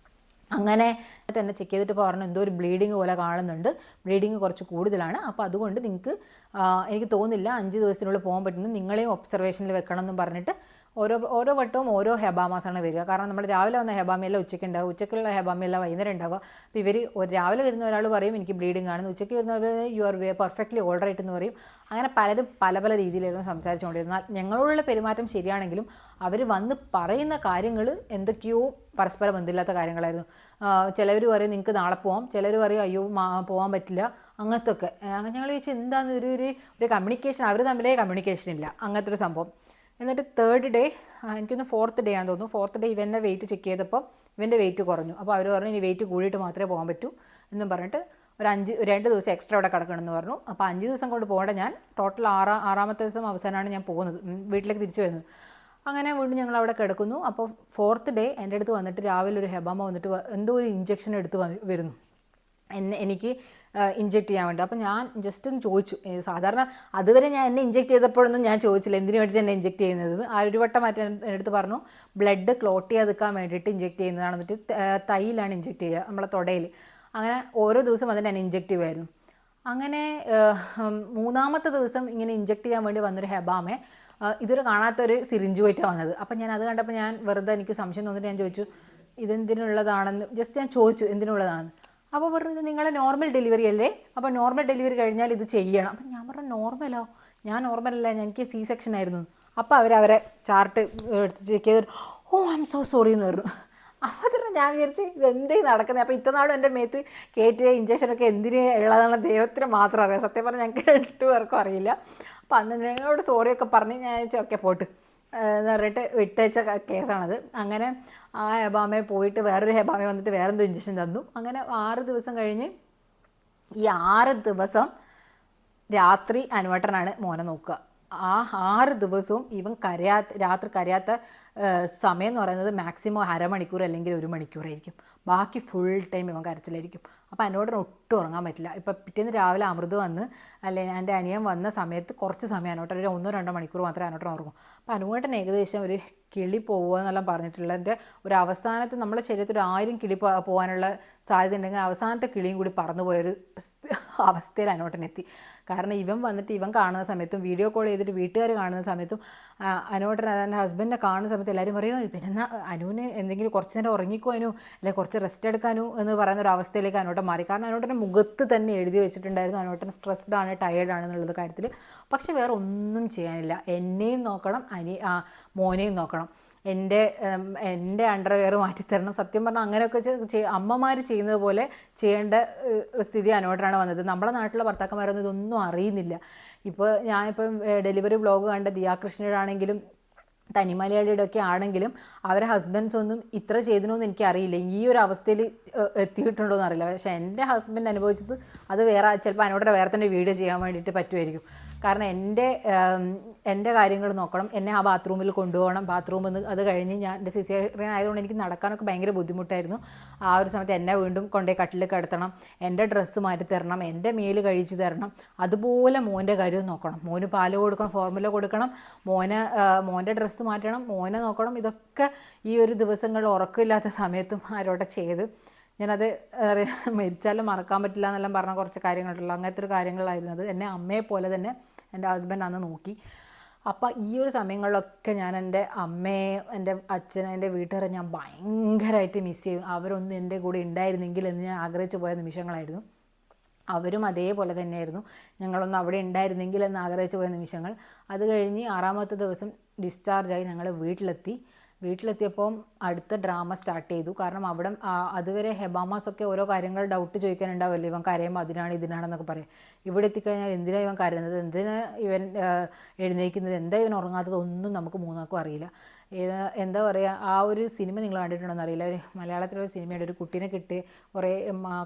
അങ്ങനെ എന്നെ ചെക്ക് ചെയ്തിട്ട് പറഞ്ഞു എന്തോ ഒരു ബ്ലീഡിങ് പോലെ കാണുന്നുണ്ട്, ബ്ലീഡിങ് കുറച്ച് കൂടുതലാണ്. അപ്പോൾ അതുകൊണ്ട് നിങ്ങൾക്ക് എനിക്ക് തോന്നുന്നില്ല 5 ദിവസത്തിനുള്ളിൽ പോകാൻ പറ്റുന്നു, നിങ്ങളെയും ഒബ്സർവേഷനിൽ വെക്കണം എന്നും പറഞ്ഞിട്ട് ഓരോ വട്ടവും ഓരോ ഹെബാമാസാണ് വരിക. കാരണം നമ്മൾ രാവിലെ വന്ന ഹെബാമയെല്ലാം ഉച്ചയ്ക്ക് ഉണ്ടാകും, ഉച്ചയ്ക്കുള്ള ഹെബാമയെല്ലാം വൈകുന്നേരം ഉണ്ടാവുക. അപ്പോൾ ഇവർ രാവിലെ വരുന്ന ഒരാൾ പറയും എനിക്ക് ബ്ലീഡിങ് ആണെന്ന്, ഉച്ചയ്ക്ക് വരുന്നവർ you are perfectly all right എന്ന് പറയും. അങ്ങനെ പലരും പല രീതിയിലായിരുന്നു സംസാരിച്ചുകൊണ്ടിരുന്നത്. ഞങ്ങളോടുള്ള പെരുമാറ്റം ശരിയാണെങ്കിലും അവർ വന്ന് പറയുന്ന കാര്യങ്ങൾ എന്തൊക്കെയോ പരസ്പര ബന്ധമില്ലാത്ത കാര്യങ്ങളായിരുന്നു. ചിലവർ പറയും നിങ്ങൾക്ക് നാളെ പോകാം, ചിലർ പറയും അയ്യോ പോകാൻ പറ്റില്ല, അങ്ങനത്തെ ഒക്കെ. അങ്ങനെ ഞങ്ങൾ ചോദിച്ചാൽ എന്താണെന്ന് ഒരു കമ്മ്യൂണിക്കേഷൻ, അവർ തമ്മിലേ കമ്മ്യൂണിക്കേഷൻ ഇല്ല, അങ്ങനത്തെ ഒരു സംഭവം. എന്നിട്ട് 3rd ഡേ, എനിക്കൊന്ന് 4th ഡേ ആണെന്ന് തോന്നുന്നു, 4th ഡേ ഇവൻ്റെ വെയിറ്റ് ചെക്ക് ചെയ്തപ്പോൾ ഇവൻ്റെ വെയിറ്റ് കുറഞ്ഞു. അപ്പോൾ അവർ പറഞ്ഞു ഇനി വെയിറ്റ് കൂടിയിട്ട് മാത്രമേ പോകാൻ പറ്റൂ എന്നും പറഞ്ഞിട്ട് ഒരു 2 ദിവസം എക്സ്ട്രാ അവിടെ കിടക്കണമെന്ന് പറഞ്ഞു. അപ്പോൾ 5 ദിവസം കൊണ്ട് പോകേണ്ട ഞാൻ ടോട്ടൽ 6ാമത്തെ ദിവസം അവസാനമാണ് ഞാൻ പോകുന്നത്, വീട്ടിലേക്ക് തിരിച്ചു വരുന്നത്. അങ്ങനെ വീണ്ടും ഞങ്ങൾ അവിടെ കിടക്കുന്നു. അപ്പോൾ 4th ഡേ എൻ്റെ അടുത്ത് വന്നിട്ട് രാവിലെ ഒരു ഹെബാമ വന്നിട്ട് എന്തോ ഒരു ഇഞ്ചക്ഷൻ എടുത്ത് വരുന്നു എനിക്ക് ഇഞ്ചെക്ട് ചെയ്യാൻ വേണ്ടി. അപ്പോൾ ഞാൻ ജസ്റ്റ് ഒന്ന് ചോദിച്ചു. സാധാരണ അതുവരെ ഞാൻ എന്നെ ഇഞ്ചെക്ട് ചെയ്തപ്പോഴൊന്നും ഞാൻ ചോദിച്ചില്ല എന്തിനു വേണ്ടിയിട്ട് എന്നെ ഇഞ്ചെക്ട് ചെയ്യുന്നത്. ആ ഒരു വട്ടം മറ്റേ എൻ്റെ അടുത്ത് പറഞ്ഞു ബ്ലഡ് ക്ലോട്ട് ചെയ്തെടുക്കാൻ വേണ്ടിയിട്ട് ഇഞ്ചെക്ട് ചെയ്യുന്നതാണ്. എന്നിട്ട് തൈയിലാണ് ഇഞ്ചെക്ട് ചെയ്യുക നമ്മളെ തൊടയിൽ. അങ്ങനെ ഓരോ ദിവസം വന്നിട്ട് എന്നെ ഇഞ്ചെക്ട് ചെയ്യുമായിരുന്നു. അങ്ങനെ 3ാമത്തെ ദിവസം ഇങ്ങനെ ഇഞ്ചെക്ട് ചെയ്യാൻ വേണ്ടി വന്നൊരു ഹെബാമെ ഇതൊരു കാണാത്തൊരു സിറിഞ്ചുമായിട്ടാണ് വന്നത്. അപ്പം ഞാൻ അത് കണ്ടപ്പോൾ ഞാൻ വെറുതെ എനിക്ക് സംശയം തോന്നിയിട്ട് ഞാൻ ചോദിച്ചു ഇതെന്തിനുള്ളതാണെന്ന്. ജസ്റ്റ് ഞാൻ ചോദിച്ചു എന്തിനുള്ളതാണെന്ന്. അപ്പോൾ പറഞ്ഞു ഇത് നിങ്ങളെ നോർമൽ ഡെലിവറി അല്ലേ, അപ്പോൾ നോർമൽ ഡെലിവറി കഴിഞ്ഞാൽ ഇത് ചെയ്യണം. അപ്പം ഞാൻ പറഞ്ഞു നോർമലോ, ഞാൻ നോർമലല്ല, എനിക്ക് സി സെക്ഷൻ ആയിരുന്നു. അപ്പോൾ അവരെ ചാർട്ട് എടുത്ത് ചെക്ക് ചെയ്തിട്ട് ഓ ഐ എം സോ സോറി എന്ന് പറഞ്ഞു. അപ്പോൾ തന്നെ ഞാൻ വിചാരിച്ച് ഇതെന്തേ നടക്കുന്നത്. അപ്പോൾ ഇത്രനാളും എൻ്റെ മേത്ത് കയറ്റിയ ഇഞ്ചക്ഷനൊക്കെ എന്തിന് ഉള്ളതാണ് ദൈവത്തിന് മാത്രം അറിയാം. സത്യം പറഞ്ഞാൽ ഞങ്ങൾക്ക് 8 പേർക്കും അറിയില്ല. അപ്പോൾ അന്ന് ഞങ്ങളോട് സോറിയൊക്കെ പറഞ്ഞ് ഞാൻ വെച്ചാൽ ഒക്കെ പോട്ട് എന്ന് പറഞ്ഞിട്ട് വിട്ടയച്ച കേസാണത്. അങ്ങനെ ആ ഹെബാമയെ പോയിട്ട് വേറൊരു ഹെബാമയെ വന്നിട്ട് വേറെന്തോ ഇഞ്ചക്ഷൻ തന്നു. അങ്ങനെ 6 ദിവസം കഴിഞ്ഞ് ഈ 6 ദിവസം രാത്രി അനുവേട്ടനാണ് മോനെ നോക്കുക. ആ 6 ദിവസവും ഇവൻ രാത്രി കരയാത്ത സമയം എന്ന് പറയുന്നത് മാക്സിമം അരമണിക്കൂർ അല്ലെങ്കിൽ 1 മണിക്കൂറായിരിക്കും. ബാക്കി ഫുൾ ടൈം ഇവൻ കരച്ചിലായിരിക്കും. അപ്പോൾ അനുവേട്ടന് ഒട്ടും ഉറങ്ങാൻ പറ്റില്ല. ഇപ്പോൾ പിറ്റേന്ന് രാവിലെ അമൃത് വന്ന് അല്ലെങ്കിൽ എൻ്റെ അനിയൻ വന്ന സമയത്ത് കുറച്ച് സമയം അനുവേട്ടൻ ഒരു 1-2 മണിക്കൂർ മാത്രമേ അനുവേട്ടൻ ഉറങ്ങും. അപ്പോൾ അനുവേട്ടൻ ഏകദേശം ഒരു കിളി പോകുക എന്നെല്ലാം പറഞ്ഞിട്ടുള്ളതിൻ്റെ ഒരു അവസാനത്ത് നമ്മളെ ശരീരത്തിൽ 1000 കിളി പോകാനുള്ള സാധ്യത ഉണ്ടെങ്കിൽ അവസാനത്തെ കിളിയും കൂടി പറന്നു പോയൊരു അവസ്ഥയിൽ അനുവേട്ടൻ എത്തി. കാരണം ഇവൻ വന്നിട്ട് ഇവൻ കാണുന്ന സമയത്തും വീഡിയോ കോൾ ചെയ്തിട്ട് വീട്ടുകാർ കാണുന്ന സമയത്തും അനുവേട്ടൻ എൻ്റെ ഹസ്ബൻഡിനെ കാണുന്ന സമയത്ത് എല്ലാവരും പറയും പിന്നെ അനുവിന് എന്തെങ്കിലും കുറച്ച് നേരം ഉറങ്ങിക്കോ അല്ലെങ്കിൽ കുറച്ച് റെസ്റ്റ് എടുക്കാനോ എന്ന് പറയുന്ന ഒരു അവസ്ഥയിലേക്ക് അനുവേട്ടൻ മാറി. കാരണം അനുവേട്ടൻ്റെ മുഖത്ത് തന്നെ എഴുതി വെച്ചിട്ടുണ്ടായിരുന്നു അനുവേട്ടൻ സ്ട്രെസ്ഡ് ആണ്, ടയേർഡ് ആണെന്നുള്ളത് കാര്യത്തിൽ. പക്ഷെ വേറെ ഒന്നും ചെയ്യാനില്ല. എന്നെയും നോക്കണം, മോനെയും നോക്കണം, എൻ്റെ അണ്ടർവെയർ മാറ്റിത്തരണം. സത്യം പറഞ്ഞാൽ അങ്ങനെയൊക്കെ അമ്മമാർ ചെയ്യുന്നത് പോലെ ചെയ്യേണ്ട സ്ഥിതി അനുവേട്ടനാണ് വന്നത്. നമ്മളെ നാട്ടിലെ ഭർത്താക്കന്മാരൊന്നും ഇതൊന്നും അറിയുന്നില്ല. ഇപ്പോൾ ഞാനിപ്പം ഡെലിവറി വ്ളോഗ് കണ്ട ദിയാകൃഷ്ണയുടെ ആണെങ്കിലും തനിമലയാളിയുടെ ഒക്കെ ആണെങ്കിലും അവരെ ഹസ്ബൻഡ്സ് ഒന്നും ഇത്ര ചെയ്തിനോന്ന് എനിക്കറിയില്ല, ഈ ഒരു അവസ്ഥയിൽ എത്തിയിട്ടുണ്ടോ എന്ന് അറിയില്ല. പക്ഷേ എൻ്റെ ഹസ്ബൻഡ് അനുഭവിച്ചത് അത് വേറെ ചിലപ്പോൾ അതിനോട് വേറെ തന്നെ വീഡിയോ ചെയ്യാൻ വേണ്ടിയിട്ട് പറ്റുമായിരിക്കും. കാരണം എൻ്റെ കാര്യങ്ങൾ നോക്കണം, എന്നെ ആ ബാത്റൂമിൽ കൊണ്ടുപോകണം. ബാത്റൂമിൽ നിന്ന് അത് കഴിഞ്ഞ് ഞാൻ എൻ്റെ സിസേറിയൻ ആയതുകൊണ്ട് എനിക്ക് നടക്കാനൊക്കെ ഭയങ്കര ബുദ്ധിമുട്ടായിരുന്നു. ആ ഒരു സമയത്ത് എന്നെ വീണ്ടും കൊണ്ടുപോയി കട്ടിൽ കിടത്തണം, എൻ്റെ ഡ്രസ്സ് മാറ്റി തരണം, എൻ്റെ മേല് കഴിച്ച് തരണം. അതുപോലെ മോൻ്റെ കാര്യവും നോക്കണം. മോന് പാല് കൊടുക്കണം, ഫോർമുല കൊടുക്കണം, മോൻ്റെ ഡ്രസ്സ് മാറ്റണം, മോനെ നോക്കണം. ഇതൊക്കെ ഈ ഒരു ദിവസങ്ങളിൽ ഉറക്കമില്ലാത്ത സമയത്തും ആരോടെ ചെയ്ത് ഞാനത് മരിച്ചാലും മറക്കാൻ പറ്റില്ല എന്നെല്ലാം പറഞ്ഞ കുറച്ച് കാര്യങ്ങളുണ്ടല്ലോ, അങ്ങനത്തെ ഒരു കാര്യങ്ങളായിരുന്നത്. എന്നെ അമ്മയെ പോലെ തന്നെ എൻ്റെ ഹസ്ബൻഡ് അന്ന് നോക്കി. അപ്പോൾ ഈ ഒരു സമയങ്ങളിലൊക്കെ ഞാൻ എൻ്റെ അമ്മയെ, എൻ്റെ അച്ഛനെ, എൻ്റെ വീട്ടുകാരെ ഞാൻ ഭയങ്കരമായിട്ട് മിസ് ചെയ്തു. അവരൊന്നും എൻ്റെ കൂടെ ഉണ്ടായിരുന്നെങ്കിൽ എന്ന് ഞാൻ ആഗ്രഹിച്ചു പോയ നിമിഷങ്ങളായിരുന്നു. അവരും അതേപോലെ തന്നെയായിരുന്നു, ഞങ്ങളൊന്നും അവിടെ ഉണ്ടായിരുന്നെങ്കിൽ എന്ന് ആഗ്രഹിച്ചു പോയ നിമിഷങ്ങൾ. അത് കഴിഞ്ഞ് 6ാമത്തെ ദിവസം ഡിസ്ചാർജായി ഞങ്ങൾ വീട്ടിലെത്തിയപ്പോൾ അടുത്ത ഡ്രാമ സ്റ്റാർട്ട് ചെയ്തു. കാരണം അവിടെ അതുവരെ ഹെബാമാസൊക്കെ ഓരോ കാര്യങ്ങൾ ഡൗട്ട് ചോദിക്കാനുണ്ടാവുമല്ലോ, ഇവൻ കരയുമ്പോൾ അതിനാണ് ഇതിനാണെന്നൊക്കെ പറയും. ഇവിടെ എത്തിക്കഴിഞ്ഞാൽ എന്തിനാണ് ഇവൻ കരയുന്നത്, എന്തിനാ ഇവൻ എഴുന്നേൽക്കുന്നത്, എന്താ ഇവൻ ഉറങ്ങാത്തത്, ഒന്നും നമുക്ക് മൂന്നാൾക്കും അറിയില്ല. എന്താ പറയുക, ആ ഒരു സിനിമ നിങ്ങൾ കണ്ടിട്ടുണ്ടോയെന്ന് അറിയില്ല, ഒരു മലയാളത്തിലൊരു സിനിമയുണ്ട്, ഒരു കുട്ടീനെ കിട്ടി കുറേ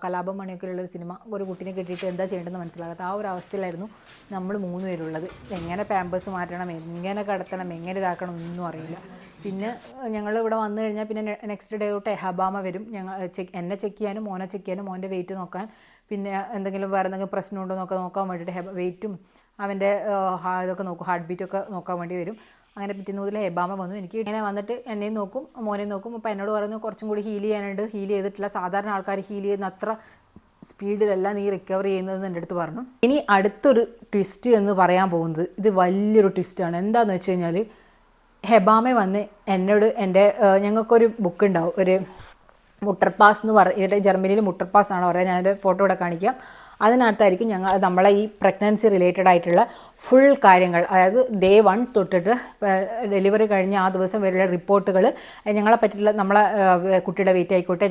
കലാപം മണിയൊക്കെയുള്ളൊരു സിനിമ, ഒരു കുട്ടീനെ കിട്ടിയിട്ട് എന്താ ചെയ്യേണ്ടതെന്ന് മനസ്സിലാകാത്ത ആ ഒരു അവസ്ഥയിലായിരുന്നു നമ്മൾ 3 പേരുള്ളത്. എങ്ങനെ പാമ്പേഴ്സ് മാറ്റണം, എങ്ങനെ കിടത്തണം, എങ്ങനെ ഇതാക്കണം ഒന്നും അറിയില്ല. പിന്നെ ഞങ്ങൾ ഇവിടെ വന്നു കഴിഞ്ഞാൽ പിന്നെ നെക്സ്റ്റ് ഡേ തൊട്ട് ഹെബാമ വരും. എന്നെ ചെക്ക് ചെയ്യാനും മോനെ ചെക്ക് ചെയ്യാനും മോൻ്റെ വെയിറ്റ് നോക്കാൻ, പിന്നെ എന്തെങ്കിലും വേറെ എന്തെങ്കിലും പ്രശ്നമുണ്ടോ നോക്കാൻ വേണ്ടിയിട്ട് വെയിറ്റും അവൻ്റെ ഇതൊക്കെ നോക്കും, ഹാർട്ട് ബീറ്റൊക്കെ നോക്കാൻ വേണ്ടി വരും. അങ്ങനെ പിറ്റേന്ന് മുതൽ ഹെബാമ വന്നു. എനിക്ക് ഇങ്ങനെ വന്നിട്ട് എന്നെയും നോക്കും, മോനെയും നോക്കും. അപ്പോൾ എന്നോട് പറയുന്നു കുറച്ചും കൂടി ഹീൽ ചെയ്യാനുണ്ട്, ഹീൽ ചെയ്തിട്ടില്ല, സാധാരണ ആൾക്കാർ ഹീൽ ചെയ്യുന്ന അത്ര സ്പീഡിലല്ല നീ റിക്കവർ ചെയ്യുന്നതെന്ന് എൻ്റെ അടുത്ത് പറഞ്ഞു. ഇനി അടുത്തൊരു ട്വിസ്റ്റ് എന്ന് പറയാൻ പോകുന്നത് ഇത് വലിയൊരു ട്വിസ്റ്റാണ്. എന്താണെന്ന് വെച്ച് കഴിഞ്ഞാൽ ഹെബാമ വന്ന് എന്നോട് ഞങ്ങൾക്കൊരു ബുക്ക് ഉണ്ടാവും, ഒരു മുട്ടർപാസ് എന്ന് ഇതിൻ്റെ ജർമ്മനിയിൽ മുട്ടർപാസ് ആണ് പറയുക, ഞാനതിൻ്റെ ഫോട്ടോ ഇവിടെ കാണിക്കാം. അതിനകത്തായിരിക്കും നമ്മളെ ഈ പ്രഗ്നൻസി റിലേറ്റഡ് ആയിട്ടുള്ള ഫുൾ കാര്യങ്ങൾ, അതായത് ഡേ 1 തൊട്ടിട്ട് ഡെലിവറി കഴിഞ്ഞ ആ ദിവസം വരെയുള്ള റിപ്പോർട്ടുകൾ, ഞങ്ങളെ പറ്റിയുള്ള നമ്മളെ കുട്ടിയുടെ വെയിറ്റ് ആയിക്കോട്ടെ,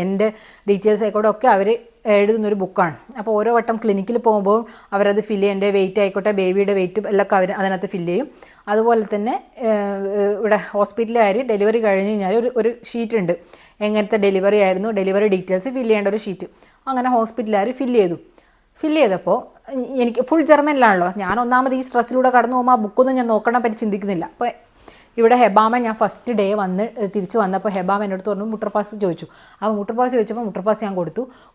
എൻ്റെ ഡീറ്റെയിൽസ് ആയിക്കോട്ടെ ഒക്കെ അവർ എഴുതുന്നൊരു ബുക്കാണ്. അപ്പോൾ ഓരോ വട്ടം ക്ലിനിക്കിൽ പോകുമ്പോൾ അവരത് ഫില്ല് ചെയ്യും, എൻ്റെ വെയിറ്റ് ആയിക്കോട്ടെ, ബേബിയുടെ വെയിറ്റും എല്ലാം അവർ അതിനകത്ത് ഫില്ല് ചെയ്യും. അതുപോലെ തന്നെ ഇവിടെ ഹോസ്പിറ്റലുകാർ ഡെലിവറി കഴിഞ്ഞ് കഴിഞ്ഞാൽ ഒരു ഷീറ്റ് ഉണ്ട്, എങ്ങനത്തെ ഡെലിവറി ആയിരുന്നു, ഡെലിവറി ഡീറ്റെയിൽസ് ഫില്ല് ചെയ്യേണ്ട ഒരു ഷീറ്റ്. അങ്ങനെ ഹോസ്പിറ്റലുകാർ ഫില്ല് ചെയ്തപ്പോൾ എനിക്ക് ഫുൾ ജർമ്മനിലാണല്ലോ, ഞാൻ ഒന്നാമത് ഈ സ്ട്രെസ്സിലൂടെ കടന്നു പോകുമ്പോൾ ആ ബുക്കൊന്നും ഞാൻ നോക്കണ പറ്റി ചിന്തിക്കുന്നില്ല. അപ്പോൾ ഇവിടെ ഹെബാമ ഞാൻ ഫസ്റ്റ് ഡേ തിരിച്ച് വന്നപ്പോൾ ഹെബാമ എൻ്റെ അടുത്ത് പറഞ്ഞു മുട്ടർപാസ് ചോദിച്ചു. അപ്പോൾ മുട്ടർപാസ് ചോദിച്ചപ്പോൾ മുട്ടർപാസ് ഞാൻ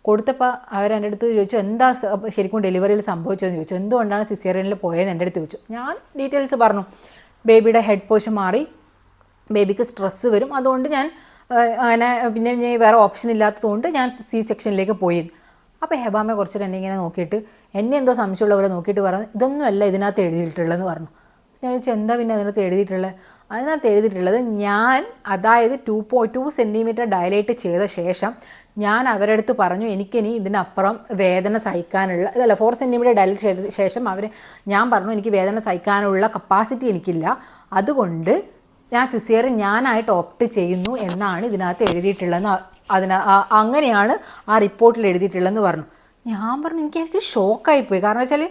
കൊടുത്തപ്പോൾ അവരെൻ്റെ അടുത്ത് ചോദിച്ചു എന്താ ശരിക്കും ഡെലിവറിയിൽ സംഭവിച്ചതെന്ന് ചോദിച്ചു. എന്തുകൊണ്ടാണ് സിസേറിയനിൽ പോയതെന്ന് എൻ്റെ അടുത്ത് ചോദിച്ചു. ഞാൻ ഡീറ്റെയിൽസ് പറഞ്ഞു. ബേബിയുടെ ഹെഡ് പോഷൻ മാറി, ബേബിക്ക് സ്ട്രെസ്സ് വരും, അതുകൊണ്ട് ഞാൻ അങ്ങനെ പിന്നെ ഞാൻ വേറെ ഓപ്ഷൻ ഇല്ലാത്തതുകൊണ്ട് ഞാൻ സെക്ഷനിലേക്ക് പോയി. അപ്പോൾ ഹെബാമ കുറച്ച് എന്നെ ഇങ്ങനെ നോക്കിയിട്ട് എന്നെ എന്തോ സംശയമുള്ള പോലെ നോക്കിയിട്ട് പറഞ്ഞു ഇതൊന്നുമല്ല ഇതിനകത്ത് എഴുതിയിട്ടുള്ളതെന്ന് പറഞ്ഞു. ഞാൻ ചോദിച്ചാൽ എന്താ പിന്നെ അതിനകത്ത് എഴുതിയിട്ടുള്ളത് ഞാൻ അതായത് 2.2 സെൻറ്റിമീറ്റർ ഡയലേറ്റ് ചെയ്ത ശേഷം ഞാൻ അവരുടെ അടുത്ത് പറഞ്ഞു എനിക്കിനി ഇതിനപ്പുറം വേദന സഹിക്കാനുള്ള 4 സെൻറ്റിമീറ്റർ ഡയലേറ്റ് ചെയ്ത ശേഷം ഞാൻ പറഞ്ഞു എനിക്ക് വേദന സഹിക്കാനുള്ള കപ്പാസിറ്റി എനിക്കില്ല, അതുകൊണ്ട് ഞാൻ സിസേറിയൻ ഞാനായിട്ട് ഓപ്റ്റ് ചെയ്യുന്നു എന്നാണ് ഇതിനകത്ത് എഴുതിയിട്ടുള്ളതെന്ന് അങ്ങനെയാണ് ആ റിപ്പോർട്ടിൽ എഴുതിയിട്ടുള്ളതെന്ന് പറഞ്ഞു. ഞാൻ പറഞ്ഞു എനിക്ക് ഷോക്കായിപ്പോയി. കാരണം വെച്ചാൽ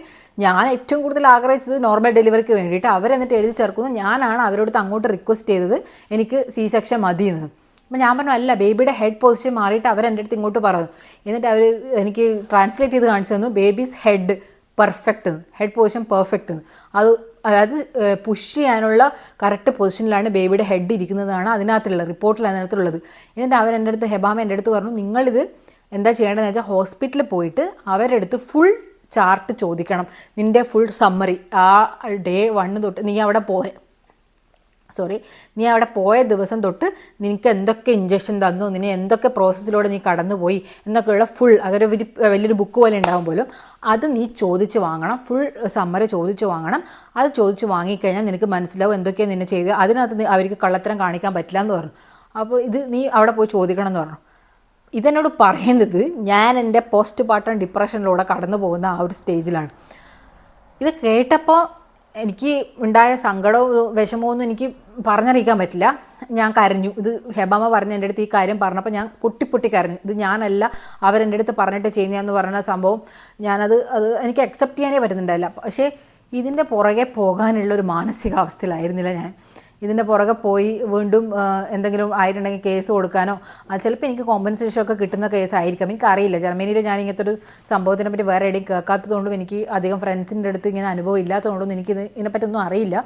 ഞാൻ ഏറ്റവും കൂടുതൽ ആഗ്രഹിച്ചത് നോർമൽ ഡെലിവറിക്ക് വേണ്ടിയിട്ട് അവരെന്നിട്ട് എഴുതി ചേർക്കുന്നു. ഞാനാണ് അവരോട് അങ്ങോട്ട് റിക്വസ്റ്റ് ചെയ്തത് എനിക്ക് സി സെക്ഷൻ മതിയെന്ന്. അപ്പം ഞാൻ പറഞ്ഞു അല്ല, ബേബിയുടെ ഹെഡ് പൊസിഷൻ മാറിയിട്ട് അവരെൻ്റെ അടുത്ത് ഇങ്ങോട്ട് പറഞ്ഞു. എന്നിട്ട് അവർ എനിക്ക് ട്രാൻസ്ലേറ്റ് ചെയ്ത് കാണിച്ചു തന്നു ബേബീസ് ഹെഡ് പെർഫെക്റ്റ് എന്ന്, ഹെഡ് പൊസിഷൻ പെർഫെക്റ്റ് എന്ന്. അതായത് പുഷ് ചെയ്യാനുള്ള കറക്റ്റ് പൊസിഷനിലാണ് ബേബിയുടെ ഹെഡ് ഇരിക്കുന്നതാണ് അതിനകത്തുള്ളത്, റിപ്പോർട്ടിൽ അതിനകത്തുള്ളത്. എന്നിട്ട് അവരെൻ്റെ അടുത്ത് ഹെബാമ എൻ്റെ അടുത്ത് പറഞ്ഞു നിങ്ങളിത് എന്താ ചെയ്യേണ്ടതെന്ന് വെച്ചാൽ ഹോസ്പിറ്റലിൽ പോയിട്ട് അവരുടെ അടുത്ത് ഫുൾ ചാർട്ട് ചോദിക്കണം, നിൻ്റെ ഫുൾ സമ്മറി ആ ഡേ 1 തൊട്ട് നീ അവിടെ പോയ ദിവസം തൊട്ട് നിനക്ക് എന്തൊക്കെ ഇഞ്ചക്ഷൻ തന്നു, നിന്നെ എന്തൊക്കെ പ്രോസസ്സിലൂടെ നീ കടന്നുപോയി എന്നൊക്കെയുള്ള ഫുൾ, അതൊരു വലിയൊരു ബുക്ക് പോലെ ഉണ്ടാകും പോലും, അത് നീ ചോദിച്ച് വാങ്ങണം, ഫുൾ സമ്മറി ചോദിച്ച് വാങ്ങണം. അത് ചോദിച്ച് വാങ്ങിക്കഴിഞ്ഞാൽ നിനക്ക് മനസ്സിലാവും എന്തൊക്കെയാണ് നിന്നെ ചെയ്ത്, അതിനകത്ത് അവർക്ക് കള്ളത്തരം കാണിക്കാൻ പറ്റില്ല എന്ന് പറഞ്ഞു. അപ്പോൾ ഇത് നീ അവിടെ പോയി ചോദിക്കണം എന്ന് പറഞ്ഞു. ഇതെന്നോട് പറയുന്നത് ഞാൻ എൻ്റെ പോസ്റ്റ് പാർട്ടം ഡിപ്രഷനിലൂടെ കടന്നു പോകുന്ന ആ ഒരു സ്റ്റേജിലാണ്. ഇത് കേട്ടപ്പോൾ എനിക്ക് ഉണ്ടായ സങ്കടവും വിഷമമൊന്നും എനിക്ക് പറഞ്ഞറിയിക്കാൻ പറ്റില്ല. ഞാൻ കരഞ്ഞു. ഇത് ഹെബാമ പറഞ്ഞ് എൻ്റെ അടുത്ത് ഈ കാര്യം പറഞ്ഞപ്പോൾ ഞാൻ പൊട്ടി കരഞ്ഞു. ഇത് ഞാനല്ല അവരെൻ്റെ അടുത്ത് പറഞ്ഞിട്ട് ചെയ്യുന്നതെന്ന് പറഞ്ഞ സംഭവം അത് എനിക്ക് അക്സെപ്റ്റ് ചെയ്യാനേ പറ്റുന്നുണ്ടായില്ല. പക്ഷേ ഇതിൻ്റെ പുറകെ പോകാനുള്ളൊരു മാനസികാവസ്ഥയിലായിരുന്നില്ല ഞാൻ. ഇതിൻ്റെ പുറകെ പോയി വീണ്ടും എന്തെങ്കിലും ആയിട്ടുണ്ടെങ്കിൽ കേസ് കൊടുക്കാനോ, ചിലപ്പോൾ എനിക്ക് കോമ്പൻസേഷൻ ഒക്കെ കിട്ടുന്ന കേസായിരിക്കാം, എനിക്കറിയില്ല. ജർമ്മനിയിൽ ഞാൻ ഇങ്ങനത്തെ ഒരു സംഭവത്തിനെ പറ്റി വേറെ എവിടെയും കേൾക്കാത്തതുകൊണ്ടും എനിക്ക് അധികം ഫ്രണ്ട്സിൻ്റെ അടുത്ത് ഇങ്ങനെ അനുഭവം ഇല്ലാത്തതുകൊണ്ടും എനിക്കിത് ഇതിനെപ്പറ്റൊന്നും അറിയില്ല.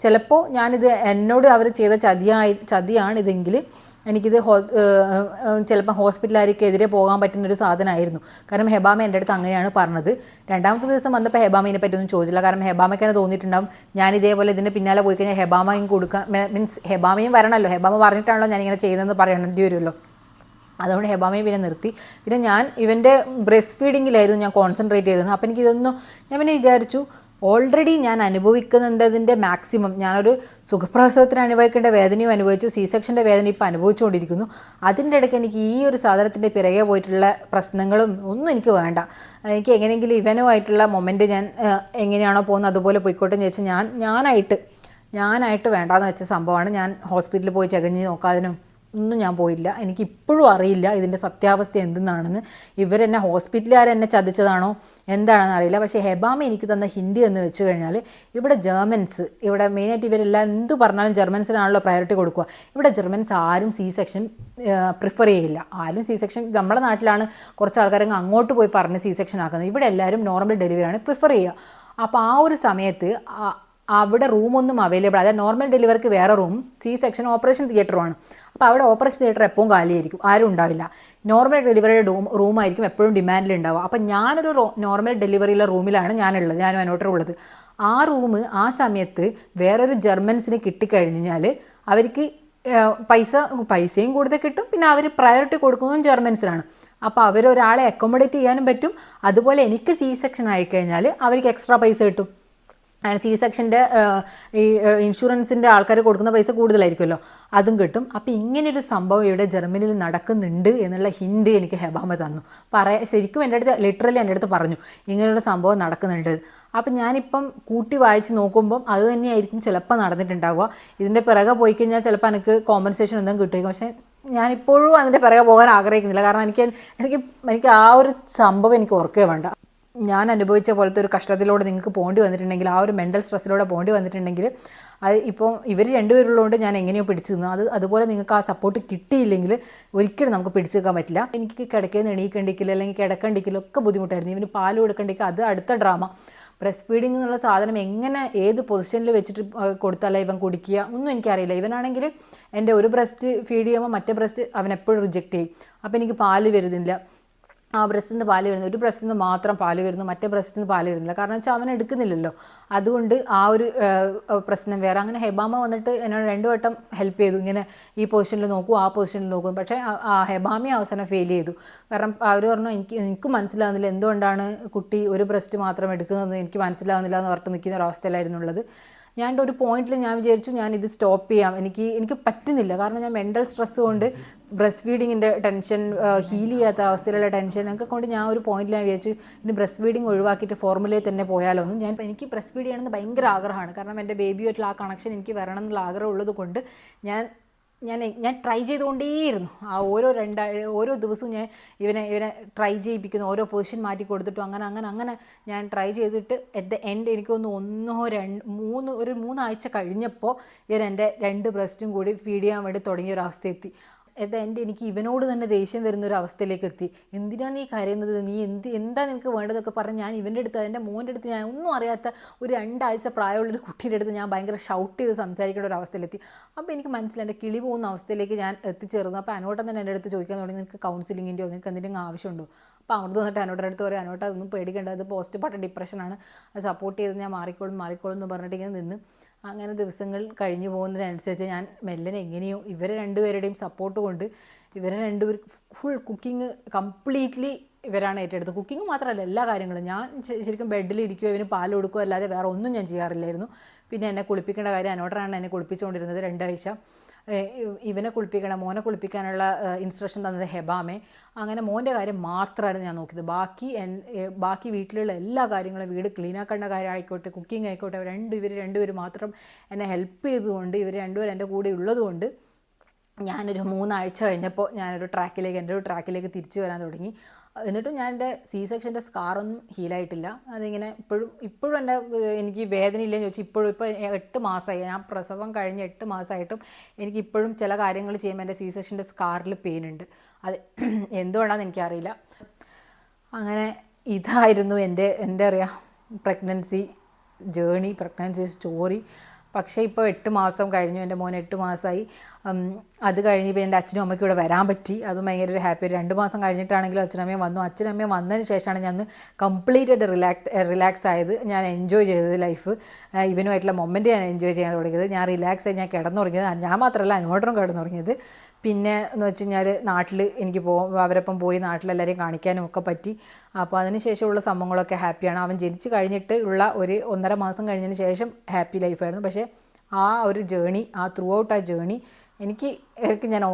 ചിലപ്പോൾ ഞാനിത് എന്നോട് അവർ ചെയ്ത ചതിയാണിതെങ്കിൽ എനിക്കിത് ചിലപ്പോൾ ഹോസ്പിറ്റലുകാർക്കെതിരെ പോകാൻ പറ്റുന്നൊരു സാധനമായിരുന്നു. കാരണം ഹെബാമ എൻ്റെ അടുത്ത് അങ്ങനെയാണ് പറഞ്ഞത്. രണ്ടാമത്തെ ദിവസം വന്നപ്പോൾ ഹെബാമയെ പറ്റിയൊന്നും ചോദിച്ചില്ല. കാരണം ഹെബാമയ്ക്ക് തന്നെ തോന്നിയിട്ടുണ്ടാവും ഞാൻ ഇതേപോലെ ഇതിൻ്റെ പിന്നാലെ പോയി കഴിഞ്ഞാൽ ഹെബാമയും കൊടുക്കാൻ മീൻസ് ഹെബാമയും വരണമല്ലോ, ഹെബാമ പറഞ്ഞിട്ടാണല്ലോ ഞാനിങ്ങനെ ചെയ്യുന്നതെന്ന് പറയേണ്ടി വരുമല്ലോ. അതുകൊണ്ട് ഹെബാമയെ പിന്നെ നിർത്തി. പിന്നെ ഞാൻ ഇവൻ്റെ ബ്രസ്റ്റ് ഫീഡിങ്ങിലായിരുന്നു ഞാൻ കോൺസെൻട്രേറ്റ് ചെയ്തത്. അപ്പോൾ എനിക്കിതൊന്നും ഞാൻ പിന്നെ വിചാരിച്ചു ഓൾറെഡി ഞാൻ അനുഭവിക്കുന്നതിൻ്റെ മാക്സിമം, ഞാനൊരു സുഖപ്രസവത്തിന് അനുഭവിക്കേണ്ട വേദനയും അനുഭവിച്ചു, സി സെക്ഷൻ്റെ വേദന ഇപ്പോൾ അനുഭവിച്ചുകൊണ്ടിരിക്കുന്നു. അതിൻ്റെ ഇടയ്ക്ക് എനിക്ക് ഈ ഒരു സാധനത്തിൻ്റെ പിറകെ പോയിട്ടുള്ള പ്രശ്നങ്ങളും ഒന്നും എനിക്ക് വേണ്ട. എനിക്ക് എങ്ങനെയെങ്കിലും ഇവനുമായിട്ടുള്ള മൊമെൻറ്റ് ഞാൻ എങ്ങനെയാണോ പോകുന്നത് അതുപോലെ പോയിക്കോട്ടെ എന്ന് വെച്ചാൽ ഞാനായിട്ട് വേണ്ടാന്ന് വെച്ച സംഭവമാണ്. ഞാൻ ഹോസ്പിറ്റലിൽ പോയി ചകഞ്ഞ് നോക്കാതിനും ഒന്നും ഞാൻ പോയില്ല. എനിക്കിപ്പോഴും അറിയില്ല ഇതിൻ്റെ സത്യാവസ്ഥ എന്തെന്നാണെന്ന്. ഇവരെന്നെ ഹോസ്പിറ്റലുകാരെന്നെ ചതിച്ചതാണോ എന്താണെന്ന് അറിയില്ല. പക്ഷേ ഹെബാമ എനിക്ക് തന്ന ഹിന്ദി എന്ന് വെച്ച് കഴിഞ്ഞാൽ ഇവിടെ ജർമ്മൻസ്, ഇവിടെ മെയിനായിട്ട് ഇവരെല്ലാം എന്ത് പറഞ്ഞാലും ജർമ്മൻസിനാണല്ലോ പ്രയോറിറ്റി കൊടുക്കുക. ഇവിടെ ജർമ്മൻസ് ആരും സി സെക്ഷൻ പ്രിഫർ ചെയ്യില്ല. ആരും സി സെക്ഷൻ, നമ്മുടെ നാട്ടിലാണ് കുറച്ച് ആൾക്കാരങ്ങ് അങ്ങോട്ട് പോയി പറഞ്ഞ് സി സെക്ഷൻ ആക്കുന്നത്. ഇവിടെ എല്ലാവരും നോർമൽ ഡെലിവറിയാണ് പ്രിഫർ ചെയ്യുക. അപ്പോൾ ആ ഒരു സമയത്ത് അവിടെ റൂമൊന്നും അവൈലബിൾ, അതായത് നോർമൽ ഡെലിവറിക്ക് വേറെ റൂം, സി സെക്ഷൻ ഓപ്പറേഷൻ തിയേറ്ററുമാണ്. അപ്പോൾ അവിടെ ഓപ്പറേഷൻ തിയേറ്റർ എപ്പോഴും കാലിയായിരിക്കും, ആരും ഉണ്ടാവില്ല. നോർമൽ ഡെലിവറിയുടെ റൂമായിരിക്കും എപ്പോഴും ഡിമാൻഡിൽ ഉണ്ടാവുക. അപ്പം ഞാനൊരു നോർമൽ ഡെലിവറിയിലെ റൂമിലാണ് ഞാനും അതിനോട്ടുള്ളത്. ആ റൂം ആ സമയത്ത് വേറൊരു ജർമ്മൻസിന് കിട്ടിക്കഴിഞ്ഞാൽ അവർക്ക് പൈസയും കൂടുതൽ കിട്ടും, പിന്നെ അവർ പ്രയോറിറ്റി കൊടുക്കുന്നതും ജർമ്മൻസിനാണ്. അപ്പോൾ അവരൊരാളെ അക്കോമഡേറ്റ് ചെയ്യാനും പറ്റും. അതുപോലെ എനിക്ക് സി സെക്ഷൻ ആയിക്കഴിഞ്ഞാൽ അവർക്ക് എക്സ്ട്രാ പൈസ കിട്ടും. സി സെക്ഷൻ്റെ ഈ ഇൻഷുറൻസിൻ്റെ ആൾക്കാർ കൊടുക്കുന്ന പൈസ കൂടുതലായിരിക്കുമല്ലോ, അതും കിട്ടും. അപ്പോൾ ഇങ്ങനെയൊരു സംഭവം ഇവിടെ ജർമ്മനിയിൽ നടക്കുന്നുണ്ട് എന്നുള്ള ഹിന്റ് എനിക്ക് ഹെബാമ തന്നു. ശരിക്കും ലിറ്ററലി എൻ്റെ അടുത്ത് പറഞ്ഞു ഇങ്ങനെയൊരു സംഭവം നടക്കുന്നുണ്ട്. അപ്പം ഞാനിപ്പം കൂട്ടി വായിച്ച് നോക്കുമ്പം അത് തന്നെയായിരിക്കും ചിലപ്പോൾ നടന്നിട്ടുണ്ടാവുക. ഇതിൻ്റെ പിറകെ പോയി കഴിഞ്ഞാൽ ചിലപ്പോൾ എനിക്ക് കോമ്പൻസേഷൻ എന്തെങ്കിലും കിട്ടുമായിരിക്കും. പക്ഷേ ഞാനിപ്പോഴും അതിൻ്റെ പിറകെ പോകാൻ ആഗ്രഹിക്കുന്നില്ല. കാരണം എനിക്ക് ആ ഒരു സംഭവം എനിക്ക് ഓർക്കുകയോ വേണ്ട. ഞാൻ അനുഭവിച്ച പോലത്തെ ഒരു കഷ്ടത്തിലൂടെ നിങ്ങൾക്ക് പോകേണ്ടി വന്നിട്ടുണ്ടെങ്കിൽ, ആ ഒരു മെൻ്റൽ സ്ട്രെസ്സിലൂടെ പോകേണ്ടി വന്നിട്ടുണ്ടെങ്കിൽ, അത് ഇപ്പോൾ ഇവർ രണ്ടുപേരുള്ളതുകൊണ്ട് ഞാൻ എങ്ങനെയോ പിടിച്ചു നിന്നു. അതുപോലെ നിങ്ങൾക്ക് ആ സപ്പോർട്ട് കിട്ടിയില്ലെങ്കിൽ ഒരിക്കലും നമുക്ക് പിടിച്ചു നിൽക്കാൻ പറ്റില്ല. എനിക്ക് കിടക്കേന്ന് എണീക്കണ്ടിക്കില്ല, അല്ലെങ്കിൽ കിടക്കണ്ടിക്കില്ല ഒക്കെ ബുദ്ധിമുട്ടായിരുന്നു. ഇവന് പാൽ കൊടുക്കണ്ടിക്കുക, അത് അടുത്ത ഡ്രാമ. ബ്രസ്റ്റ് ഫീഡിങ് എന്നുള്ള സാധനം എങ്ങനെ ഏത് പൊസിഷനിൽ വെച്ചിട്ട് കൊടുത്താലേ ഇവൻ കുടിക്കുക ഒന്നും എനിക്കറിയില്ല. ഇവനാണെങ്കിൽ എൻ്റെ ഒരു ബ്രസ്റ്റ് ഫീഡ് ചെയ്യുമ്പോൾ മറ്റേ ബ്രസ്റ്റ് അവൻ എപ്പോഴും റിജക്റ്റ് ചെയ്യും. അപ്പോൾ എനിക്ക് പാല് വരുന്നില്ല. ആ ബ്രസ്റ്റിൽ നിന്ന് പാല് വരുന്നു, ഒരു ബ്രസ്റ്റിൽ നിന്ന് മാത്രം പാല് വരുന്നു, മറ്റേ ബ്രസ്റ്റിൽ നിന്ന് പാല് വരുന്നില്ല. കാരണം വെച്ചാൽ അവൻ എടുക്കുന്നില്ലല്ലോ. അതുകൊണ്ട് ആ ഒരു പ്രശ്നം വേറെ. അങ്ങനെ ഹെബാമ വന്നിട്ട് എന്നോട് 2 വട്ടം ഹെൽപ്പ് ചെയ്തു, ഇങ്ങനെ ഈ പൊസിഷനിൽ നോക്കൂ ആ പൊസിഷനിൽ നോക്കും. പക്ഷേ ആ ഹെബാമി അവസാനം ഫെയിൽ ചെയ്തു. കാരണം അവർ പറഞ്ഞു എനിക്ക് മനസ്സിലാകുന്നില്ല എന്തുകൊണ്ടാണ് കുട്ടി ഒരു ബ്രസ്റ്റ് മാത്രം എടുക്കുന്നത്, എനിക്ക് മനസ്സിലാകുന്നില്ല എന്ന് പറഞ്ഞിട്ട് നിൽക്കുന്ന ഒരവസ്ഥയിലായിരുന്നു ഉള്ളത്. ഞാൻ ഒരു പോയിന്റിൽ ഞാൻ വിചാരിച്ചു ഞാൻ ഇത് സ്റ്റോപ്പ് ചെയ്യാം, എനിക്ക് പറ്റുന്നില്ല. കാരണം ഞാൻ മെൻ്റൽ സ്ട്രെസ് കൊണ്ട് ബ്രസ്റ്റ് ഫീഡിങ്ങിൻ്റെ ടെൻഷൻ, ഹീൽ ചെയ്യാത്ത അവസ്ഥയിലുള്ള ടെൻഷൻ ഒക്കെ കൊണ്ട് ഞാൻ ഒരു പോയിന്റിൽ ഞാൻ വിചാരിച്ചു ഇനി ബ്രസ്റ്റ് ഫീഡിങ് ഒഴിവാക്കിയിട്ട് ഫോർമുലയിൽ തന്നെ പോയാലോ എന്ന്. എനിക്ക് ബ്രസ്റ്റ് ഫീഡ് ചെയ്യണമെന്ന് ഭയങ്കര ആഗ്രഹമാണ്. കാരണം എൻ്റെ ബേബിയായിട്ടുള്ള ആ കണക്ഷൻ എനിക്ക് വരണം എന്നുള്ള ആഗ്രഹം ഉള്ളത് കൊണ്ട് ഞാൻ ട്രൈ ചെയ്തുകൊണ്ടേയിരുന്നു. ആ ഓരോ ദിവസവും ഞാൻ ഇവനെ ട്രൈ ചെയ്യിപ്പിക്കുന്നു, ഓരോ പൊസിഷൻ മാറ്റി കൊടുത്തിട്ടും അങ്ങനെ ഞാൻ ട്രൈ ചെയ്തിട്ട് അറ്റ് ദ എൻഡ് എനിക്കൊന്ന് 3 ആഴ്ച കഴിഞ്ഞപ്പോൾ ഇവൻ എൻ്റെ 2 ബ്രസ്റ്റും കൂടി ഫീഡ് ചെയ്യാൻ വേണ്ടി തുടങ്ങിയ ഒരവസ്ഥ എത്തി. എനിക്ക് ഇവനോട് തന്നെ ദേഷ്യം വരുന്ന ഒരു അവസ്ഥയിലേക്ക് എത്തി. എന്തിനാണ് നീ കരയുന്നത്, നീ എന്താ നിനക്ക് വേണ്ടതൊക്കെ പറഞ്ഞ് ഞാൻ ഇവൻ്റെ അടുത്ത്, എൻ്റെ മോൻ്റെ അടുത്ത്, ഞാൻ ഒന്നും അറിയാത്ത ഒരു 2 ആഴ്ച പ്രായമുള്ളൊരു കുട്ടീൻ്റെ അടുത്ത് ഞാൻ ഭയങ്കര ഷൗട്ട് ചെയ്ത് സംസാരിക്കേണ്ട ഒരു അവസ്ഥയിലെത്തി. അപ്പോൾ എനിക്ക് മനസ്സിലായി എൻ്റെ കിളി പോകുന്ന അവസ്ഥയിലേക്ക് ഞാൻ എത്തിച്ചേർന്നു. അപ്പോൾ അനോട്ടം തന്നെ എൻ്റെ അടുത്ത് ചോദിക്കാൻ തുടങ്ങി, നിനക്ക് കൗൺസിലിങ്ങിൻ്റെയോ നിനക്ക് എന്തെങ്കിലും ആവശ്യമുണ്ടോ? അപ്പോൾ അമൃത് വന്നിട്ട് അനോട്ടൻ്റെ അടുത്ത് പറയും, അനോട്ട അതൊന്നും പേടിക്കേണ്ട, അത് പോസ്റ്റ് പാർട്ടം ഡിപ്രഷനാണ്, അത് സപ്പോർട്ട് ചെയ്ത് ഞാൻ മാറിക്കോളും എന്ന് പറഞ്ഞിട്ട് ഇങ്ങനെ നിന്ന്. അങ്ങനെ ദിവസങ്ങൾ കഴിഞ്ഞു പോകുന്നതിനനുസരിച്ച് ഞാൻ മെല്ലനെ എങ്ങനെയോ ഇവരെ 2 പേരുടെയും സപ്പോർട്ട് കൊണ്ട് ഇവരെ 2 പേർ ഫുൾ കുക്കിംഗ് കംപ്ലീറ്റ്ലി ഇവരാണ് ഏറ്റെടുത്തത്. കുക്കിംഗ് മാത്രമല്ല എല്ലാ കാര്യങ്ങളും. ഞാൻ ശരിക്കും ബെഡിലിരിക്കുകയോ ഇവന് പാൽ കൊടുക്കുകയോ അല്ലാതെ വേറെ ഒന്നും ഞാൻ ചെയ്യാറില്ലായിരുന്നു. പിന്നെ എന്നെ കുളിപ്പിക്കേണ്ട കാര്യം അനോട്ടറാണ് എന്നെ കുളിപ്പിച്ചുകൊണ്ടിരുന്നത് 2 ആഴ്ച. ഇവനെ കുളിപ്പിക്കണം, മോനെ കുളിപ്പിക്കാനുള്ള ഇൻസ്ട്രക്ഷൻ തന്നത് ഹെബാമേ. അങ്ങനെ മോൻ്റെ കാര്യം മാത്രമായിരുന്നു ഞാൻ നോക്കിയത്. ബാക്കി വീട്ടിലുള്ള എല്ലാ കാര്യങ്ങളും, വീട് ക്ലീനാക്കേണ്ട കാര്യം ആയിക്കോട്ടെ, കുക്കിംഗ് ആയിക്കോട്ടെ, ഇവർ 2 പേര് മാത്രം എന്നെ ഹെൽപ്പ് ചെയ്തുകൊണ്ട്, ഇവർ 2 പേരും എൻ്റെ കൂടെ ഉള്ളതുകൊണ്ട് ഞാനൊരു 3 ആഴ്ച കഴിഞ്ഞപ്പോൾ എൻ്റെ ഒരു ട്രാക്കിലേക്ക് തിരിച്ചു വരാൻ തുടങ്ങി. എന്നിട്ടും ഞാൻ എൻ്റെ C-സെക്ഷൻ്റെ സ്കാറൊന്നും ഹീലായിട്ടില്ല. അതിങ്ങനെ ഇപ്പോഴും എനിക്ക് വേദനയില്ലെന്ന് ചോദിച്ചാൽ ഇപ്പോൾ 8 മാസമായി, ഞാൻ പ്രസവം കഴിഞ്ഞ് 8 മാസമായിട്ടും എനിക്കിപ്പോഴും ചില കാര്യങ്ങൾ ചെയ്യുമ്പോൾ എൻ്റെ C-സെക്ഷൻ്റെ സ്കാറിൽ പെയിൻ ഉണ്ട്. അത് എന്തുകൊണ്ടാണെന്ന് എനിക്കറിയില്ല. അങ്ങനെ ഇതായിരുന്നു എന്താ പറയുക പ്രഗ്നൻസി ജേണി, പ്രഗ്നൻസി സ്റ്റോറി. പക്ഷേ ഇപ്പോൾ 8 മാസം കഴിഞ്ഞു, എൻ്റെ മോൻ 8 മാസമായി. അത് കഴിഞ്ഞപ്പോൾ എൻ്റെ അച്ഛനും അമ്മയ്ക്കും ഇവിടെ വരാൻ പറ്റി. അതും ഭയങ്കര ഒരു ഹാപ്പി. 2 മാസം കഴിഞ്ഞിട്ടാണെങ്കിലും അച്ഛനമ്മയും വന്നു. അച്ഛനമ്മയും വന്നതിന് ശേഷമാണ് ഞാൻ കംപ്ലീറ്റ് റിലാക്സ് ആയത്. ഞാൻ എൻജോയ് ചെയ്തത് ലൈഫ്, ഇവനുമായിട്ടുള്ള മൊമെൻറ്റ് ഞാൻ എൻജോയ് ചെയ്യാൻ തുടങ്ങിയത്. ഞാൻ റിലാക്സ് ആയി ഞാൻ കിടന്നുറങ്ങിയത്. ഞാൻ മാത്രമല്ല അനോട്ടറും കിടന്നുറങ്ങിയത്. പിന്നെ എന്ന് വെച്ച് കഴിഞ്ഞാൽ നാട്ടിൽ എനിക്ക് അവരൊപ്പം പോയി നാട്ടിലെല്ലാവരെയും കാണിക്കാനും ഒക്കെ പറ്റി. അപ്പോൾ അതിന് ശേഷമുള്ള സംഭവങ്ങളൊക്കെ ഹാപ്പിയാണ്. അവൻ ജനിച്ച് കഴിഞ്ഞിട്ട് ഉള്ള ഒരു 1.5 മാസം കഴിഞ്ഞതിന് ശേഷം ഹാപ്പി ലൈഫായിരുന്നു. പക്ഷേ ആ ഒരു ജേണി, ത്രൂ ഔട്ട് ആ ജേണി എനിക്ക് ഞാൻ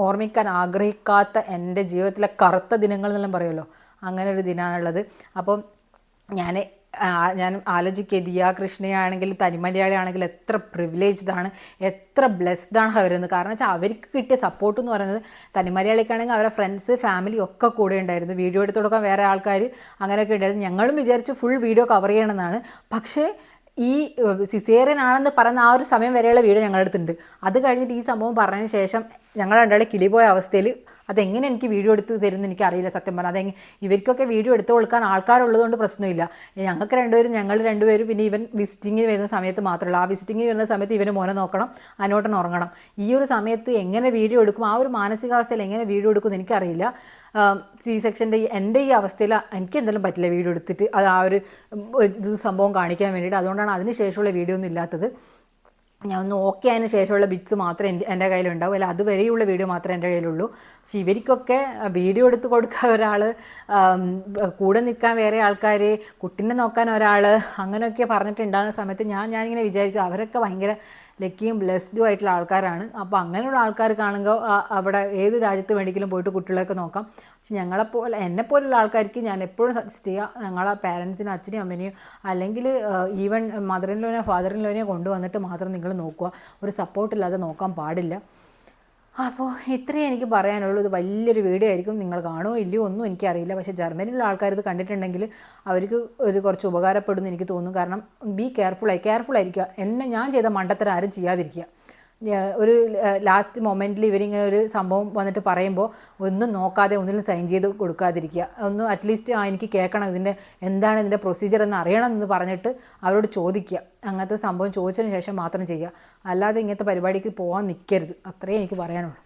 ഓർമ്മിക്കാൻ ആഗ്രഹിക്കാത്ത എൻ്റെ ജീവിതത്തിലെ കറുത്ത ദിനങ്ങൾ എന്നെല്ലാം പറയുമല്ലോ, അങ്ങനെ ഒരു ദിനമാണുള്ളത്. അപ്പം ഞാൻ ആലോചിക്കുക, ദിയ കൃഷ്ണയാണെങ്കിൽ തനിമലയാളിയാണെങ്കിൽ എത്ര പ്രിവിലേജ്ഡാണ്, എത്ര ബ്ലെസ്ഡാണ് അവരെന്ന്. കാരണം വെച്ചാൽ അവർക്ക് കിട്ടിയ സപ്പോർട്ട് എന്ന് പറയുന്നത്, തനിമലയാളിക്കാണെങ്കിൽ അവരുടെ ഫ്രണ്ട്സ് ഫാമിലി ഒക്കെ കൂടെ ഉണ്ടായിരുന്നു. വീഡിയോ എടുത്ത് കൊടുക്കാൻ വേറെ ആൾക്കാർ അങ്ങനെയൊക്കെ ഉണ്ടായിരുന്നു. ഞങ്ങളും വിചാരിച്ചു ഫുൾ വീഡിയോ കവർ ചെയ്യണമെന്നാണ്. പക്ഷേ ഈ സിസേറിയൻ ആണെന്ന് പറയുന്ന ആ ഒരു സമയം വരെയുള്ള വീഡിയോ ഞങ്ങളുടെ അടുത്തുണ്ട്. അത് കഴിഞ്ഞിട്ട് ഈ സംഭവം പറഞ്ഞതിന് ശേഷം ഞങ്ങൾ രണ്ടാളെ കിളിപോയ അവസ്ഥയിൽ അതെങ്ങനെ എനിക്ക് വീഡിയോ എടുത്ത് തരുമെന്ന് എനിക്കറിയില്ല സത്യം പറഞ്ഞാൽ. ഇവർക്കൊക്കെ വീഡിയോ എടുത്ത് കൊടുക്കാൻ ആൾക്കാരുള്ളതുകൊണ്ട് പ്രശ്നമില്ല. ഞങ്ങൾ രണ്ടുപേരും പിന്നെ ഇവൻ വിസിറ്റിങ്ങിന് വരുന്ന സമയത്ത് മാത്രമല്ല, ആ വിസിറ്റിങ്ങിന് വരുന്ന സമയത്ത് ഇവന് മോനെ നോക്കണം, അനോട്ടൻ ഉറങ്ങണം. ഈ ഒരു സമയത്ത് എങ്ങനെ വീഡിയോ എടുക്കും, ആ ഒരു മാനസികാവസ്ഥയിൽ എങ്ങനെ വീഡിയോ എടുക്കുമെന്ന് എനിക്കറിയില്ല. C-സെക്ഷൻ്റെ എൻ്റെ ഈ അവസ്ഥയിൽ എനിക്ക് എന്തെങ്കിലും പറ്റില്ല വീഡിയോ എടുത്തിട്ട് അത് ആ ഒരു സംഭവം കാണിക്കാൻ വേണ്ടിയിട്ട്. അതുകൊണ്ടാണ് അതിന് ശേഷമുള്ള വീഡിയോ ഒന്നും ഇല്ലാത്തത്. ഞാൻ ഒന്ന് ഓക്കെ ആയതിന് ശേഷമുള്ള ബിറ്റ്സ് മാത്രമേ എൻ്റെ കയ്യിലുണ്ടാവും, അല്ല അതുവരെയുള്ള വീഡിയോ മാത്രമേ എൻ്റെ കയ്യിലുള്ളൂ. പക്ഷെ ഇവർക്കൊക്കെ വീഡിയോ എടുത്ത് കൊടുക്കാൻ ഒരാൾ, കൂടെ നിൽക്കാൻ വേറെ ആൾക്കാർ, കുട്ടീനെ നോക്കാൻ ഒരാൾ, അങ്ങനെയൊക്കെ പറഞ്ഞിട്ടുണ്ടാകുന്ന സമയത്ത് ഞാനിങ്ങനെ വിചാരിക്കും അവരൊക്കെ ഭയങ്കര ലക്കിയും ബ്ലെസ്ഡും ആയിട്ടുള്ള ആൾക്കാരാണ്. അപ്പോൾ അങ്ങനെയുള്ള ആൾക്കാർ കാണുമ്പോൾ അവിടെ ഏത് രാജ്യത്ത് വേണമെങ്കിലും പോയിട്ട് കുട്ടികളെയൊക്കെ നോക്കാം. പക്ഷെ എന്നെപ്പോലുള്ള ആൾക്കാർക്ക് ഞാൻ എപ്പോഴും സജസ്റ്റ് ചെയ്യുക, ഞങ്ങളെ പാരൻസിനും അച്ഛനെയും അമ്മേനെയും അല്ലെങ്കിൽ ഈവൻ മദറിൻലോനെയോ ഫാദറിൻലോനെയോ കൊണ്ടുവന്നിട്ട് മാത്രം നിങ്ങൾ നോക്കുക. ഒരു സപ്പോർട്ടില്ലാതെ നോക്കാൻ പാടില്ല. അപ്പോൾ ഇത്രയും എനിക്ക് പറയാനുള്ളൂ. ഇത് വലിയൊരു വീഡിയോ ആയിരിക്കും, നിങ്ങൾ കാണുമോ ഇല്ലയോ ഒന്നും എനിക്കറിയില്ല. പക്ഷേ ജർമ്മനിയിലുള്ള ആൾക്കാർ ഇത് കണ്ടിട്ടുണ്ടെങ്കിൽ അവർക്ക് ഇത് കുറച്ച് ഉപകാരപ്പെടുമെന്ന് എനിക്ക് തോന്നുന്നു. കാരണം കെയർഫുൾ ആയിരിക്കുക. ഞാൻ ചെയ്ത മണ്ടത്തരം ആരും ചെയ്യാതിരിക്കുക. ഒരു ലാസ്റ്റ് മൊമെൻറ്റിൽ ഇവരിങ്ങനെ ഒരു സംഭവം വന്നിട്ട് പറയുമ്പോൾ ഒന്നും നോക്കാതെ ഒന്നിലും സൈൻ ചെയ്ത് കൊടുക്കാതിരിക്കുക. ഒന്ന് അറ്റ്ലീസ്റ്റ് എനിക്ക് കേൾക്കണം, എന്താണ് ഇതിൻ്റെ പ്രൊസീജിയർ എന്ന് അറിയണം എന്ന് പറഞ്ഞിട്ട് അവരോട് ചോദിക്കുക. അങ്ങനത്തെ സംഭവം ചോദിച്ചതിന് ശേഷം മാത്രം ചെയ്യുക. അല്ലാതെ ഇങ്ങനത്തെ പരിപാടിക്ക് പോകാൻ നിൽക്കരുത്. അത്രയേ എനിക്ക് പറയാനുള്ളൂ.